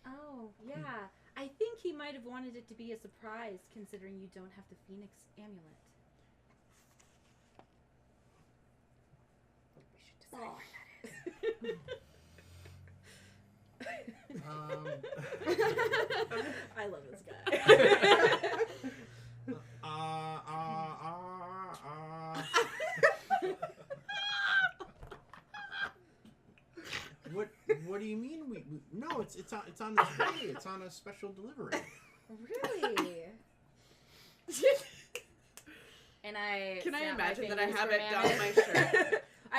Oh, yeah. I think he might have wanted it to be a surprise, considering you don't have the Phoenix amulet. We should decide where that is. I love this guy. What do you mean? No, it's on this way. It's on a special delivery. Really? And Can I snap my imagine that I fingers have for it down Mammoth. my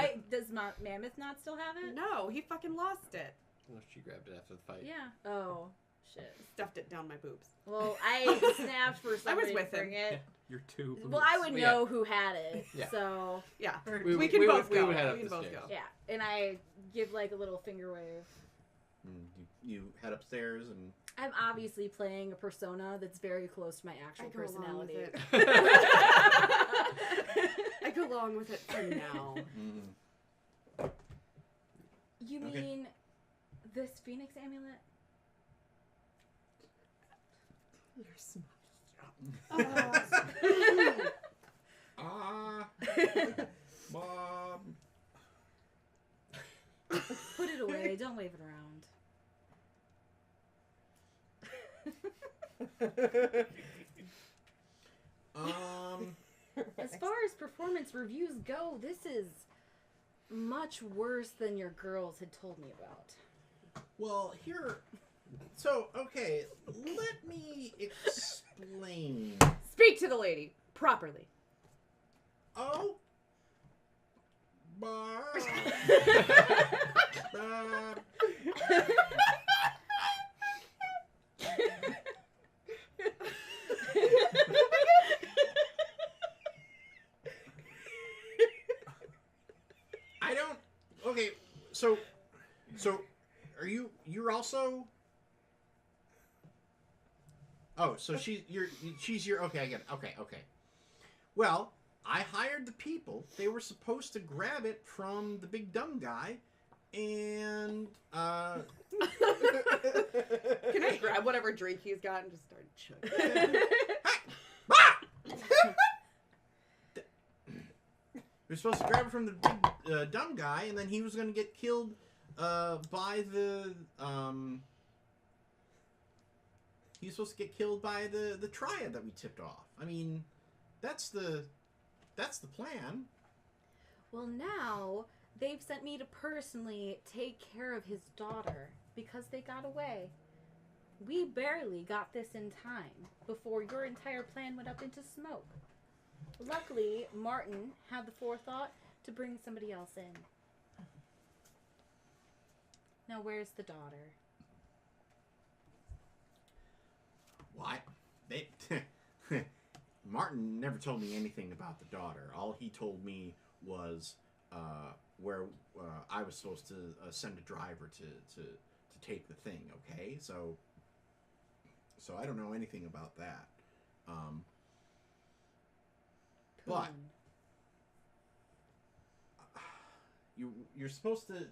shirt? Does Mammoth not still have it? No, he fucking lost it. Well, she grabbed it after the fight. Yeah. Oh, shit. Stuffed it down my boobs. Well, I snapped for somebody with to bring him. it. You're two. Well, I would Yeah. know who had it. Yeah. So, Yeah, We can both would go. head up We can the both stairs. go. yeah. And I give like a little finger wave. You head upstairs and I'm obviously playing a persona that's very close to my actual I go along with personality. it. I go along with it for now. You Okay. mean this Phoenix amulet? You're smart. Mom. Put it away. Don't wave it around. As far as performance reviews go, this is much worse than your girls had told me about. Well, here. So, okay, let me explain. Speak to the lady properly. Oh. Bob. Bob. I don't. Okay, so are you're also. Oh, so she's your okay. I get it. Okay. Well, I hired the people. They were supposed to grab it from the big dumb guy, and Can I grab whatever drink he's got and just start chugging? They're supposed to grab it from the big dumb guy, and then he was going to get killed by the he was supposed to get killed by the triad that we tipped off. I mean, that's the plan. Well, now they've sent me to personally take care of his daughter because they got away. We barely got this in time before your entire plan went up into smoke. Luckily, Martin had the forethought to bring somebody else in. Now, where's the daughter? Why? They Martin never told me anything about the daughter. All he told me was where I was supposed to send a driver to take the thing. Okay, so I don't know anything about that. but you're supposed to.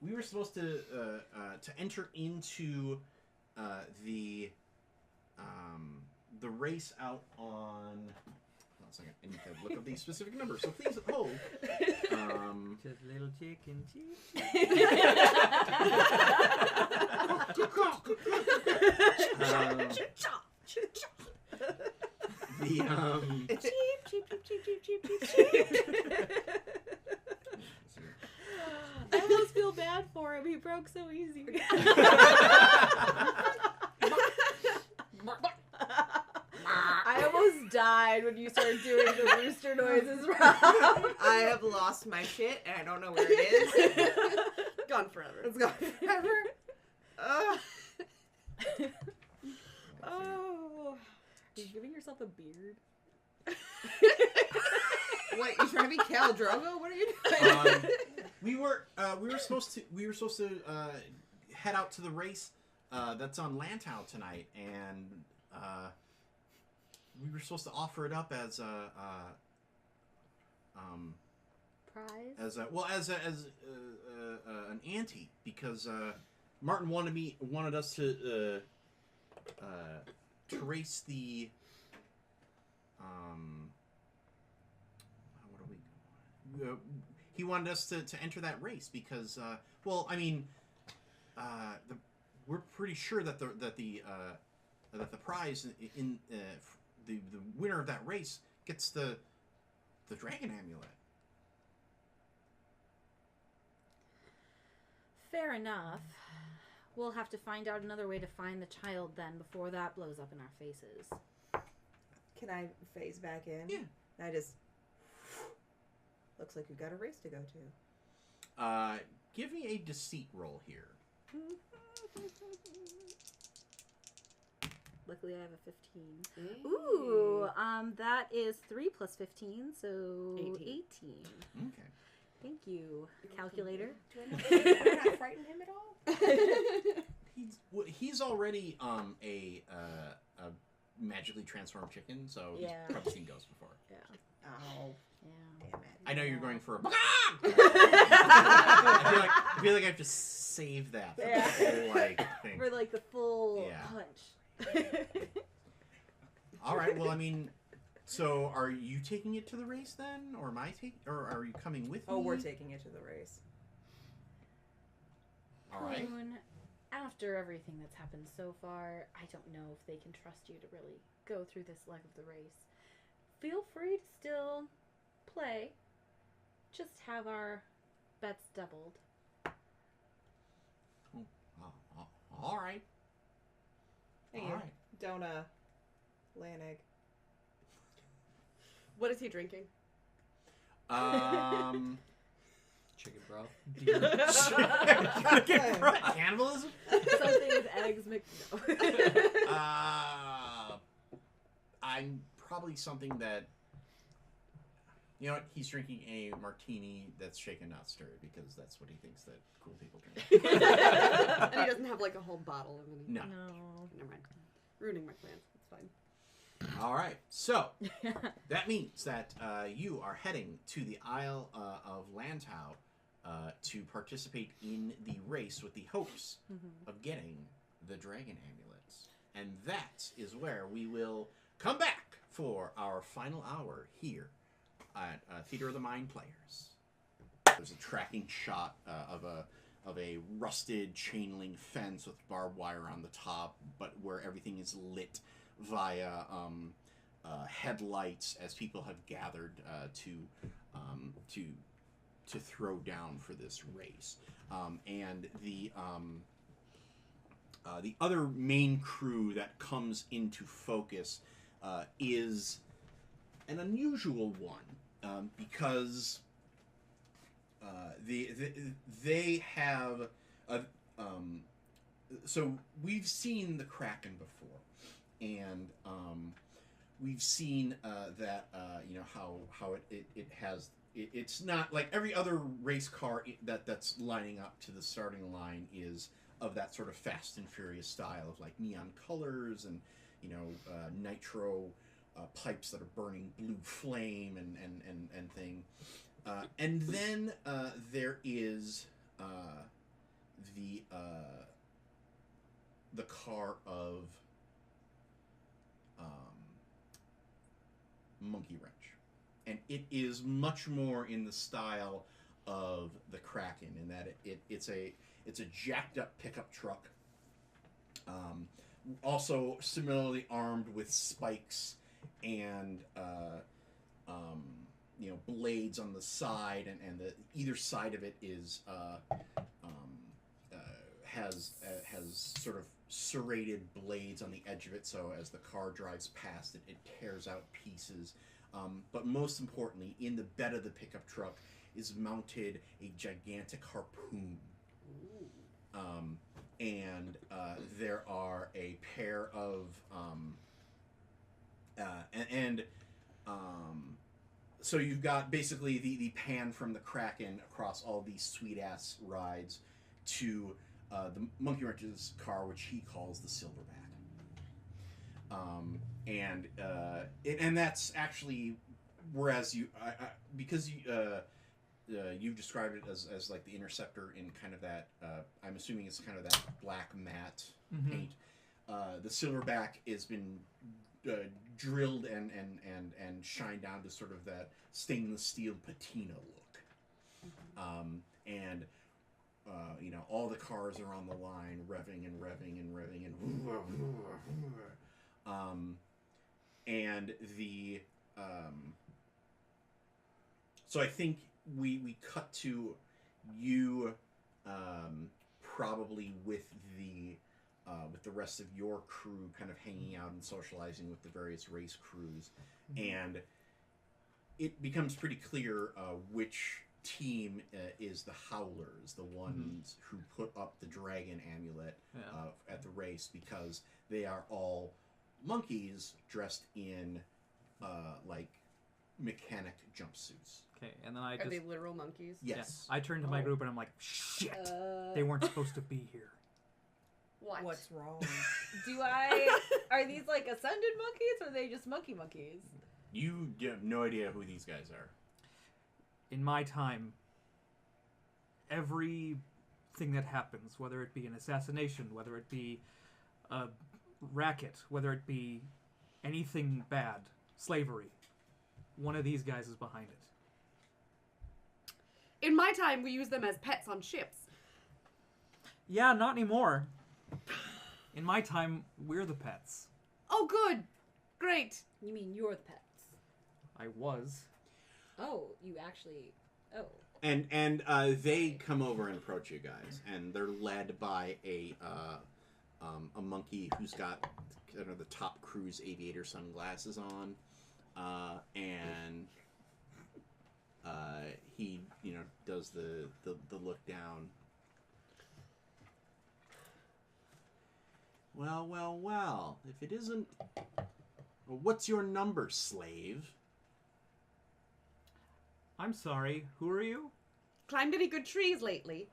We were supposed to enter into the race out on. Hold on a second. I need to look up these specific numbers. So please hold. Just little chicken cheep. I almost feel bad for him. He broke so easy. I almost died when you started doing the rooster noises, Rob. I have lost my shit and I don't know where it is. Gone forever. It's gone forever. Oh. Are you giving yourself a beard? What, you trying to be Khal Drogo? What are you doing? We were supposed to head out to the race that's on Lantau tonight, and we were supposed to offer it up as a Prize? as an ante, because Martin wanted us to race the he wanted us to enter that race because we're pretty sure that the prize in the winner of that race gets the dragon amulet. Fair enough. We'll have to find out another way to find the child then before that blows up in our faces. Can I phase back in? Yeah. I just... Looks like we've got a race to go to. Give me a deceit roll here. Luckily I have a 15. Ooh, that is 3 plus 15, so 18. Okay. Thank you, calculator. Do I not frighten him at all? He's already a magically transformed chicken, so he's Yeah. probably seen ghosts before. Yeah. Oh, Yeah. damn it. I know you're going for a. I I feel like I have to save that for Yeah. the whole thing. For like the full Yeah. punch. All right. Well, I mean, so are you taking it to the race then, or or are you coming with me? Oh, we're taking it to the race. All right. Poon, after everything that's happened so far, I don't know if they can trust you to really go through this leg of the race. Feel free to still play. Just have our bets doubled. All right. Hey, All right. don't lay an egg. What is he drinking? Chicken broth. Cannibalism? Something with eggs mixed. No. I'm probably something that. You know what? He's drinking a martini that's shaken, not stirred, because that's what he thinks that cool people drink. And he doesn't have like a whole bottle of it. No. No. Never mind. Ruining my plans. It's fine. All right. So that means that you are heading to the Isle of Lantau to participate in the race with the hopes of getting the dragon amulets. And that is where we will come back for our final hour here at Theater of the Mind Players. There's a tracking shot of a rusted chain link fence with barbed wire on the top, but where everything is lit via headlights as people have gathered to throw down for this race. And the other main crew that comes into focus is an unusual one. Because they have so we've seen the Kraken before, and we've seen that how it has it's not like every other race car that's lining up to the starting line is of that sort of Fast and Furious style of like neon colors and nitro pipes that are burning blue flame and thing. And then there is the car of Monkey Wrench, and it is much more in the style of the Kraken in that it's a jacked up pickup truck, also similarly armed with spikes and blades on the side, and either side of it is has sort of serrated blades on the edge of it, so as the car drives past it, it tears out pieces. But most importantly, in the bed of the pickup truck is mounted a gigantic harpoon. And there are a pair of so you've got basically the pan from the Kraken across all these sweet ass rides to the Monkey Wrench's car, which he calls the Silverback. And that's actually, whereas because you've described it as like the Interceptor in kind of that, I'm assuming it's kind of that black matte paint. The Silverback has been drilled and shined down to sort of that stainless steel patina look. All the cars are on the line, revving and so I think we cut to you probably with the rest of your crew kind of hanging out and socializing with the various race crews, and it becomes pretty clear which team is the Howlers, the ones who put up the dragon amulet at the race, because they are all monkeys dressed in like mechanic jumpsuits. Okay, and then Are they literal monkeys? Yes. I turned to my group and I'm like, shit, they weren't supposed to be here. What? What's wrong? Are these like ascended monkeys, or are they just monkeys? You have no idea who these guys are. In my time, everything that happens, whether it be an assassination, whether it be a racket, whether it be anything bad, slavery, one of these guys is behind it. In my time, we used them as pets on ships. Yeah, not anymore. In my time, we're the pets. Oh, good. Great. You mean you're the pets? I was. Oh, you actually... Oh. And they come over and approach you guys, and they're led by a monkey who's got kind of the top cruise aviator sunglasses on, and he does the look down. Well. If it isn't, what's your number, slave? I'm sorry, who are you? Climbed any good trees lately?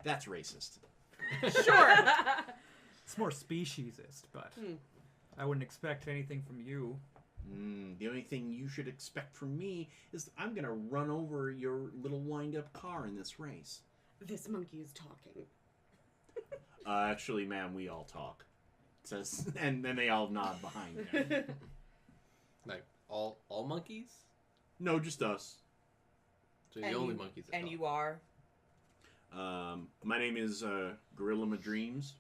That's racist. Sure. It's more speciesist, but I wouldn't expect anything from you. The only thing you should expect from me is I'm gonna run over your little wind-up car in this race. This monkey is talking. Actually, ma'am, we all talk. Says, and then they all nod behind him. Like all monkeys? No, just us. So you're the only monkeys that And talk. you are? My name is Gorilla My Dreams.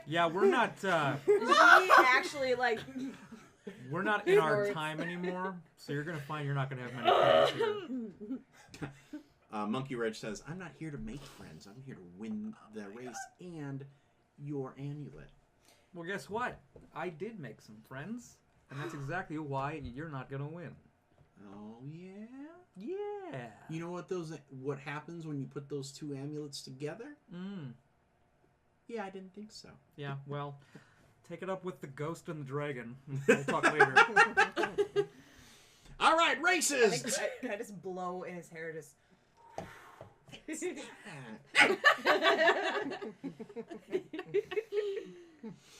Yeah, we're not. He actually like. We're not in our Words. time anymore, so you're gonna find you're not gonna have many friends here. Monkey Reg says, I'm not here to make friends. I'm here to win the race and your amulet. Well, guess what? I did make some friends, and that's exactly why you're not gonna win. Oh, yeah? Yeah. You know what happens when you put those two amulets together? Yeah, I didn't think so. Yeah. Well, take it up with the ghost and the dragon. We'll talk later. All right, races! Can I just blow in his hair? Just.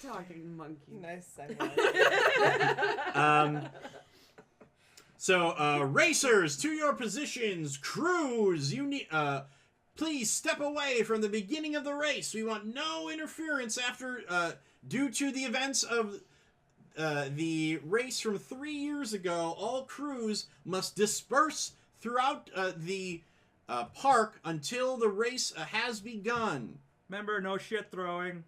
Talking monkey. Nice segue. So, racers, to your positions. Crews, you need. Please step away from the beginning of the race. We want no interference after. Due to the events of the race from 3 years ago, all crews must disperse throughout the park until the race has begun. Remember, no shit throwing.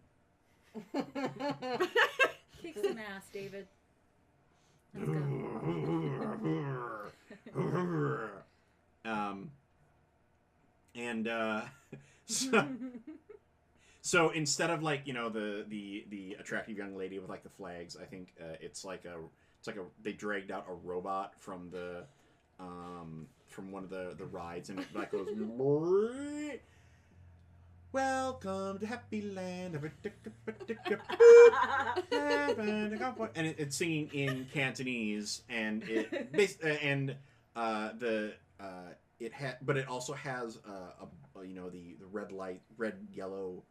Kick some ass, David. Let's go. And so instead of like, you know, the attractive young lady with like the flags, I think it's like a they dragged out a robot from the from one of the rides, and it like goes welcome to happy land and it's singing in Cantonese, and it but it also has you know, the red yellow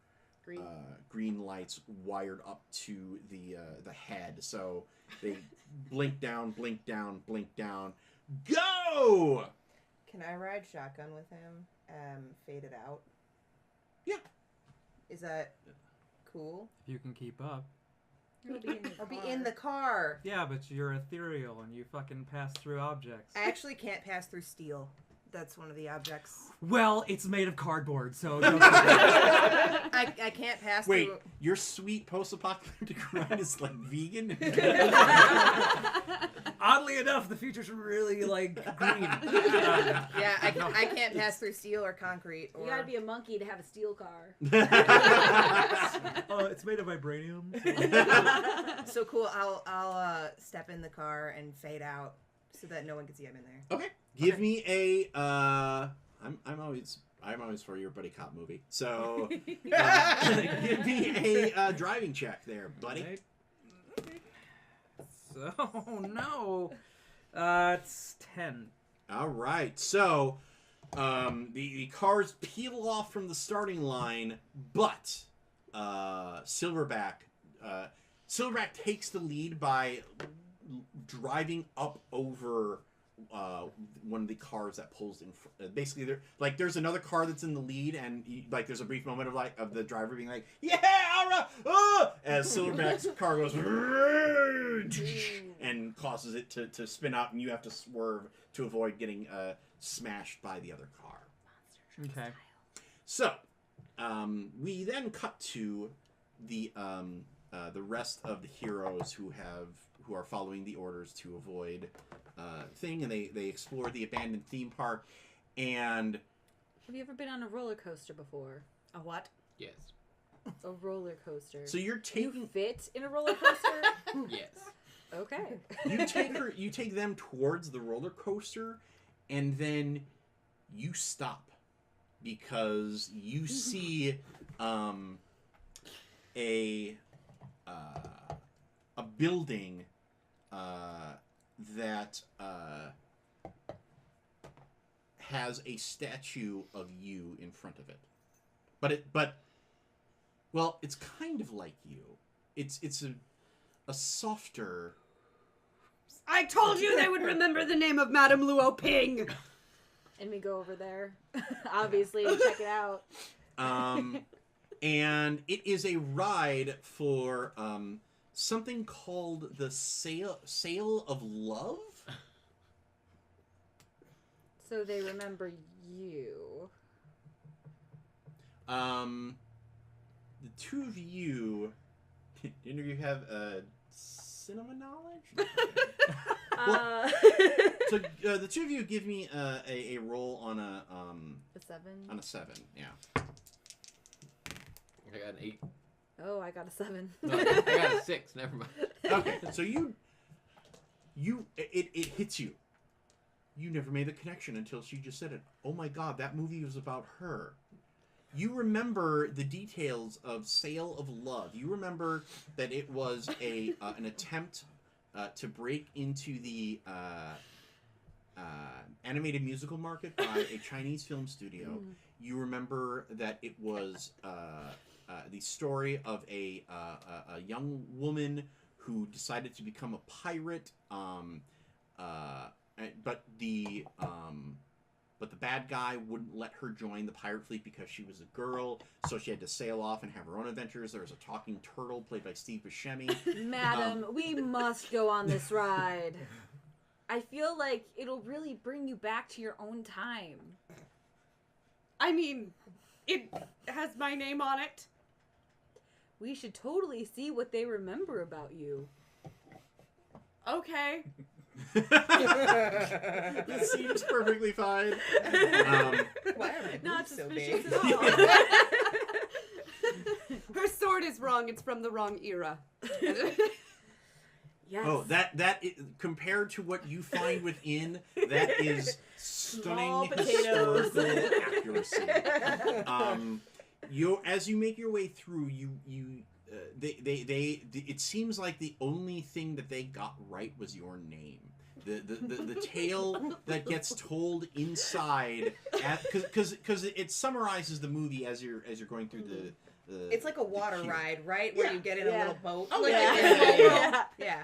green lights wired up to the head, so they blink down, go. Can I ride shotgun with him? Fade it out. Yeah. Is that cool? If you can keep up. I'll be in the car. Yeah, but you're ethereal and you fucking pass through objects. I actually can't pass through steel. That's one of the objects. Well, it's made of cardboard, so... I can't pass Wait, through... your sweet post-apocalyptic ride is like vegan? Oddly enough, the future's really, like, green. Yeah, I can't pass through steel or concrete. Or... You gotta be a monkey to have a steel car. It's made of vibranium. So cool. I'll step in the car and fade out so that no one can see I'm in there. Okay. Give me a I'm always for your buddy cop movie. So give me a driving check there, buddy. Right. So no. It's 10. All right. So the cars peel off from the starting line, but Silverback takes the lead by driving up over one of the cars that pulls in. Basically, there's another car that's in the lead, and like there's a brief moment of the driver being like, "Yeah, all right," as Silverback's car goes and causes it to spin out, and you have to swerve to avoid getting smashed by the other car. Okay. So, we then cut to the rest of the heroes who are following the orders to avoid thing, and they explore the abandoned theme park. And Have you ever been on a roller coaster before? A what? Yes. A roller coaster. so you're taking You fit in a roller coaster? Yes. Okay. you take them towards the roller coaster, and then you stop because you see a building that has a statue of you in front of it, but it's kind of like you. It's a softer. I told you they would remember the name of Madame Luo Ping. And we go over there, obviously, and check it out. And it is a ride for something called the Sail of Love. So they remember you. The two of you, do you have cinema knowledge? So the two of you give me a roll on a 7. On a 7, yeah. I got an 8. Oh, I got a 7. No, I got a 6. Never mind. Okay, so it hits you. You never made the connection until she just said it. Oh my God, that movie was about her. You remember the details of Sail of Love. You remember that it was an attempt to break into the animated musical market by a Chinese film studio. You remember that it was the story of a young woman who decided to become a pirate, but the bad guy wouldn't let her join the pirate fleet because she was a girl, so she had to sail off and have her own adventures. There was a talking turtle played by Steve Buscemi. Madam, we must go on this ride. I feel like it'll really bring you back to your own time. I mean, it has my name on it. We should totally see what they remember about you. Okay. That seems perfectly fine. Why are my Not boobs so suspicious big? at all. Her sword is wrong. It's from the wrong era. Yes. Oh, compared to what you find within, that is Small stunning potatoes. historical accuracy. As you make your way through, it seems like the only thing that they got right was your name. The tale that gets told inside, because it summarizes the movie as you're going through the. It's like a water queue. ride, right? Where you get in a little boat. Oh, Like yeah. a small boat. Yeah.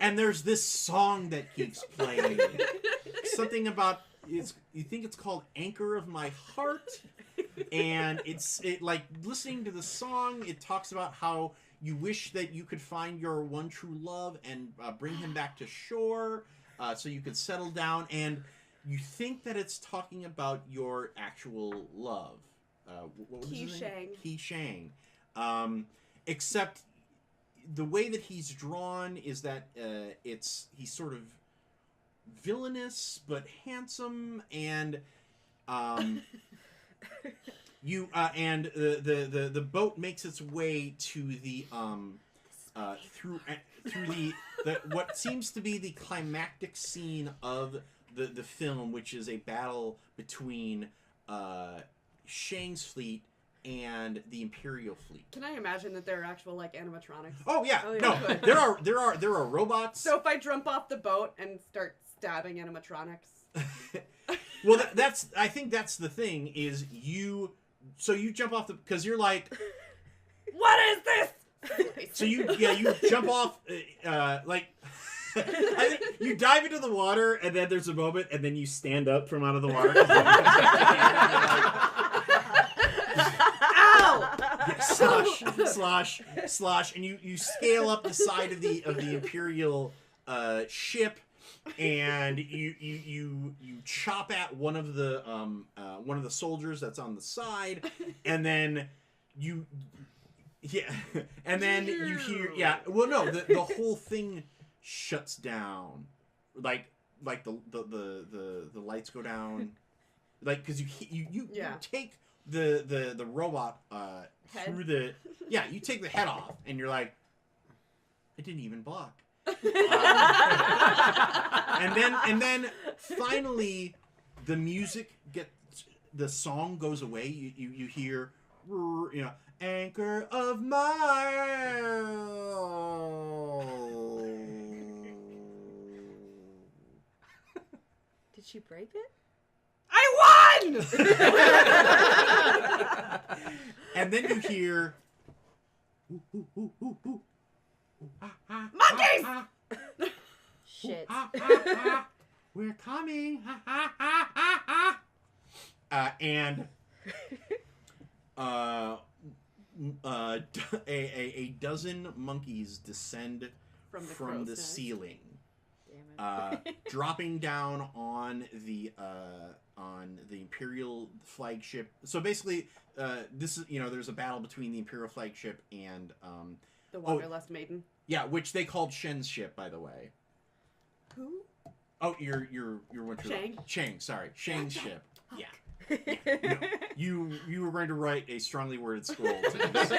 And there's this song that keeps playing. Something about you think it's called "Anchor of My Heart," and it like listening to the song. It talks about how you wish that you could find your one true love and bring him back to shore, so you could settle down. And you think that it's talking about your actual love. What was his name? Qi Shang. Except the way that he's drawn is that he's sort of villainous but handsome, and the boat makes its way to the through the what seems to be the climactic scene of the film, which is a battle between Shang's fleet and the Imperial fleet. Can I imagine that there are actual like animatronics? Oh yeah, Oh, yeah. no, there are robots. So if I jump off the boat and start stabbing animatronics. Well, I think that's the thing is you jump off because you're like, What is this? so you jump off like. I think you dive into the water, and then there's a moment, and then you stand up from out of the water. Ow! Yeah, slosh, and you scale up the side of the Imperial ship, and you chop at one of the soldiers that's on the side, and then you hear well no the whole thing shuts down, like the lights go down, like because you take the robot Head? through the you take the head off and you're like, it didn't even block. And then finally the music the song goes away. You hear anchor of my. Did she break it? I won! And then you hear. Monkeys! Shit. We're coming. And a dozen monkeys descend from the ceiling, Damn it. dropping down on the Imperial flagship. So basically, this is there's a battle between the Imperial flagship and the Wanderlust Maiden. Yeah, which they called Shen's ship, by the way. Who? Oh, your what? Shang. Sorry, Shang's ship. Yeah. No, you were going to write a strongly worded scroll to this.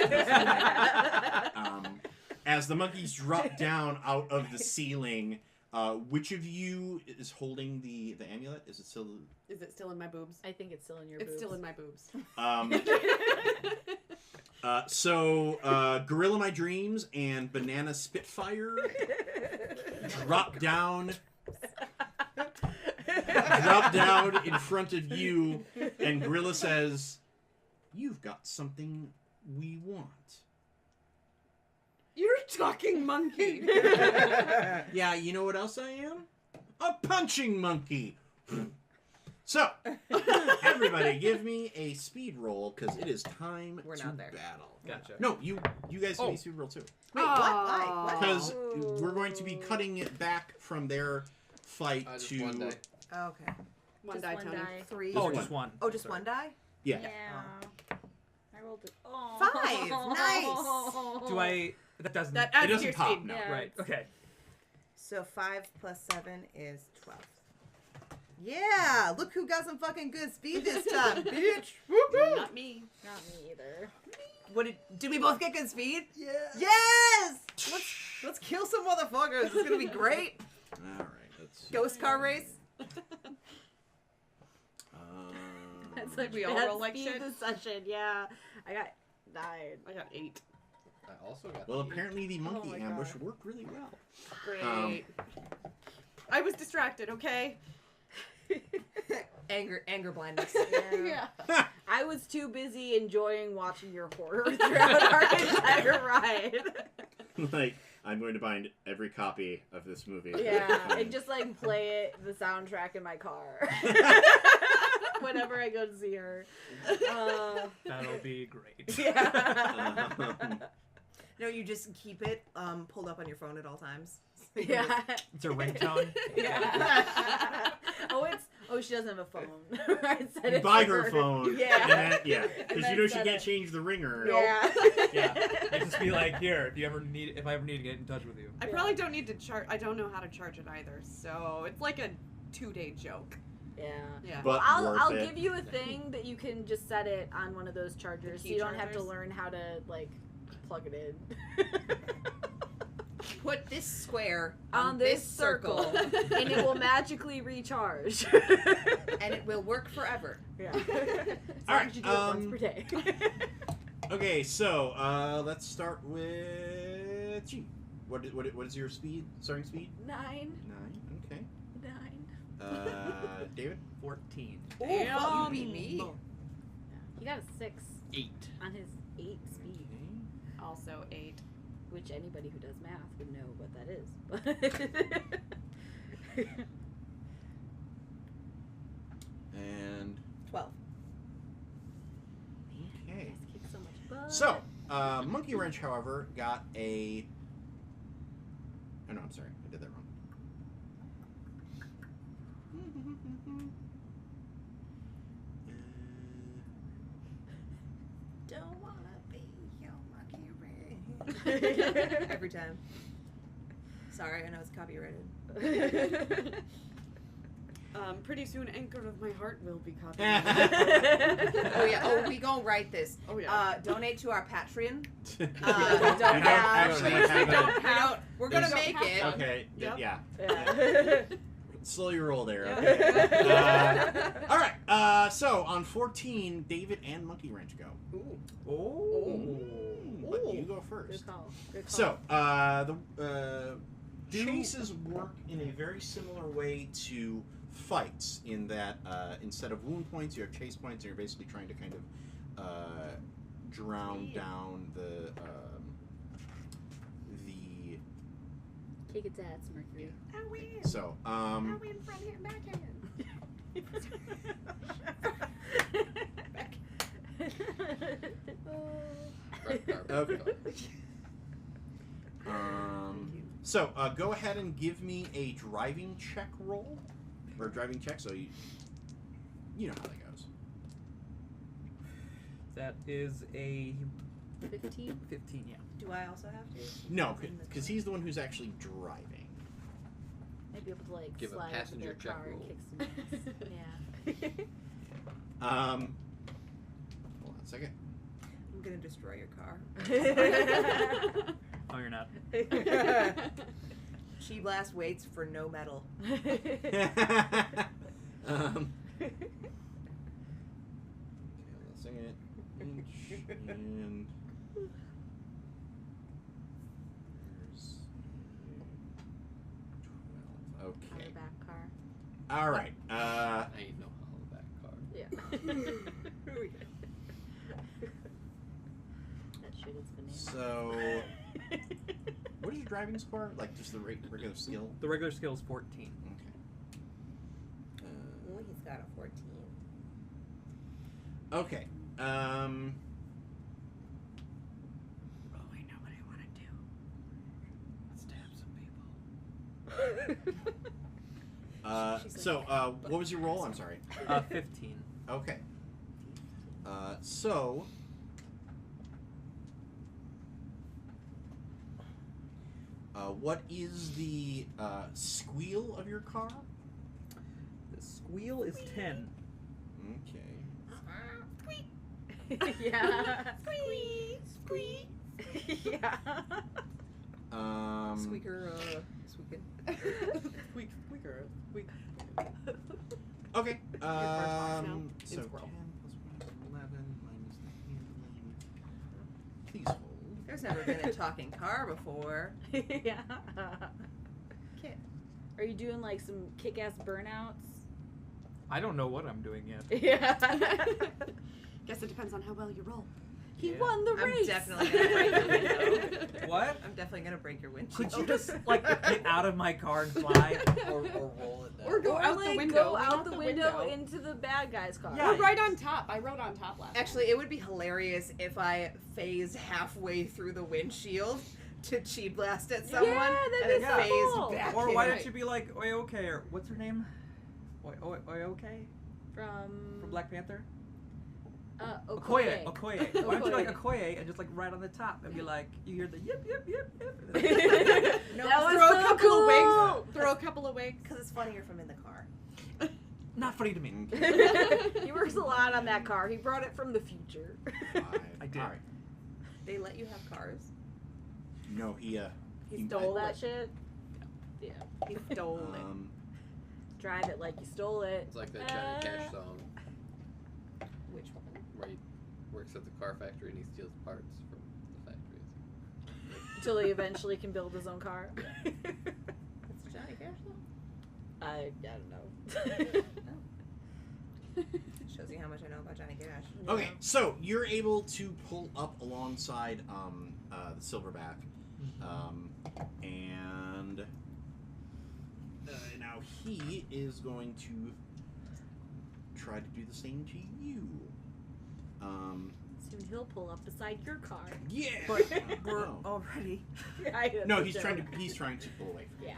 As the monkeys drop down out of the ceiling, which of you is holding the amulet? Is it still in my boobs? I think it's still in your boobs. It's still in my boobs. So Gorilla My Dreams and Banana Spitfire drop down drop down in front of you, and Gorilla says, "You've got something we want." You're talking monkey. Yeah, you know what else I am? A punching monkey. So, everybody, give me a speed roll because it is time We're to not there. battle. Gotcha. No, you guys give me a speed roll too. Wait, what? Why? What? Because we're going to be cutting it back from their fight Just to. one die. Oh, okay. One Just die, one Tony. die. 3. Oh, Just just one. Oh, just Sorry. one die? Yeah. I rolled it. Oh. 5. Nice. Do I? That doesn't. That It adds to doesn't your pop, speed. no. Yeah. Right. Okay. So 5 plus 7 is 12. Yeah, look who got some fucking good speed this time, bitch. Woo-hoo. Not me. Not me either. What did we both get good speed? Yeah. Yes. Let's kill some motherfuckers. It's gonna be great. All right. Let's see. Ghost car race. That's like We all bad roll like speed shit? this session. Yeah, I got 9. I got 8. I also got. Well, the- apparently the monkey my ambush God. worked really well. Great. I was distracted, okay? Anger blindness. Yeah. I was too busy enjoying watching your horror throughout our entire ride. Like, I'm going to bind every copy of this movie. Yeah, and just like play the soundtrack in my car whenever I go to see her. That'll be great. Yeah. No, you just keep it pulled up on your phone at all times. Yeah. It's a ringtone. Yeah. Oh, she doesn't have a phone. I said You it buy to her phone. Yeah. Yeah. And Because then you know she set can't it. change the ringer. Yeah. Yeah. And just be like, here, if I ever need to get in touch with you. I probably don't need to charge. I don't know how to charge it either, so it's like a 2-day joke. Yeah. Yeah. But I'll worth it. give you a thing that you can just set it on one of those chargers, so key you don't have to chargers? learn how to like plug it in. Put this square on this circle, and it will magically recharge. and it will work forever. Yeah. All right, You do it once per day. Okay, so let's start with G. What is your speed? Starting speed? 9. 9. Okay. 9. David? 14. Oh, Damn. fuck, you beat me. He got a 6 8. on his 8 speed, Also 8. which anybody who does math would know what that is. And 12. okay. Guys kick so much butt. So, Monkey Wrench, however, got a. Oh no, I'm sorry, I did that wrong. Don't wanna be your monkey ring. Every time. Sorry, I know it's copyrighted. Pretty soon, Anchor of My Heart will be copied. Oh yeah. Oh, we gonna write this. Oh yeah. Donate to our Patreon. We don't don't actually. have it. We don't. We're gonna There's- make it. Okay, Yep. yeah. Yeah. Slow your roll there. Yeah. Okay. All right. So on 14, David and Monkey Wrench go. Ooh. Oh. But you go first. Good call. Good call. So the chases work in a very similar way to fights, in that instead of wound points, you have chase points, and you're basically trying to kind of drown down the kick its ass, Mercury. I win. so I win front hand, backhand. Okay. So go ahead and give me a driving check roll, or driving check. So you know how that goes. That is a 15. 15, yeah. Do I also have to? No, because he's the one who's actually driving. Might be able to like Give a slide passenger into their check car roll. and kick some ass. Yeah. Hold on a second. I'm gonna destroy your car. Oh, you're not. Chi Blast waits for no metal. Okay, hold on a second. Inch and there's 12. On Okay. the back car. All right. I ain't no hollaback card. Yeah. That shit is banana. So, what is your driving score? Like just the regular skill? The regular skill is 14. Okay. Oh, he's got a 14. Okay. Oh, I know what I want to do. Stab some people. So, what was your roll? I'm sorry. 15. Okay. So. What is the squeal of your car? The squeal is 10. Okay. Yeah. Squeak. Squeak. Yeah. Squeaker, squeaking. Squeaker. Squeak. Okay. now. So 10 In squirrel. plus 1 is 11 minus the handling. Please hold. There's never been a talking car before. Yeah. Kit. Are you doing like some kick-ass burnouts? I don't know what I'm doing yet. Yeah. Guess it depends on how well you roll. He Yeah. won the I'm race. definitely gonna break your window. What? I'm definitely gonna break your windshield. Could you just like get out of my car and fly? Or roll it down. Or go out like, the window. Go lean out out the the window window. into the bad guy's car. Yeah. We're right on top. I rode on top last Actually, it would be hilarious if I phase halfway through the windshield to chi blast at someone that'd and be then so phase cool. back Or in. why don't you be like Oyoke or what's her name? Oyoke From Black Panther. Okoye. Okoye. Why don't you like Okoye and just like right on the top and be like you hear the yip yip yip yip. No, That was Throw so a couple cool. of wings. Throw a couple of wings. because it's funnier if I'm in the car. Not funny to me. He works a lot on that car. He brought it from the future. 5. I did. All right. They let you have cars. No, he He stole that shit. Yeah. He stole it. Drive it like you stole it. It's like that Johnny Cash song Which one? where he works at the car factory and he steals parts from the factories. Until he eventually can build his own car. It's Johnny Cash though. I don't know. Shows you how much I know about Johnny Cash. Okay, so you're able to pull up alongside the silverback, and now he is going to try to do the same to you. Soon he'll pull up beside your car. Yeah. But we're No. already. No, he's trying to pull away from Yeah.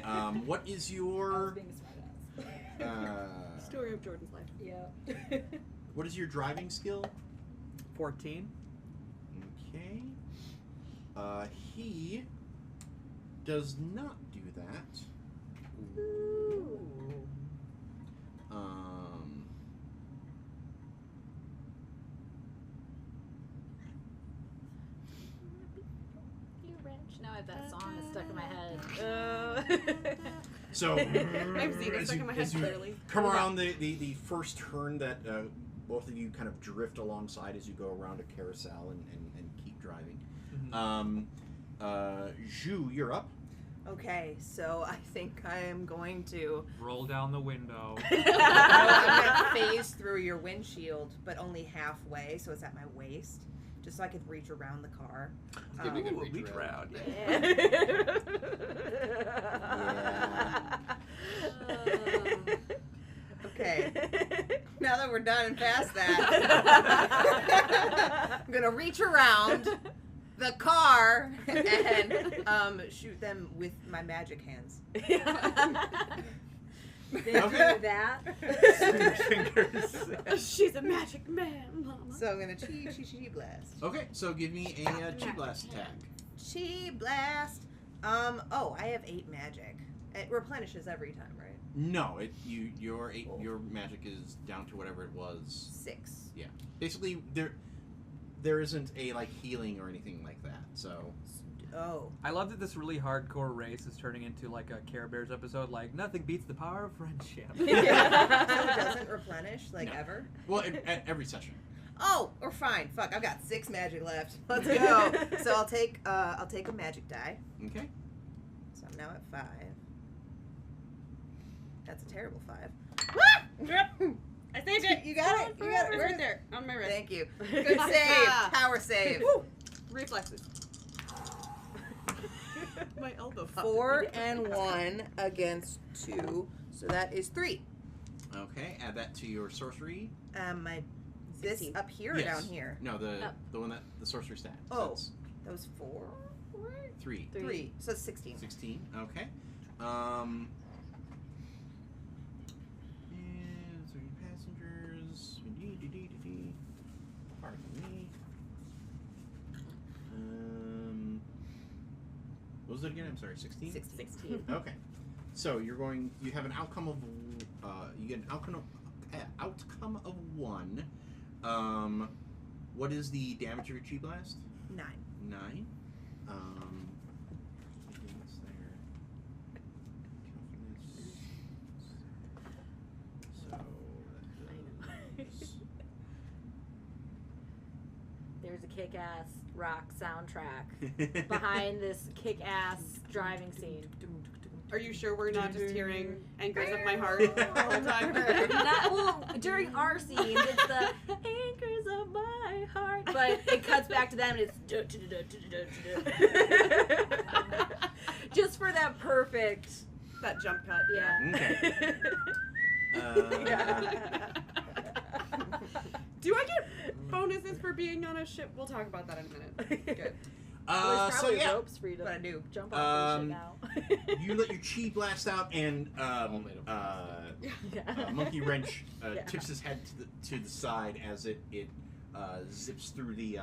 Oh. what is I was your being a smartass. Story of Jordan's life. Yeah. what is your driving skill? 14. Okay. He does not do that. You wrench. Now I have that song that's stuck in my head. So I've seen it stuck in my head as you clearly. come around the first turn that both of you kind of drift alongside as you go around a carousel and keep driving. Zhu, you're up. Okay, so I think I am going to. Roll down the window. I'm gonna phase through your windshield, but only halfway, so it's at my waist, just so I could reach around the car. Give me a good Ooh, reach around. Okay. Now that we're done and past that, I'm gonna reach around the car and shoot them with my magic hands. They Okay. do that. Fingers. She's a magic man, Mama. So I'm gonna chi blast. Okay, so give me a chi blast attack. Chi blast. Oh, I have 8 magic. It replenishes every time, right? No, your magic is down to whatever it was. 6. Yeah, basically there isn't a like healing or anything like that. So Oh. I love that this really hardcore race is turning into like a Care Bears episode. Like nothing beats the power of friendship. So it doesn't replenish like No. ever. well, at every session. Oh, we're fine. Fuck, I've got 6 magic left. Let's go. So I'll take a magic die. Okay. So I'm now at 5. That's a terrible 5. I saved it. You got it. You got it. It's right there on my wrist. Thank you. Good save. Power save. Woo. Reflexes. My elbow. 4 and 1 against 2, so that is 3. Okay, add that to your sorcery. My this 16. up here or Yes. down here? No, the one that the sorcery stat. Oh. That's That was 4. 3. 3. So 16. 16. Okay. And 3 passengers. Pardon me. What was it again? I'm sorry. 16. 16. Okay. So you have an outcome of you get an outcome of 1. What is the damage of your chi blast? 9. 9. What's there? So that does. There's a kick-ass rock soundtrack behind this kick-ass driving scene. Are you sure we're not just hearing Anchors of My Heart the whole time? Well, during our scene, it's the anchors of my heart, but it cuts back to them and it's just for that perfect, That jump cut. yeah. Okay. Do I get bonuses for being on a ship? We'll talk about that in a minute. Good. Well, there's So probably yeah, ropes for you to But I do. jump off and shit now. you let your chi blast out, and Monkey Wrench Yeah. tips his head to the side as it zips through the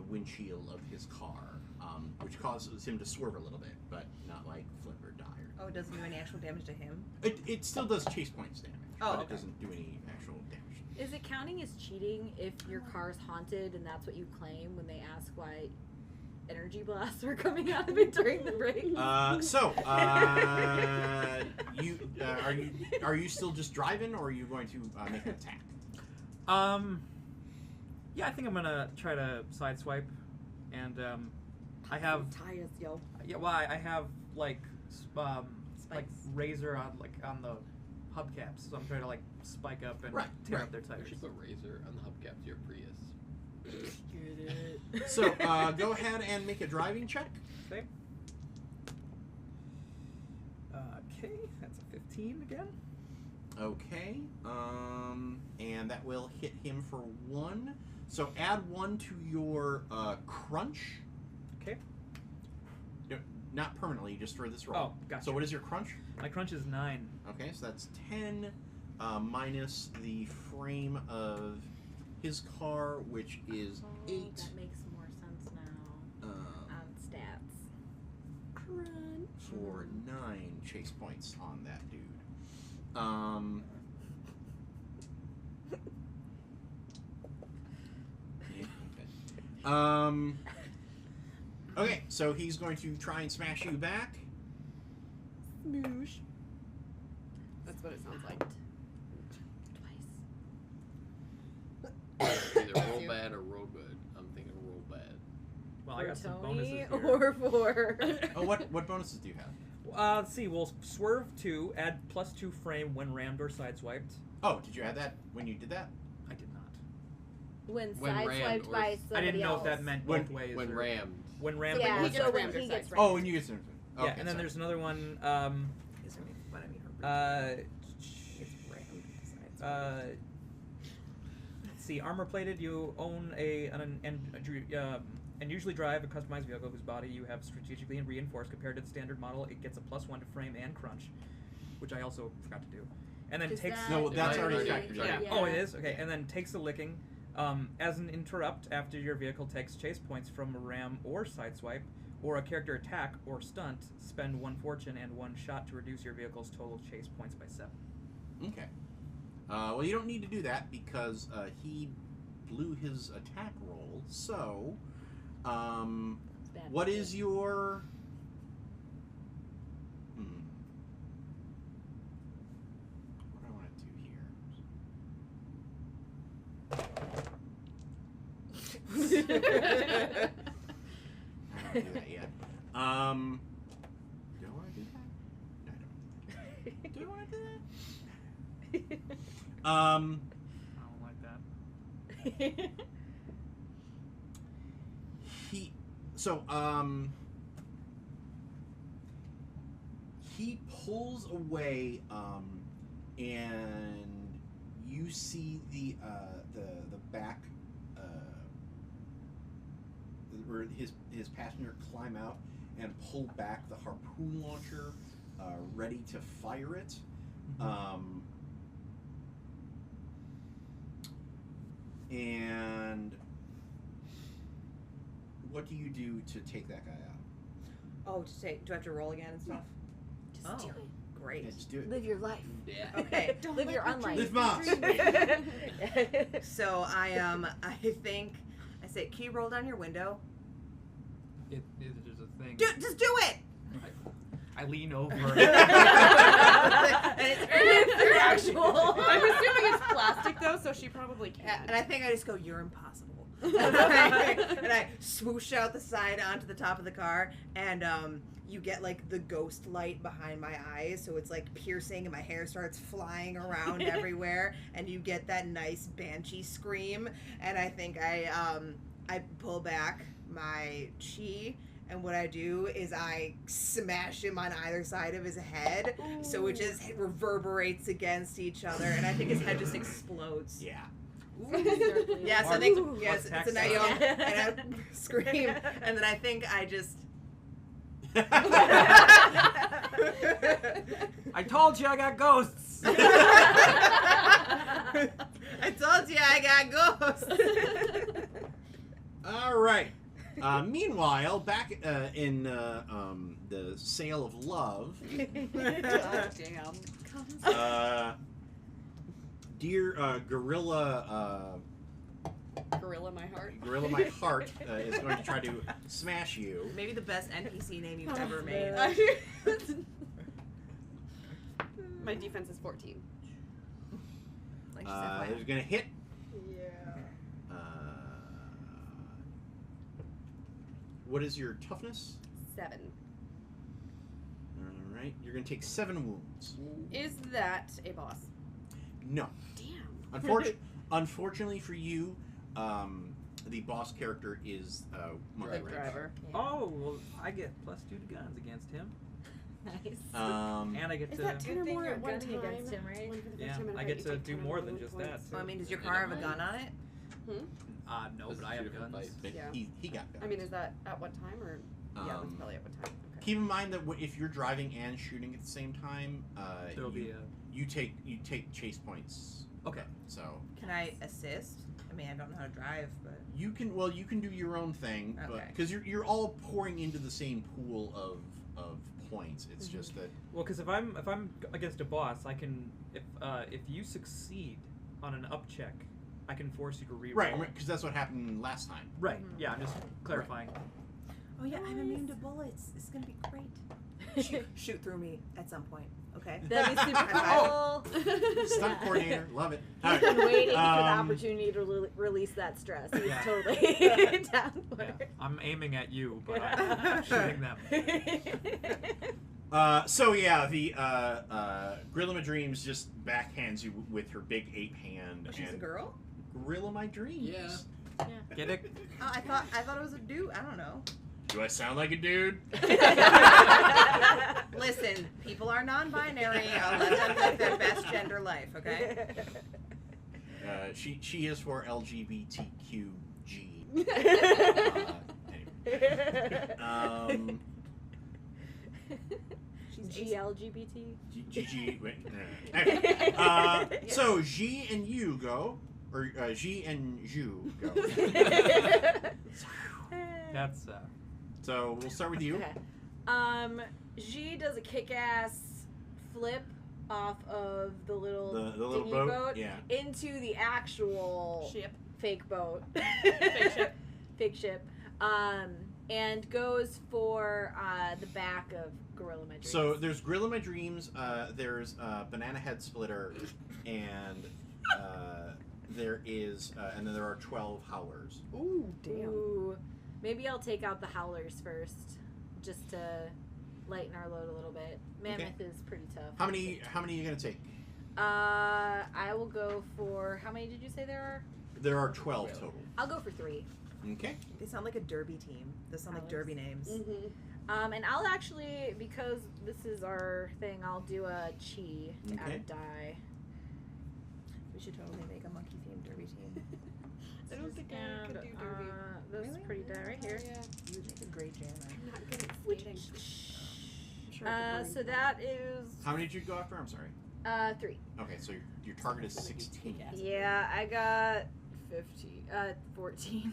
windshield of his car, which causes him to swerve a little bit, but not like flip or die. Oh, it doesn't do any actual damage to him? It still does chase points damage, Oh, but it okay. doesn't do any actual damage. Is it counting as cheating if your car's haunted and that's what you claim when they ask why energy blasts were coming out of it during the break? Are you still just driving, or are you going to make an attack? Yeah, I think I'm gonna try to sideswipe, and I have Tie us, yo. yeah. Well, I have like razor on the hubcaps, so I'm trying to like spike up and tear up their You tires. should put razor on the hubcap to your Prius. Get it. So go ahead and make a driving check. Okay. Okay, that's a 15 again. Okay, and that will hit him for 1. So add 1 to your crunch. Okay. No, not permanently, just for this roll. Oh, gotcha. So what is your crunch? My crunch is 9. Okay, so that's 10 minus the frame of his car, which is 8. That makes more sense now on stats. For 9 chase points on that dude. Yeah, okay. Okay, so he's going to try and smash you back. Smoosh. That's what it sounds like. Twice. Either roll bad or roll good. I'm thinking roll bad. Well, I For got some Tony bonuses here. or for... Oh, what bonuses do you have? Let's see. We'll swerve 2, add +2 frame when rammed or sideswiped. Oh, did you add that when you did that? I did not. when When rammed sideswiped or- by somebody I didn't know else. if that meant When- both ways. When or- rammed. When rammed. Yeah, or he so gets when rammed or he gets sideswiped. Oh, and you get something. Okay, Yeah, and then there's another one. Is there any fun of me for It's random besides. Let's see. Armor plated. You own and usually drive a customized vehicle whose body you have strategically reinforced compared to the standard model. It gets a +1 to frame and crunch, which I also forgot to do. And then Does takes that No, that's already really- factored in. Yeah. Yeah. Oh, it is? Okay. And then takes a licking. As an interrupt after your vehicle takes chase points from a ram or sideswipe, or a character attack or stunt, spend 1 fortune and 1 shot to reduce your vehicle's total chase points by 7. Okay. Well, you don't need to do that because he blew his attack roll. So, Bad what idea. is your? What do I want to do here? I don't do that yet. Do I want to do that? No, I don't. Do I want to do that? I don't like that. He pulls away, and you see the back, where his passenger climb out and pull back the harpoon launcher, ready to fire it. And what do you do to take that guy out? Oh, do I have to roll again and stuff? Just do it. Great. Yeah, just do it. Live your life. Yeah. Okay. Live your unlife. Live Moss. So I think I say, can you roll down your window? There's a thing. Just do it. I lean over. And it's actual. I'm assuming it's plastic though, so she probably can't. And I think I just go, you're impossible. and I swoosh out the side onto the top of the car, and you get like the ghost light behind my eyes, so it's like piercing, and my hair starts flying around everywhere, and you get that nice banshee scream. And I think I pull back my chi. And what I do is I smash him on either side of his head, so it just reverberates against each other, and I think his head just explodes. Yeah. Yes, I think Mark, yes, what's it's a nice tax and I scream, and then I think I just. I told you I got ghosts. I told you I got ghosts. All right. Meanwhile, back in the Sale of Love, Damn. dear Gorilla Gorilla my heart. Gorilla My Heart is going to try to smash you. Maybe the best NPC name you've ever made. My defense is 14. Like she said, It's going to hit. What is your toughness? 7. All right, you're going to take 7 wounds. Is that a boss? No. Damn. Unfortunately for you, the boss character is Monkey The Wrench. driver. Oh, well, I get +2 to guns against him. Nice. And I get Is to... that 10 or thing more you're at one gunning time? against him, right? One for the first Yeah, time in a I fight, get you to take do 10 more or than more just points. that. well, I mean, does your car have a gun on it? No, Those but are I two have different guns. fights. But Yeah. he got guns. I mean, is that at what time or? Yeah, that's Um, probably at what time. Okay. Keep in mind that if you're driving and shooting at the same time, There'll be a... you take chase points. Okay. So Can I assist? I mean, I don't know how to drive, but you can do your own thing, but Okay. because you're all pouring into the same pool of points. It's just that Well, because if I'm against a boss, I can if you succeed on an up check, I can force you to reroll. right because that's what happened last time. Right. Yeah, I'm just clarifying. oh yeah, I'm immune to bullets. It's gonna be great. Shoot through me at some point, okay? That'd be super cool. Stunt coordinator, love it. All He's been right. waiting for the opportunity to release that stress. He's Yeah. totally down for Yeah. it. I'm aiming at you, but I'm shooting them. So yeah, the Gorilla My Dreams just backhands you with her big ape hand. Oh, she's a and girl? Gorilla My Dreams. Yeah. Get it? Oh, I thought it was a dude. I don't know. Do I sound like a dude? Listen, people are non-binary. I'll let them live their best gender life, okay? She is for LGBTQG. Anyway. GLGBT. GG. Wait. Anyway. So G and you go, or G and Ju go. That's So we'll start with you. Okay. G does a kick-ass flip off of the little The little dinghy boat? Yeah. into the actual Ship. fake boat. Fake ship. Fake ship. And goes for the back of Gorilla My Dreams. So there's Gorilla My Dreams, there's Banana Head Splitter, and there is, and then there are 12 Howlers. Ooh, damn. Ooh, maybe I'll take out the howlers first, just to lighten our load a little bit. Mammoth is pretty tough. How many are you gonna take? I will go for, how many did you say there are? There are 12 total. I'll go for 3. Okay. They sound like a derby team. They sound like derby names. Mm-hmm. And I'll actually, because this is our thing, I'll do a chi to add a die. We should totally make a monkey themed derby team. I don't think I could do derby. This Really? pretty die right here. Yeah. You would make a great jammer. I'm not good at Which, skating. I'm sure I could so learn that is How many did you go after? I'm sorry. 3. Okay, so your target is 16. Yeah, I got 14.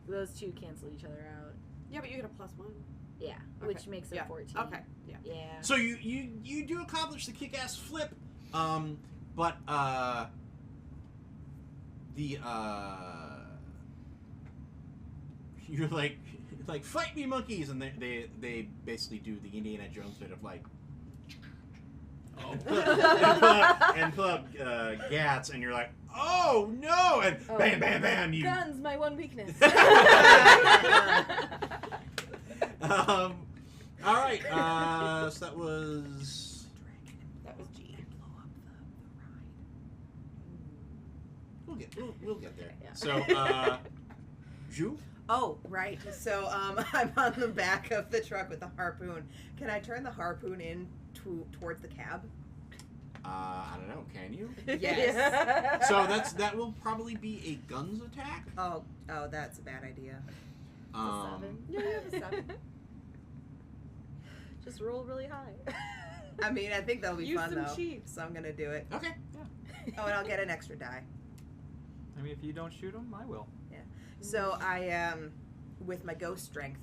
Those two cancel each other out. Yeah, but you get a +1. Yeah, Okay. which makes it Yeah. 14. Okay. Yeah. Yeah. So you do accomplish the kick-ass flip, but you're like fight me monkeys, and they basically do the Indiana Jones bit of like and pull up gats, and you're like, oh no, and bam bam bam, you Guns, my one weakness. All right, so that was G. we'll get there. Yeah. So Zhu. Oh, right. So I'm on the back of the truck with the harpoon. Can I turn the harpoon in towards the cab? I don't know. Can you? Yes. So that will probably be a guns attack. Oh, that's a bad idea. A 7. Yeah, you have a 7. Just roll really high. I mean, I think that'll be Use fun some though. cheats. So I'm gonna do it. Okay. Oh, and I'll get an extra die. I mean, if you don't shoot him, I will. So I, with my ghost strength,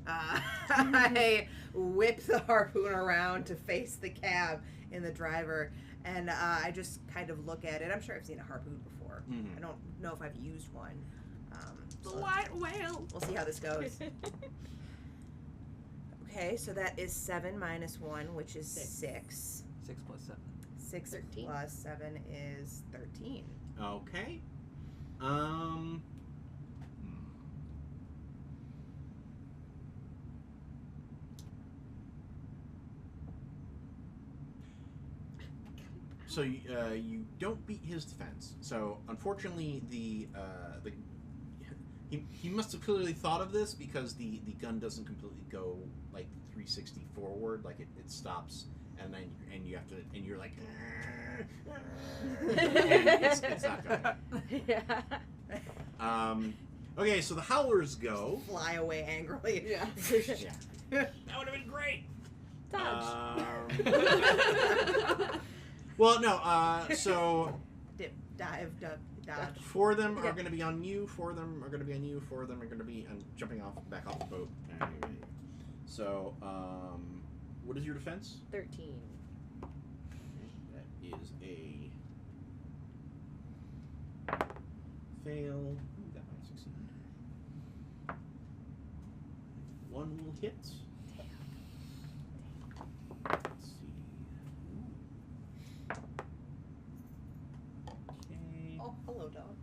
I whip the harpoon around to face the cab in the driver, and I just kind of look at it. I'm sure I've seen a harpoon before. Mhm. I don't know if I've used one. The So white whale. we'll see how this goes. Okay, so that is 7 minus 1, which is 6. 6 plus 7. 6 13. plus 7 is 13. Okay. So you don't beat his defense. So unfortunately, he must have clearly thought of this, because the gun doesn't completely go like 360 forward. Like it stops, and then you have to, and you're like, and it's not good. Yeah. Okay, so the howlers go. Fly away angrily. Yeah. Yeah. That would have been great. Dodge. Well, no. So Dip, dive, duck, dodge. 4 of them are going to be on you. 4 of them are going to be on you. 4 of them are going to be jumping back off the boat. So, what is your defense? 13. That is a fail. Ooh, that might succeed. 1 will hit. Let's see. Okay. Oh, hello, dog.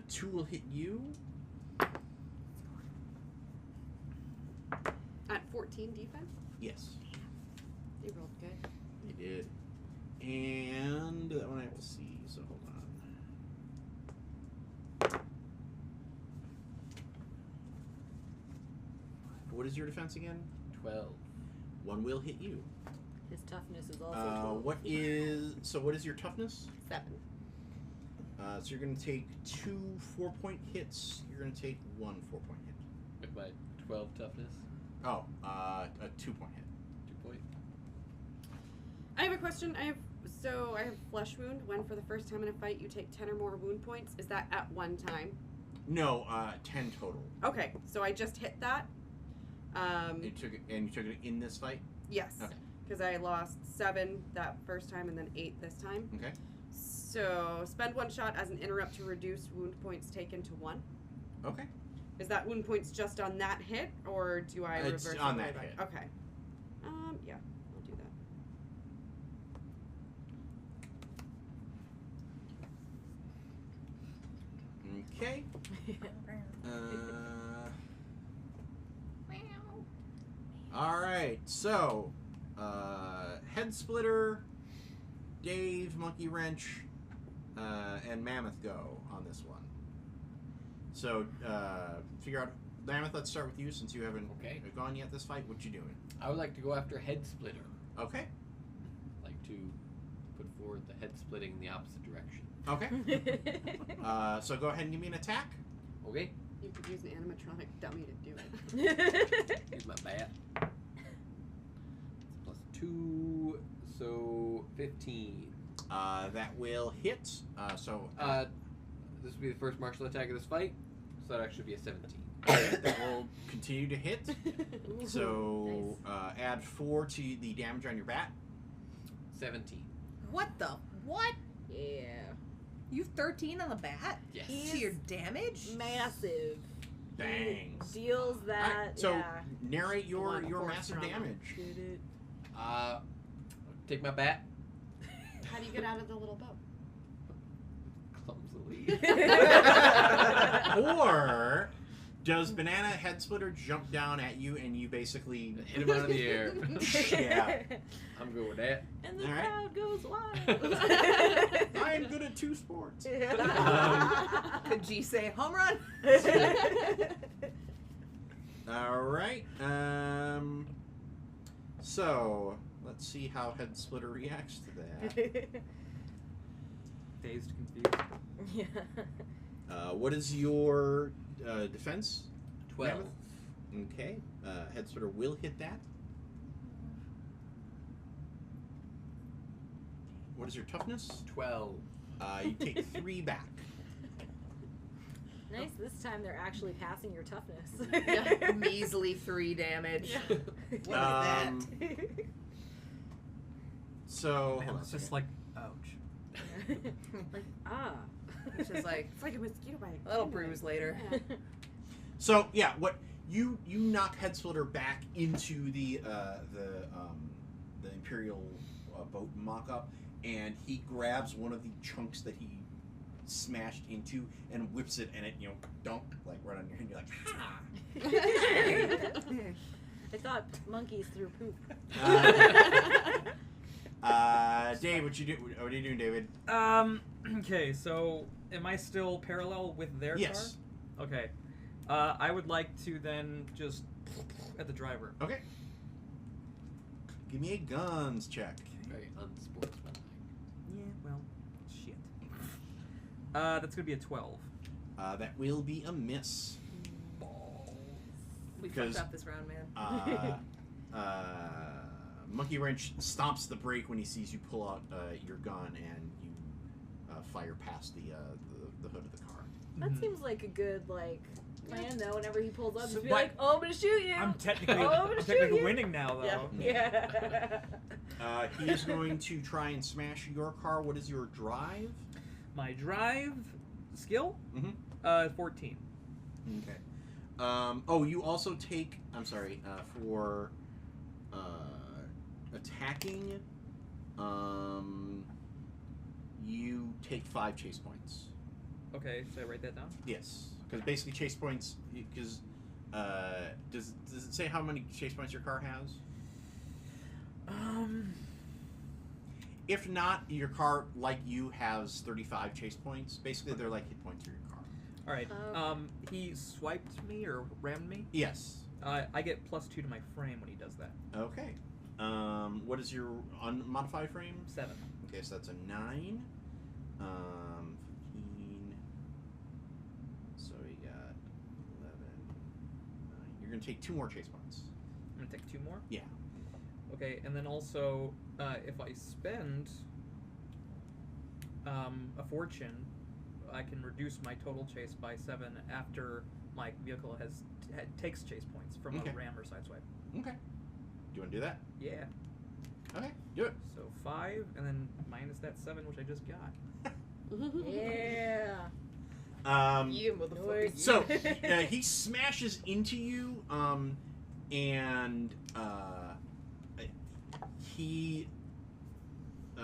2 will hit you. At 14 defense? Yes, You rolled good. they did. And that one I will see, so hold on. What is your defense again? 12. 1 will hit you. His toughness is also 12. What is your toughness? 7. So you're going to take 2 4-point hits. You're going to take 1 4-point hit. With my 12 toughness. Oh, a 2-point hit. 2 point. I have a question. I have flesh wound. When for the first time in a fight you take 10 or more wound points. Is that at one time? No, 10 total. Okay, so I just hit that. You took it in this fight? Yes. Okay. Because I lost 7 that first time and then 8 this time. Okay. So spend 1 shot as an interrupt to reduce wound points taken to 1. Okay. Is that wound points just on that hit, or do I It's reverse on it that back? hit. Okay. Yeah, I'll do that. Okay. All right. So, head splitter, Dave, monkey wrench, and mammoth go on this one. So, figure out mammoth. Let's start with you since you haven't gone yet this fight. What you doing? I would like to go after head splitter. Okay. Like to put forward the head splitting in the opposite direction. Okay. So go ahead and give me an attack. Okay. You could use an animatronic dummy to do it. Here's my bat. It's +2, so 15. That will hit. This will be the first martial attack of this fight, so that actually be a 17. That will continue to hit. So add 4 to the damage on your bat. 17. What the? What? Yeah. You 13 on the bat? Yes. To your damage? Massive. Bang. Deals that. Alright, so yeah. narrate your Come on, massive force trauma. damage. Did it. Take my bat. How do you get out of the little boat? Clumsily. Or does Banana Head Splitter jump down at you and you basically Hit him out of the air. Yeah. I'm good with that. And the All right. crowd goes wild. I am good at 2 sports. Could G say home run? All right. So let's see how Head Splitter reacts to that. Dazed, confused. Yeah. What is your defense? 12. Mammoth? Okay. Head Splitter will hit that. What is your toughness? 12. You take 3 back. Nice. This time they're actually passing your toughness. Yeah, measly 3 damage. Yeah. What is that? So Man, hold on it's a just second. like, ouch. Like, ah. It's just like It's like a mosquito bite. a little bruise later. Yeah. So yeah, what you knock Head Splitter back into the Imperial boat mock-up, and he grabs one of the chunks that he smashed into and whips it, and it dunk like right on your hand. You're like, ha! I thought monkeys threw poop. Dave, what are you doing, David? Okay, so am I still parallel with their Yes. car? Okay. I would like to then just at the driver. Okay. Give me a guns check. Very unsportsmanlike. Yeah, well, shit. That's gonna be a 12. That will be a miss. We Because- fucked up this round, man. Monkey Wrench stomps the brake when he sees you pull out your gun, and you fire past the hood of the car. That Mhm. seems like a good plan though. Whenever he pulls up, So just be what- like, "Oh, I'm gonna shoot you." I'm technically, Oh, I'm I'm gonna shoot technically you. winning now, though. Yeah. He is going to try and smash your car. What is your drive? My drive skill, Mhm. 14. Okay. You also take. I'm sorry. For attacking, you take 5 chase points. Okay, should I write that down? Yes, because basically chase points. Because does it say how many chase points your car has? If not, your car, like you, has 35 chase points. Basically, they're like hit points for your car. All right. Okay. He swiped me or rammed me. Yes. I get +2 to my frame when he does that. Okay. What is your unmodified frame? 7. Okay, so that's a 9. 15. So we got 11. 9. You're gonna take 2 more chase points. I'm gonna take 2 more. Yeah. Okay, and then also, if I spend a fortune, I can reduce my total chase by 7 after my vehicle takes chase points from Okay. a ram or sideswipe. Okay. Do you want to do that? Yeah. Okay. Do it. So 5, and then minus that 7, which I just got. Yeah. You motherfucker. Nice. So he smashes into you, and he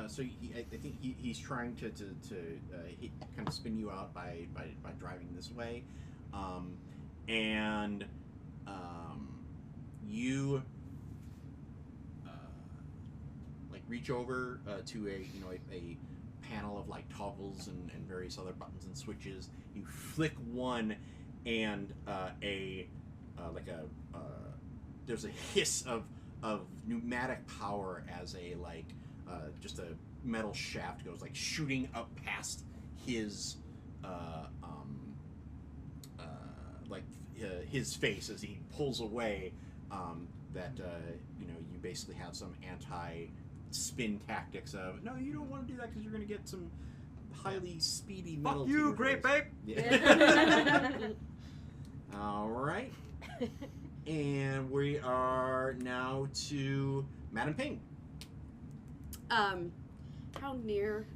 so I think he's trying to kind of spin you out by driving this way, and you like reach over to a panel of like toggles and various other buttons and switches. You flick one, and there's a hiss of pneumatic power as a just a metal shaft goes like shooting up past his his face as he pulls away. You basically have some anti-spin tactics of no, you don't want to do that because you're going to get some highly speedy metal. Fuck to you, your great face. babe. Yeah. All right. And we are now to Madam Ping. How near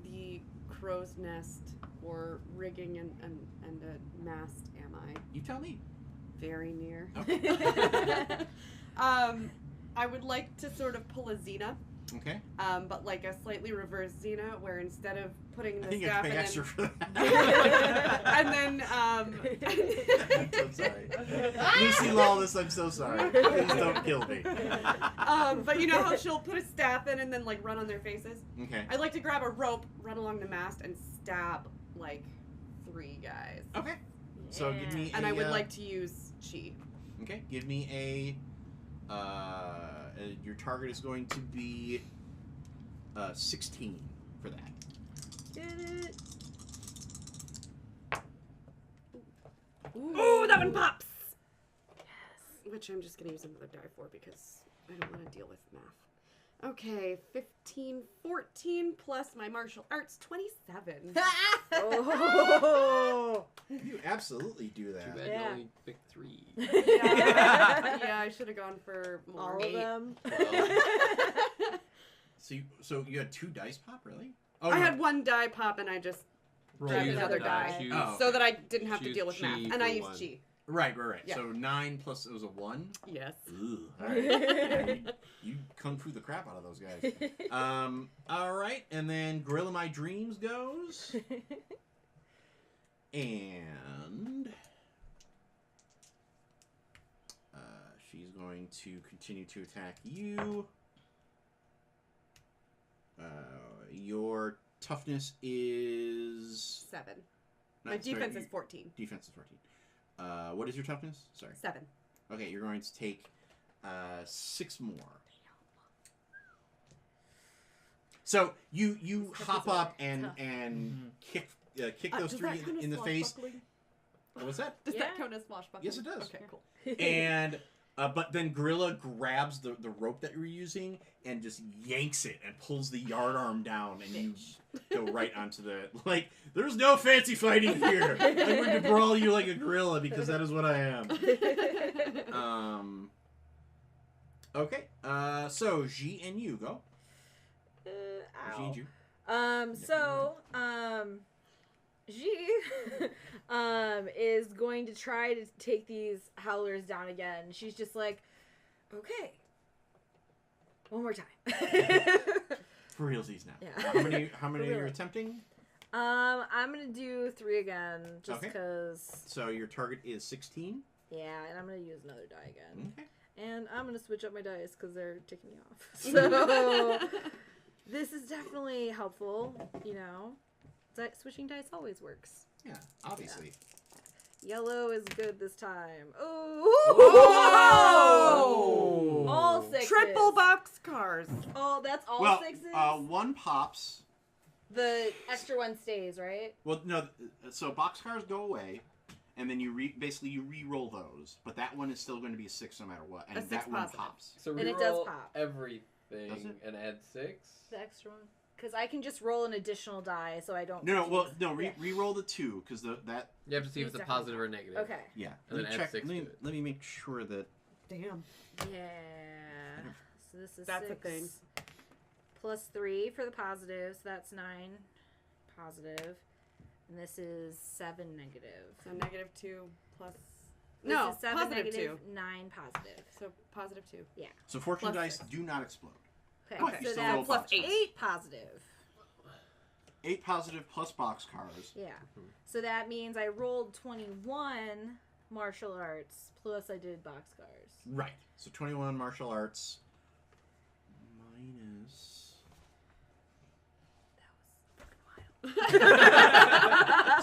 the crow's nest or rigging and a mast am I? You tell me. Very near. Okay. I would like to sort of pull a Xena. Okay. But like a slightly reverse Xena, where instead of putting the I think you have staff to pay and extra for that. then, I'm so sorry. Lucy Lawless, I'm so sorry. Please don't kill me. but you know how she'll put a staff in and then like run on their faces? Okay. I'd like to grab a rope, run along the mast, and stab like 3 guys. Okay. So give me And a, I would like to use chi. Okay, give me a your target is going to be 16 for that. Did it. Ooh, that one pops! Yes. Which I'm just going to use another die for because I don't want to deal with math. Okay, 15, 14 plus my martial arts, 27. Oh. You absolutely do Too that. bad Yeah. you only picked 3. Yeah, I should have gone for more. All of them. So you had 2 dice pop, really? Oh, I no. had 1 die pop and I just grabbed Choose another the die. Choose, Oh. So that I didn't have to Choose deal with math. chi And for I used one. chi. Right. Yeah. So 9 plus it was a 1. Yes. Ooh, all right. you kung fu the crap out of those guys. All right, and then Gorilla My Dreams goes, and she's going to continue to attack you. Your toughness is 7. no, My sorry, defense is 14. Defense is 14. What is your toughness? Sorry. 7. Okay, you're going to take 6 more. So you hop up and kick those 3 in the face. What was that? Does that Yeah. count as swashbuckling? Yes, it does. Okay, cool. And but then Gorilla grabs the rope that you're using and just yanks it and pulls the yardarm down, and you go right onto the there's no fancy fighting here. I'm going to brawl you like a gorilla because that is what I am. Okay. So G and you go. G and you. G is going to try to take these howlers down again. She's just like, okay, one more time. For realsies now. Yeah. How many For are you real. attempting? I'm gonna do 3 again, just Okay. because. So your target is 16. Yeah, and I'm gonna use another die again, Okay. and I'm gonna switch up my dice because they're ticking me off. So this is definitely helpful, you know. Switching dice always works. Yeah, obviously. Yellow is good this time. Oh! All 6s. Triple box cars. Oh, that's all Well, 6s? 1 pops. The extra one stays, right? Well, no. So boxcars go away, and then you basically re-roll those. But that one is still going to be a 6 no matter what, and A 6 that one positive. pops. So And it reroll does pop. Does everything it? and add 6. The extra one? Because I can just roll an additional die, so I don't. No. Well, confuse- no. Yeah. Re-roll the 2 because that. You have to see if These it's a definitely positive or negative. Okay. Yeah. And Let then me add check. 6 to it. Let me make sure that. Damn. Yeah. So this is That's a 6 thing. plus 3 for the positive, so that's 9 positive. And this is 7 negative. So -2 plus. This No, is 7 positive negative, 2. 9 positive. So +2. So fortune Plus dice 6. do not explode. Okay, What? You so still that's roll plus box 8 positive. 8 positive plus boxcars. Yeah. So that means I rolled 21 martial arts, plus I did boxcars. Right. So 21 martial arts minus.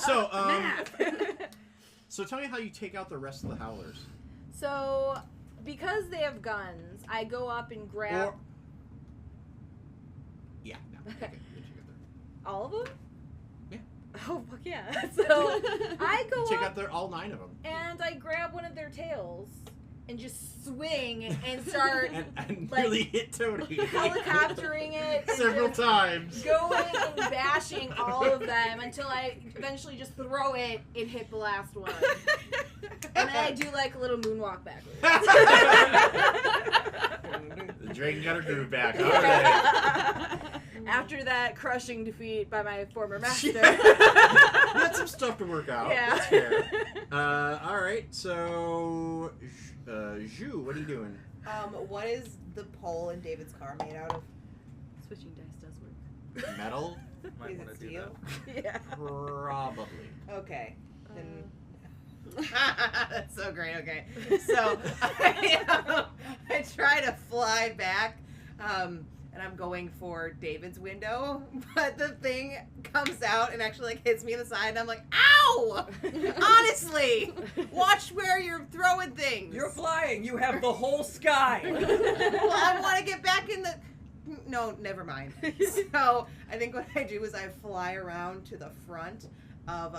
So, so tell me how you take out the rest of the howlers. So, because they have guns, I go up and grab Yeah, no. Okay, you take it there. all of them? Yeah. Oh, fuck yeah. So, I go You take up out their, all 9 of them. and I grab one of their tails and just swing and start And like, really hit Tony. helicoptering it. And Several just times. going and bashing all of them until I eventually just throw it and hit the last one. And then I do like a little moonwalk backwards. The dragon got her groove back. All right. After that crushing defeat by my former master. That's some stuff to work out. Yeah. That's fair. All right. So, Zhu, what are you doing? What is the pole in David's car made out of? Switching dice does work. Metal? Might Is want it to do steel? that. Yeah. Probably. Okay. Then. That's so great. Okay. So I try to fly back, and I'm going for David's window, but the thing comes out and actually like hits me in the side, and I'm like, "Ow!" Honestly, watch where you're throwing things. You're flying. You have the whole sky. Well, I want to get back in the. No, never mind. So I think what I do is I fly around to the front of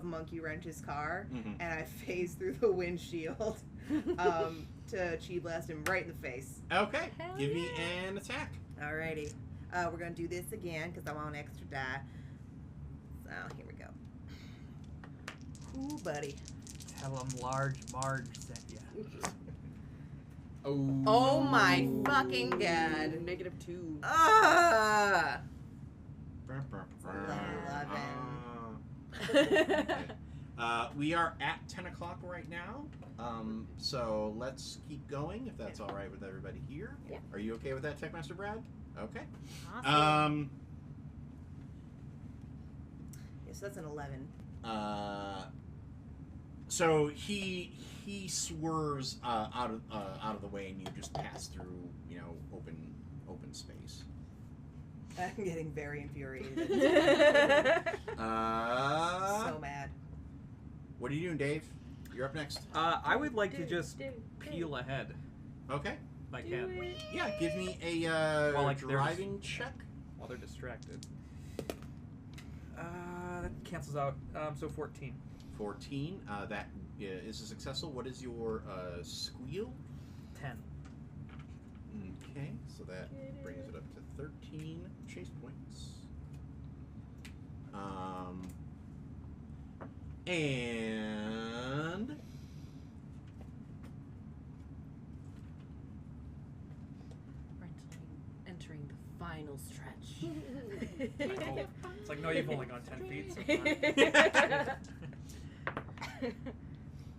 Monkey Wrench's car, Mhm. and I phase through the windshield to chi blast him right in the face. Okay. Hell Give me yeah. an attack. Alrighty, we're gonna do this again because I want an extra die. So here we go. Ooh, buddy. Tell them Large Marge sent you. Oh my fucking god. -2. Ah. We are at 10 o'clock right now. So let's keep going if that's all right with everybody here. Yeah. Are you okay with that, Techmaster Brad? Okay. Awesome. Yeah, so that's an 11. So he swerves out of the way, and you just pass through, open space. I'm getting very infuriated. So mad. What are you doing, Dave? You're up next. I would like to just peel ahead Okay. if I can Yeah. Give me a Well, like, there's- driving check. while they're distracted. That cancels out. So 14. 14. That is a successful. What is your squeal? 10. Okay, so that brings it up to 13 chase points. And Entering the final stretch. I hope. It's like, no, you've only gone 10 feet. So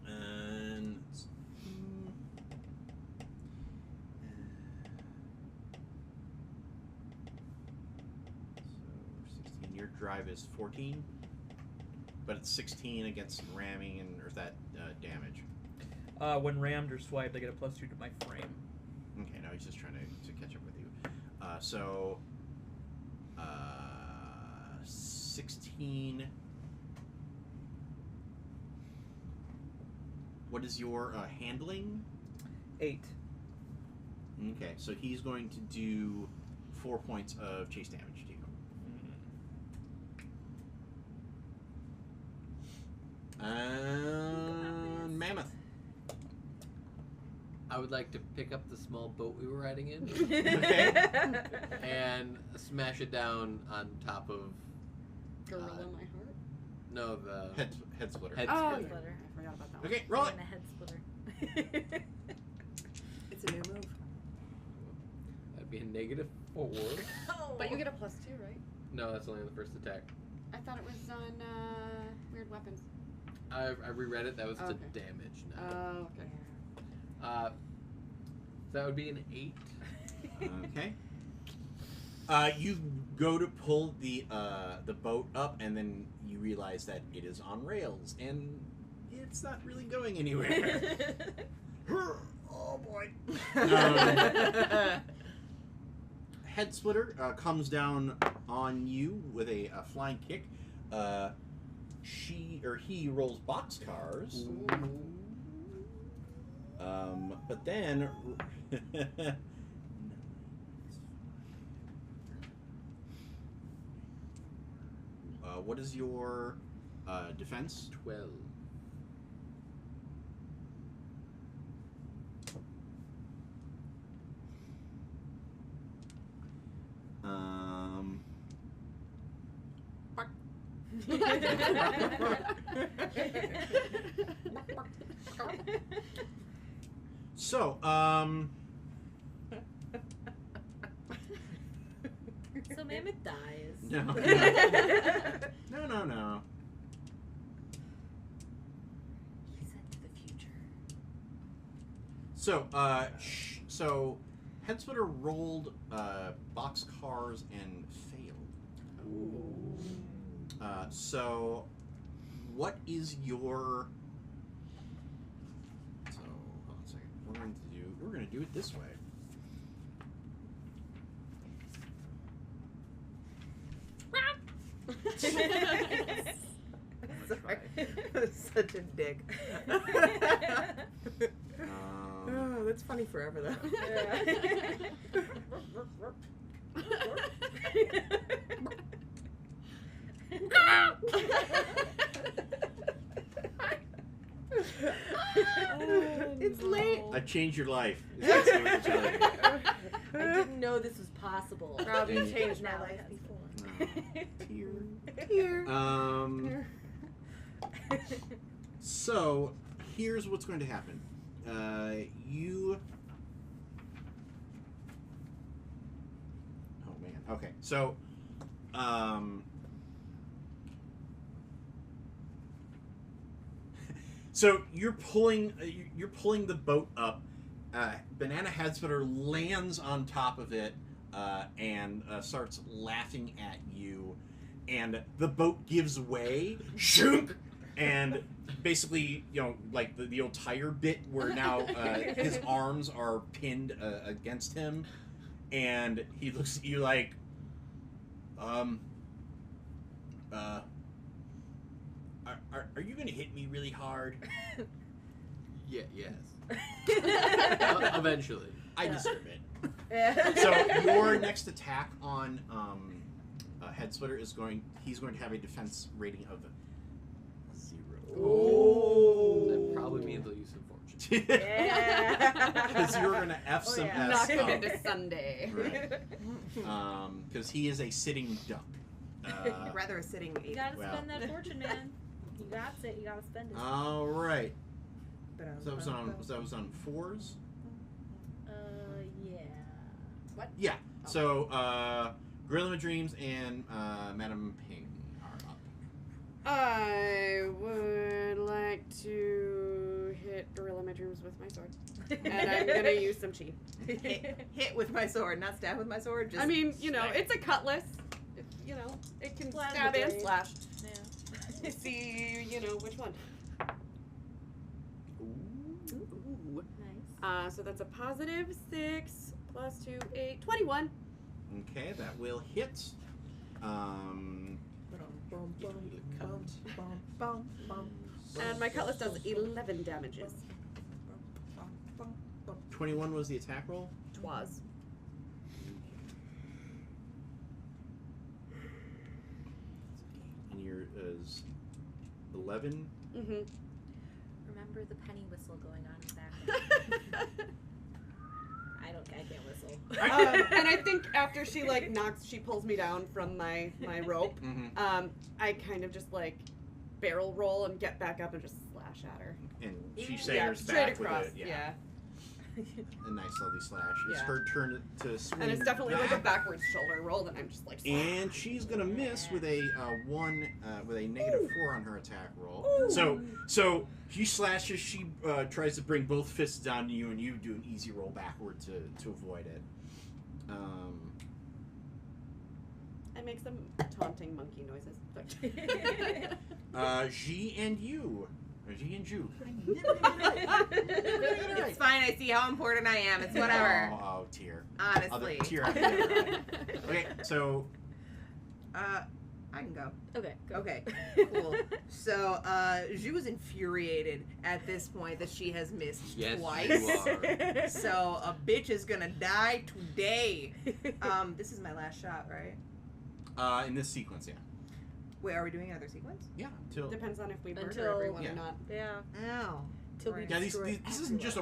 and so 16. Your drive is 14, but it's 16 against ramming and or is that damage? when rammed or swiped, I get a +2 to my frame. Okay, no, he's just trying to catch up with you. 16. What is your handling? 8. Okay, so he's going to do 4 points of chase damage to you. And Mammoth. I would like to pick up the small boat we were riding in Okay. and smash it down on top of Gorilla my heart. no the Head splitter. Head Oh, splitter. splitter. I forgot about that one. Okay, roll it. And a head splitter. It's a new move. That'd be a -4. But you get a +2, right? No, that's only on the first attack. I thought it was on weird weapons. I reread it. That was to Okay. damage. No. Oh, okay. That would be an 8. Okay. You go to pull the boat up, and then you realize that it is on rails, and it's not really going anywhere. Oh boy. Head splitter comes down on you with a flying kick. He rolls boxcars. But then. What is your defense? 12. So, So Mammoth dies. no. No. He sent to the future. So, Head Splitter rolled boxcars and failed. So, what is your? So, hold on a second. We're going to do it this way. Sorry. Such a dick. Oh, that's funny forever though. It's late. I've changed your life. Is basically what you're telling me. I didn't know this was possible. Rob, you And- changed my Now life it has. before. Here. Here. So here's what's going to happen. You. Oh man. Okay. So, so you're pulling the boat up. Banana Headsplitter lands on top of it and starts laughing at you, and the boat gives way, shunk, and basically, like the old tire bit where now his arms are pinned against him, and he looks at you like, are you gonna hit me really hard? Yeah, yes. Eventually. I deserve it. So your next attack on Head Splitter he's going to have a defense rating of 0. That probably means I'll use some fortune. Because you're going to F some S Knock him up. into Sunday. Right. Because he is a sitting duck. Rather a sitting You ape. gotta Well. spend that fortune, man. You got it. You gotta spend it. All right. So that was on 4s? Yeah. Yeah. So Gorilla of Dreams and Madam Ping are up. I would like to hit Gorilla My Dreams with my sword. And I'm gonna use some chi. Hit with my sword, not stab with my sword. Just I mean, smack. it's a cutlass. It can Flat stab the and blade. slash. Yeah. See, which one. Ooh. Nice. So that's a positive 6 plus 2, 8, 21. Okay, that will hit. And my cutlass does 11 damages. 21 was the attack roll? Twas. And yours is 11. Mm-hmm. Remember the penny whistle going on in the background. I can't whistle. And I think after she she pulls me down from my rope, Mm-hmm. I kind of just barrel roll and get back up and just slash at her. And she Yeah, sayers straight back across. with it. Yeah. a nice healthy slash. It's Yeah. her turn to swing. And it's definitely like a back. backwards shoulder roll that I'm just like. And she's gonna miss with a with a -4 on her attack roll. So she slashes. She tries to bring both fists down to you, and you do an easy roll backward to avoid it. I make some taunting monkey noises. G and you. Or G and you. It's fine. I see how important I am. It's whatever. Oh, tear. Honestly. Tear. Okay, so I can go. Okay. Go. Okay, cool. So, Zhu is infuriated at this point that she has missed Yes, twice. you are. So, a bitch is gonna die today. This is my last shot, right? in this sequence, yeah. Wait, are we doing another sequence? Yeah, until Depends on if we murder Until- everyone yeah. or not. Yeah. Oh. Till we Right. yeah, destroy this isn't just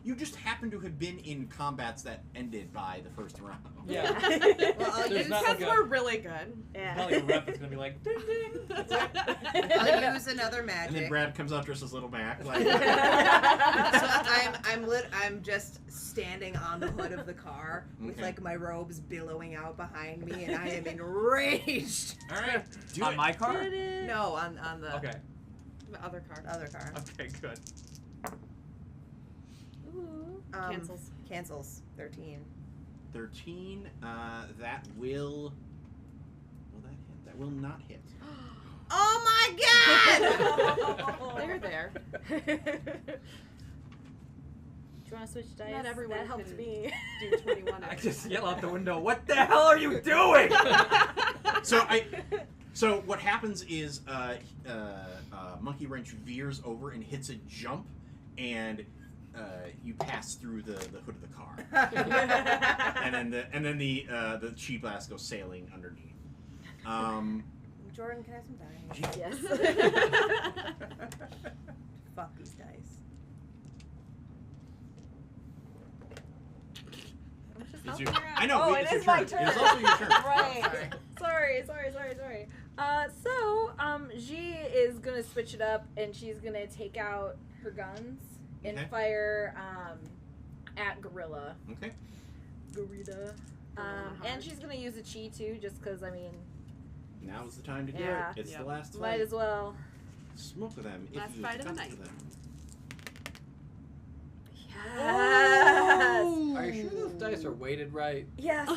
you just happen to have been in combats that ended by the first round. Yeah. Well, I'll There's use, not Because like a- we're really good. Yeah. Not like a rep that's gonna be like, ding ding. That's it. I'll use another And then magic. Brad comes out dressed as Little Mac. Like, So I'm just standing on the hood of the car with Okay. like my robes billowing out behind me, and I am enraged. all right, do On it. my car? No, on the Okay. The other card. other car. Okay, good. Ooh. Cancels. Cancels. 13. 13. That will. Will that hit? That will not hit. Oh my god! They're there. Do you want to switch dice? Not everyone That helped can- me. Do 21. I just yell out the window, what the hell are you doing? So what happens is Monkey Wrench veers over and hits a jump, and you pass through the hood of the car, and then the chi blast goes sailing underneath. Jordan, can I have some dice? Yes. Fuck these dice. It's your- I know. Oh, it's it your is my turn. turn. It's also your turn. Right. Sorry. So, G is gonna switch it up, and she's gonna take out her guns and Okay. fire at Gorilla. Okay. Gorilla. And she's gonna use a chi too, just because I mean, Now's the time to do Yeah. it. It's Yep. the last might fight. as well. Smoke them. Last if you fight of the touch night. them. Yes. Are you sure those dice are weighted right? Yes.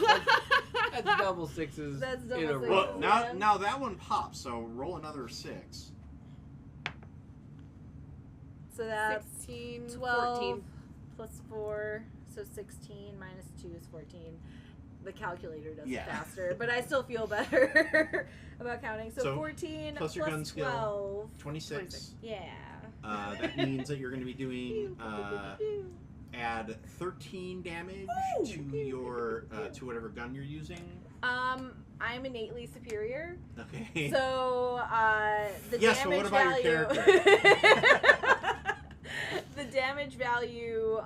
That's double sixes That's double in a sixes. row. Well, now Yeah. now that one pops. So roll another 6. So that's 16, 12 14. plus 4, so 16 minus 2 is 14. The calculator does Yeah. it faster, but I still feel better about counting. So, So, 14 plus your gun skill. 12. 26. Yeah. That means that you're going to be doing add 13 damage to your to whatever gun you're using. I'm innately superior, Okay. so the Yes, but damage what about your value. The damage value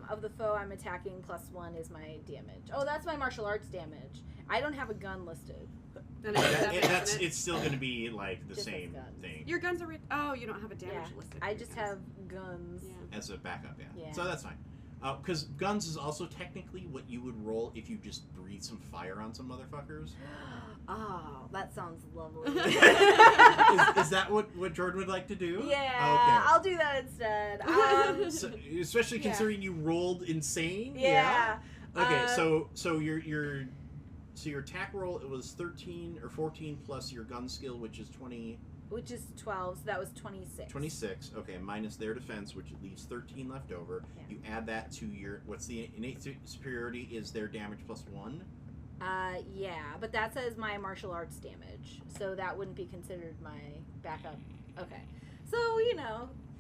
of the foe I'm attacking plus 1 is my damage. Oh, that's my martial arts damage. I don't have a gun listed. Then It's still going to be like the Just as same guns. thing Your guns are. Oh, you don't have a damage Yeah. listed. for I your just guns. have guns. Yeah. as a backup. Yeah. Yeah. So that's fine. Because guns is also technically what you would roll if you just breathe some fire on some motherfuckers. Oh, that sounds lovely. Is that what Jordan would like to do? Yeah, I'll do that instead. So, especially Yeah. considering you rolled insane. Yeah. Okay, so your attack roll, it was 13 or 14 plus your gun skill, which is 20. Which is 12, so that was 26. 26. Okay, minus their defense, which leaves 13 left over. Yeah. You add that to your what's the innate superiority is their damage plus 1. Yeah, but that says my martial arts damage, so that wouldn't be considered my backup. Okay, so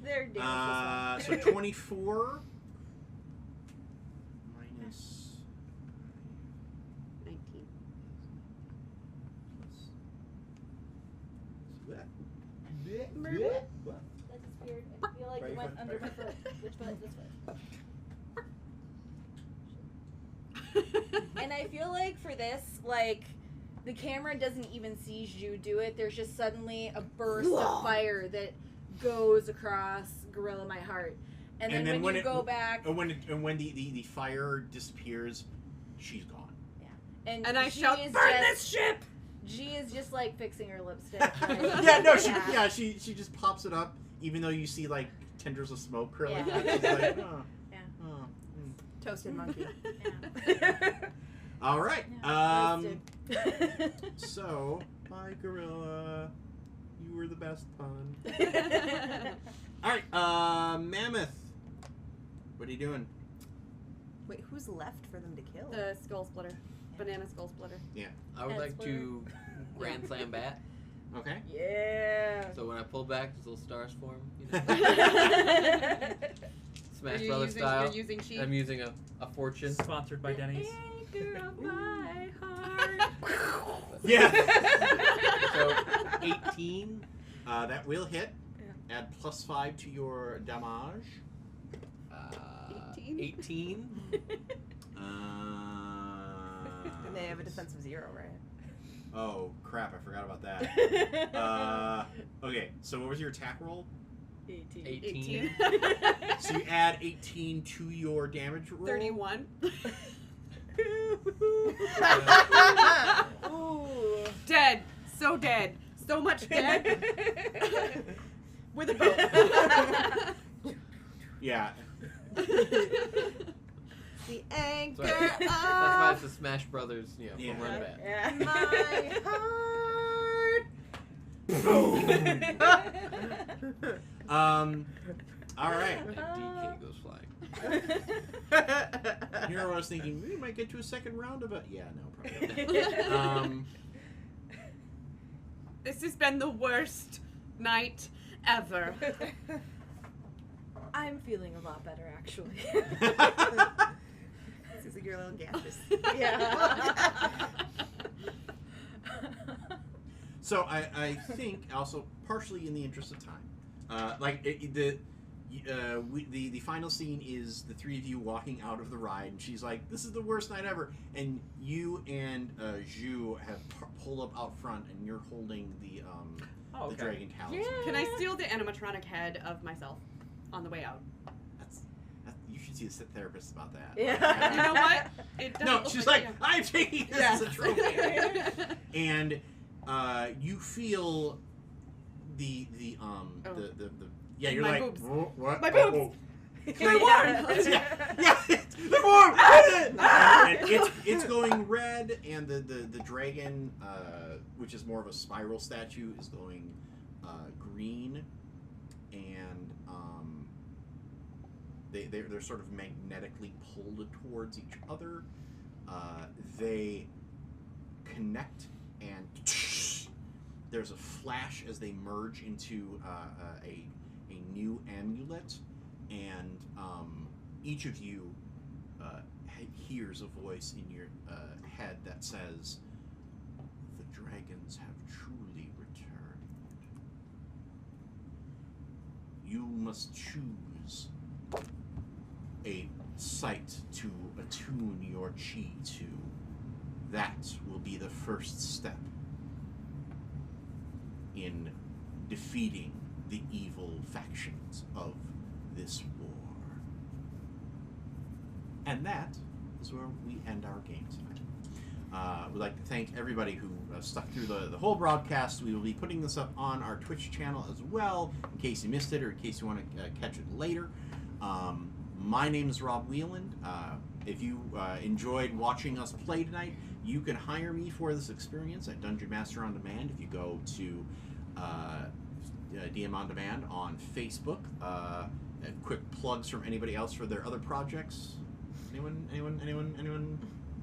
their damage. So 24 minus 19. What? That just weird. I feel like Right it went foot, under right my foot. foot. Which foot? This foot. And I feel like for this, like, the camera doesn't even see Zhu do it. There's just suddenly a burst of fire that goes across Gorilla My Heart. And And then, then when when you it- go back, And when the fire disappears, she's gone. and And I she shout, is "Burn just, this ship!" She is just like fixing her lipstick. Like, Yeah, no, she just pops it up, even though you see like tendrils of smoke curling Yeah. out. She's like, oh, Yeah. oh, Toasted monkey. Yeah. All right. Roasted. So, bye, gorilla. You were the best pun. All right, mammoth. What are you doing? Wait, who's left for them to kill? The skull splitter. Banana skull splitter. I would Head like splitter. to grand slam bat. Okay. Yeah. So when I pull back, these little stars form. You know? Smash Brothers style. You're using sheep? I'm using a fortune. Sponsored by Denny's. Anchor of my heart. Yeah. So 18. That will hit. Add +5 to your damage. 18. And they have a defense of 0, right? Oh crap! I forgot about that. Okay, so what was your attack roll? 18. So you add 18 to your damage roll. 31. Ooh. Dead. So dead. So much dead. With a boat. Yeah. The anchor That's why of it's the Smash Brothers, you know, Yeah. home run bat. Yeah. my heart. All right. And DK goes flying. Here I was thinking we might get to a second round of it. Yeah, no, probably not. This has been the worst night ever. I'm feeling a lot better, actually. Seems like you're a little gaseous. Yeah. So I think also partially in the interest of time, the final scene is the three of you walking out of the ride, and she's like, "This is the worst night ever," and you and Zhu have pulled up out front, and you're holding the Okay. dragon talisman. Yeah. Can I steal the animatronic head of myself on the way out? That's you should see the therapist about that. Yeah. You know what? It doesn't No, look she's like like, I'm taking this as a trophy. And you feel the yeah, you're My like, boobs. What? My boobs. They're yeah, they're warm. And it's going red, and the dragon, which is more of a spiral statue, is going green, and they're sort of magnetically pulled towards each other. They connect, and there's a flash as they merge into a new amulet, and each of you hears a voice in your head that says, "The dragons have truly returned. You must choose a site to attune your chi to. That will be the first step in defeating the evil factions of this war." And that is where we end our game tonight. We'd like to thank everybody who stuck through the whole broadcast. We will be putting this up on our Twitch channel as well, in case you missed it or in case you want to catch it later. My name is Rob Wheeland. If you enjoyed watching us play tonight, you can hire me for this experience at Dungeon Master On Demand if you go to DM On Demand on Facebook. Quick plugs from anybody else for their other projects. Anyone?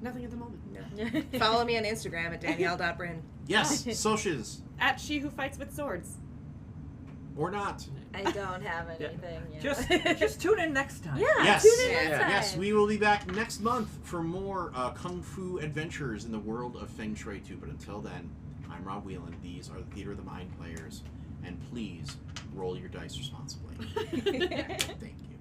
Nothing at the moment. Follow me on Instagram at Danielle.Bryn. Yes, socials. At She Who Fights with Swords. Or not. I don't have anything yet. Just tune in next time. Yeah, Yes. tune in Yeah. next time. Yes, we will be back next month for more Kung Fu adventures in the world of Feng Shui 2. But until then, I'm Rob Wheeland. These are the Theater of the Mind players. And please, roll your dice responsibly. Thank you.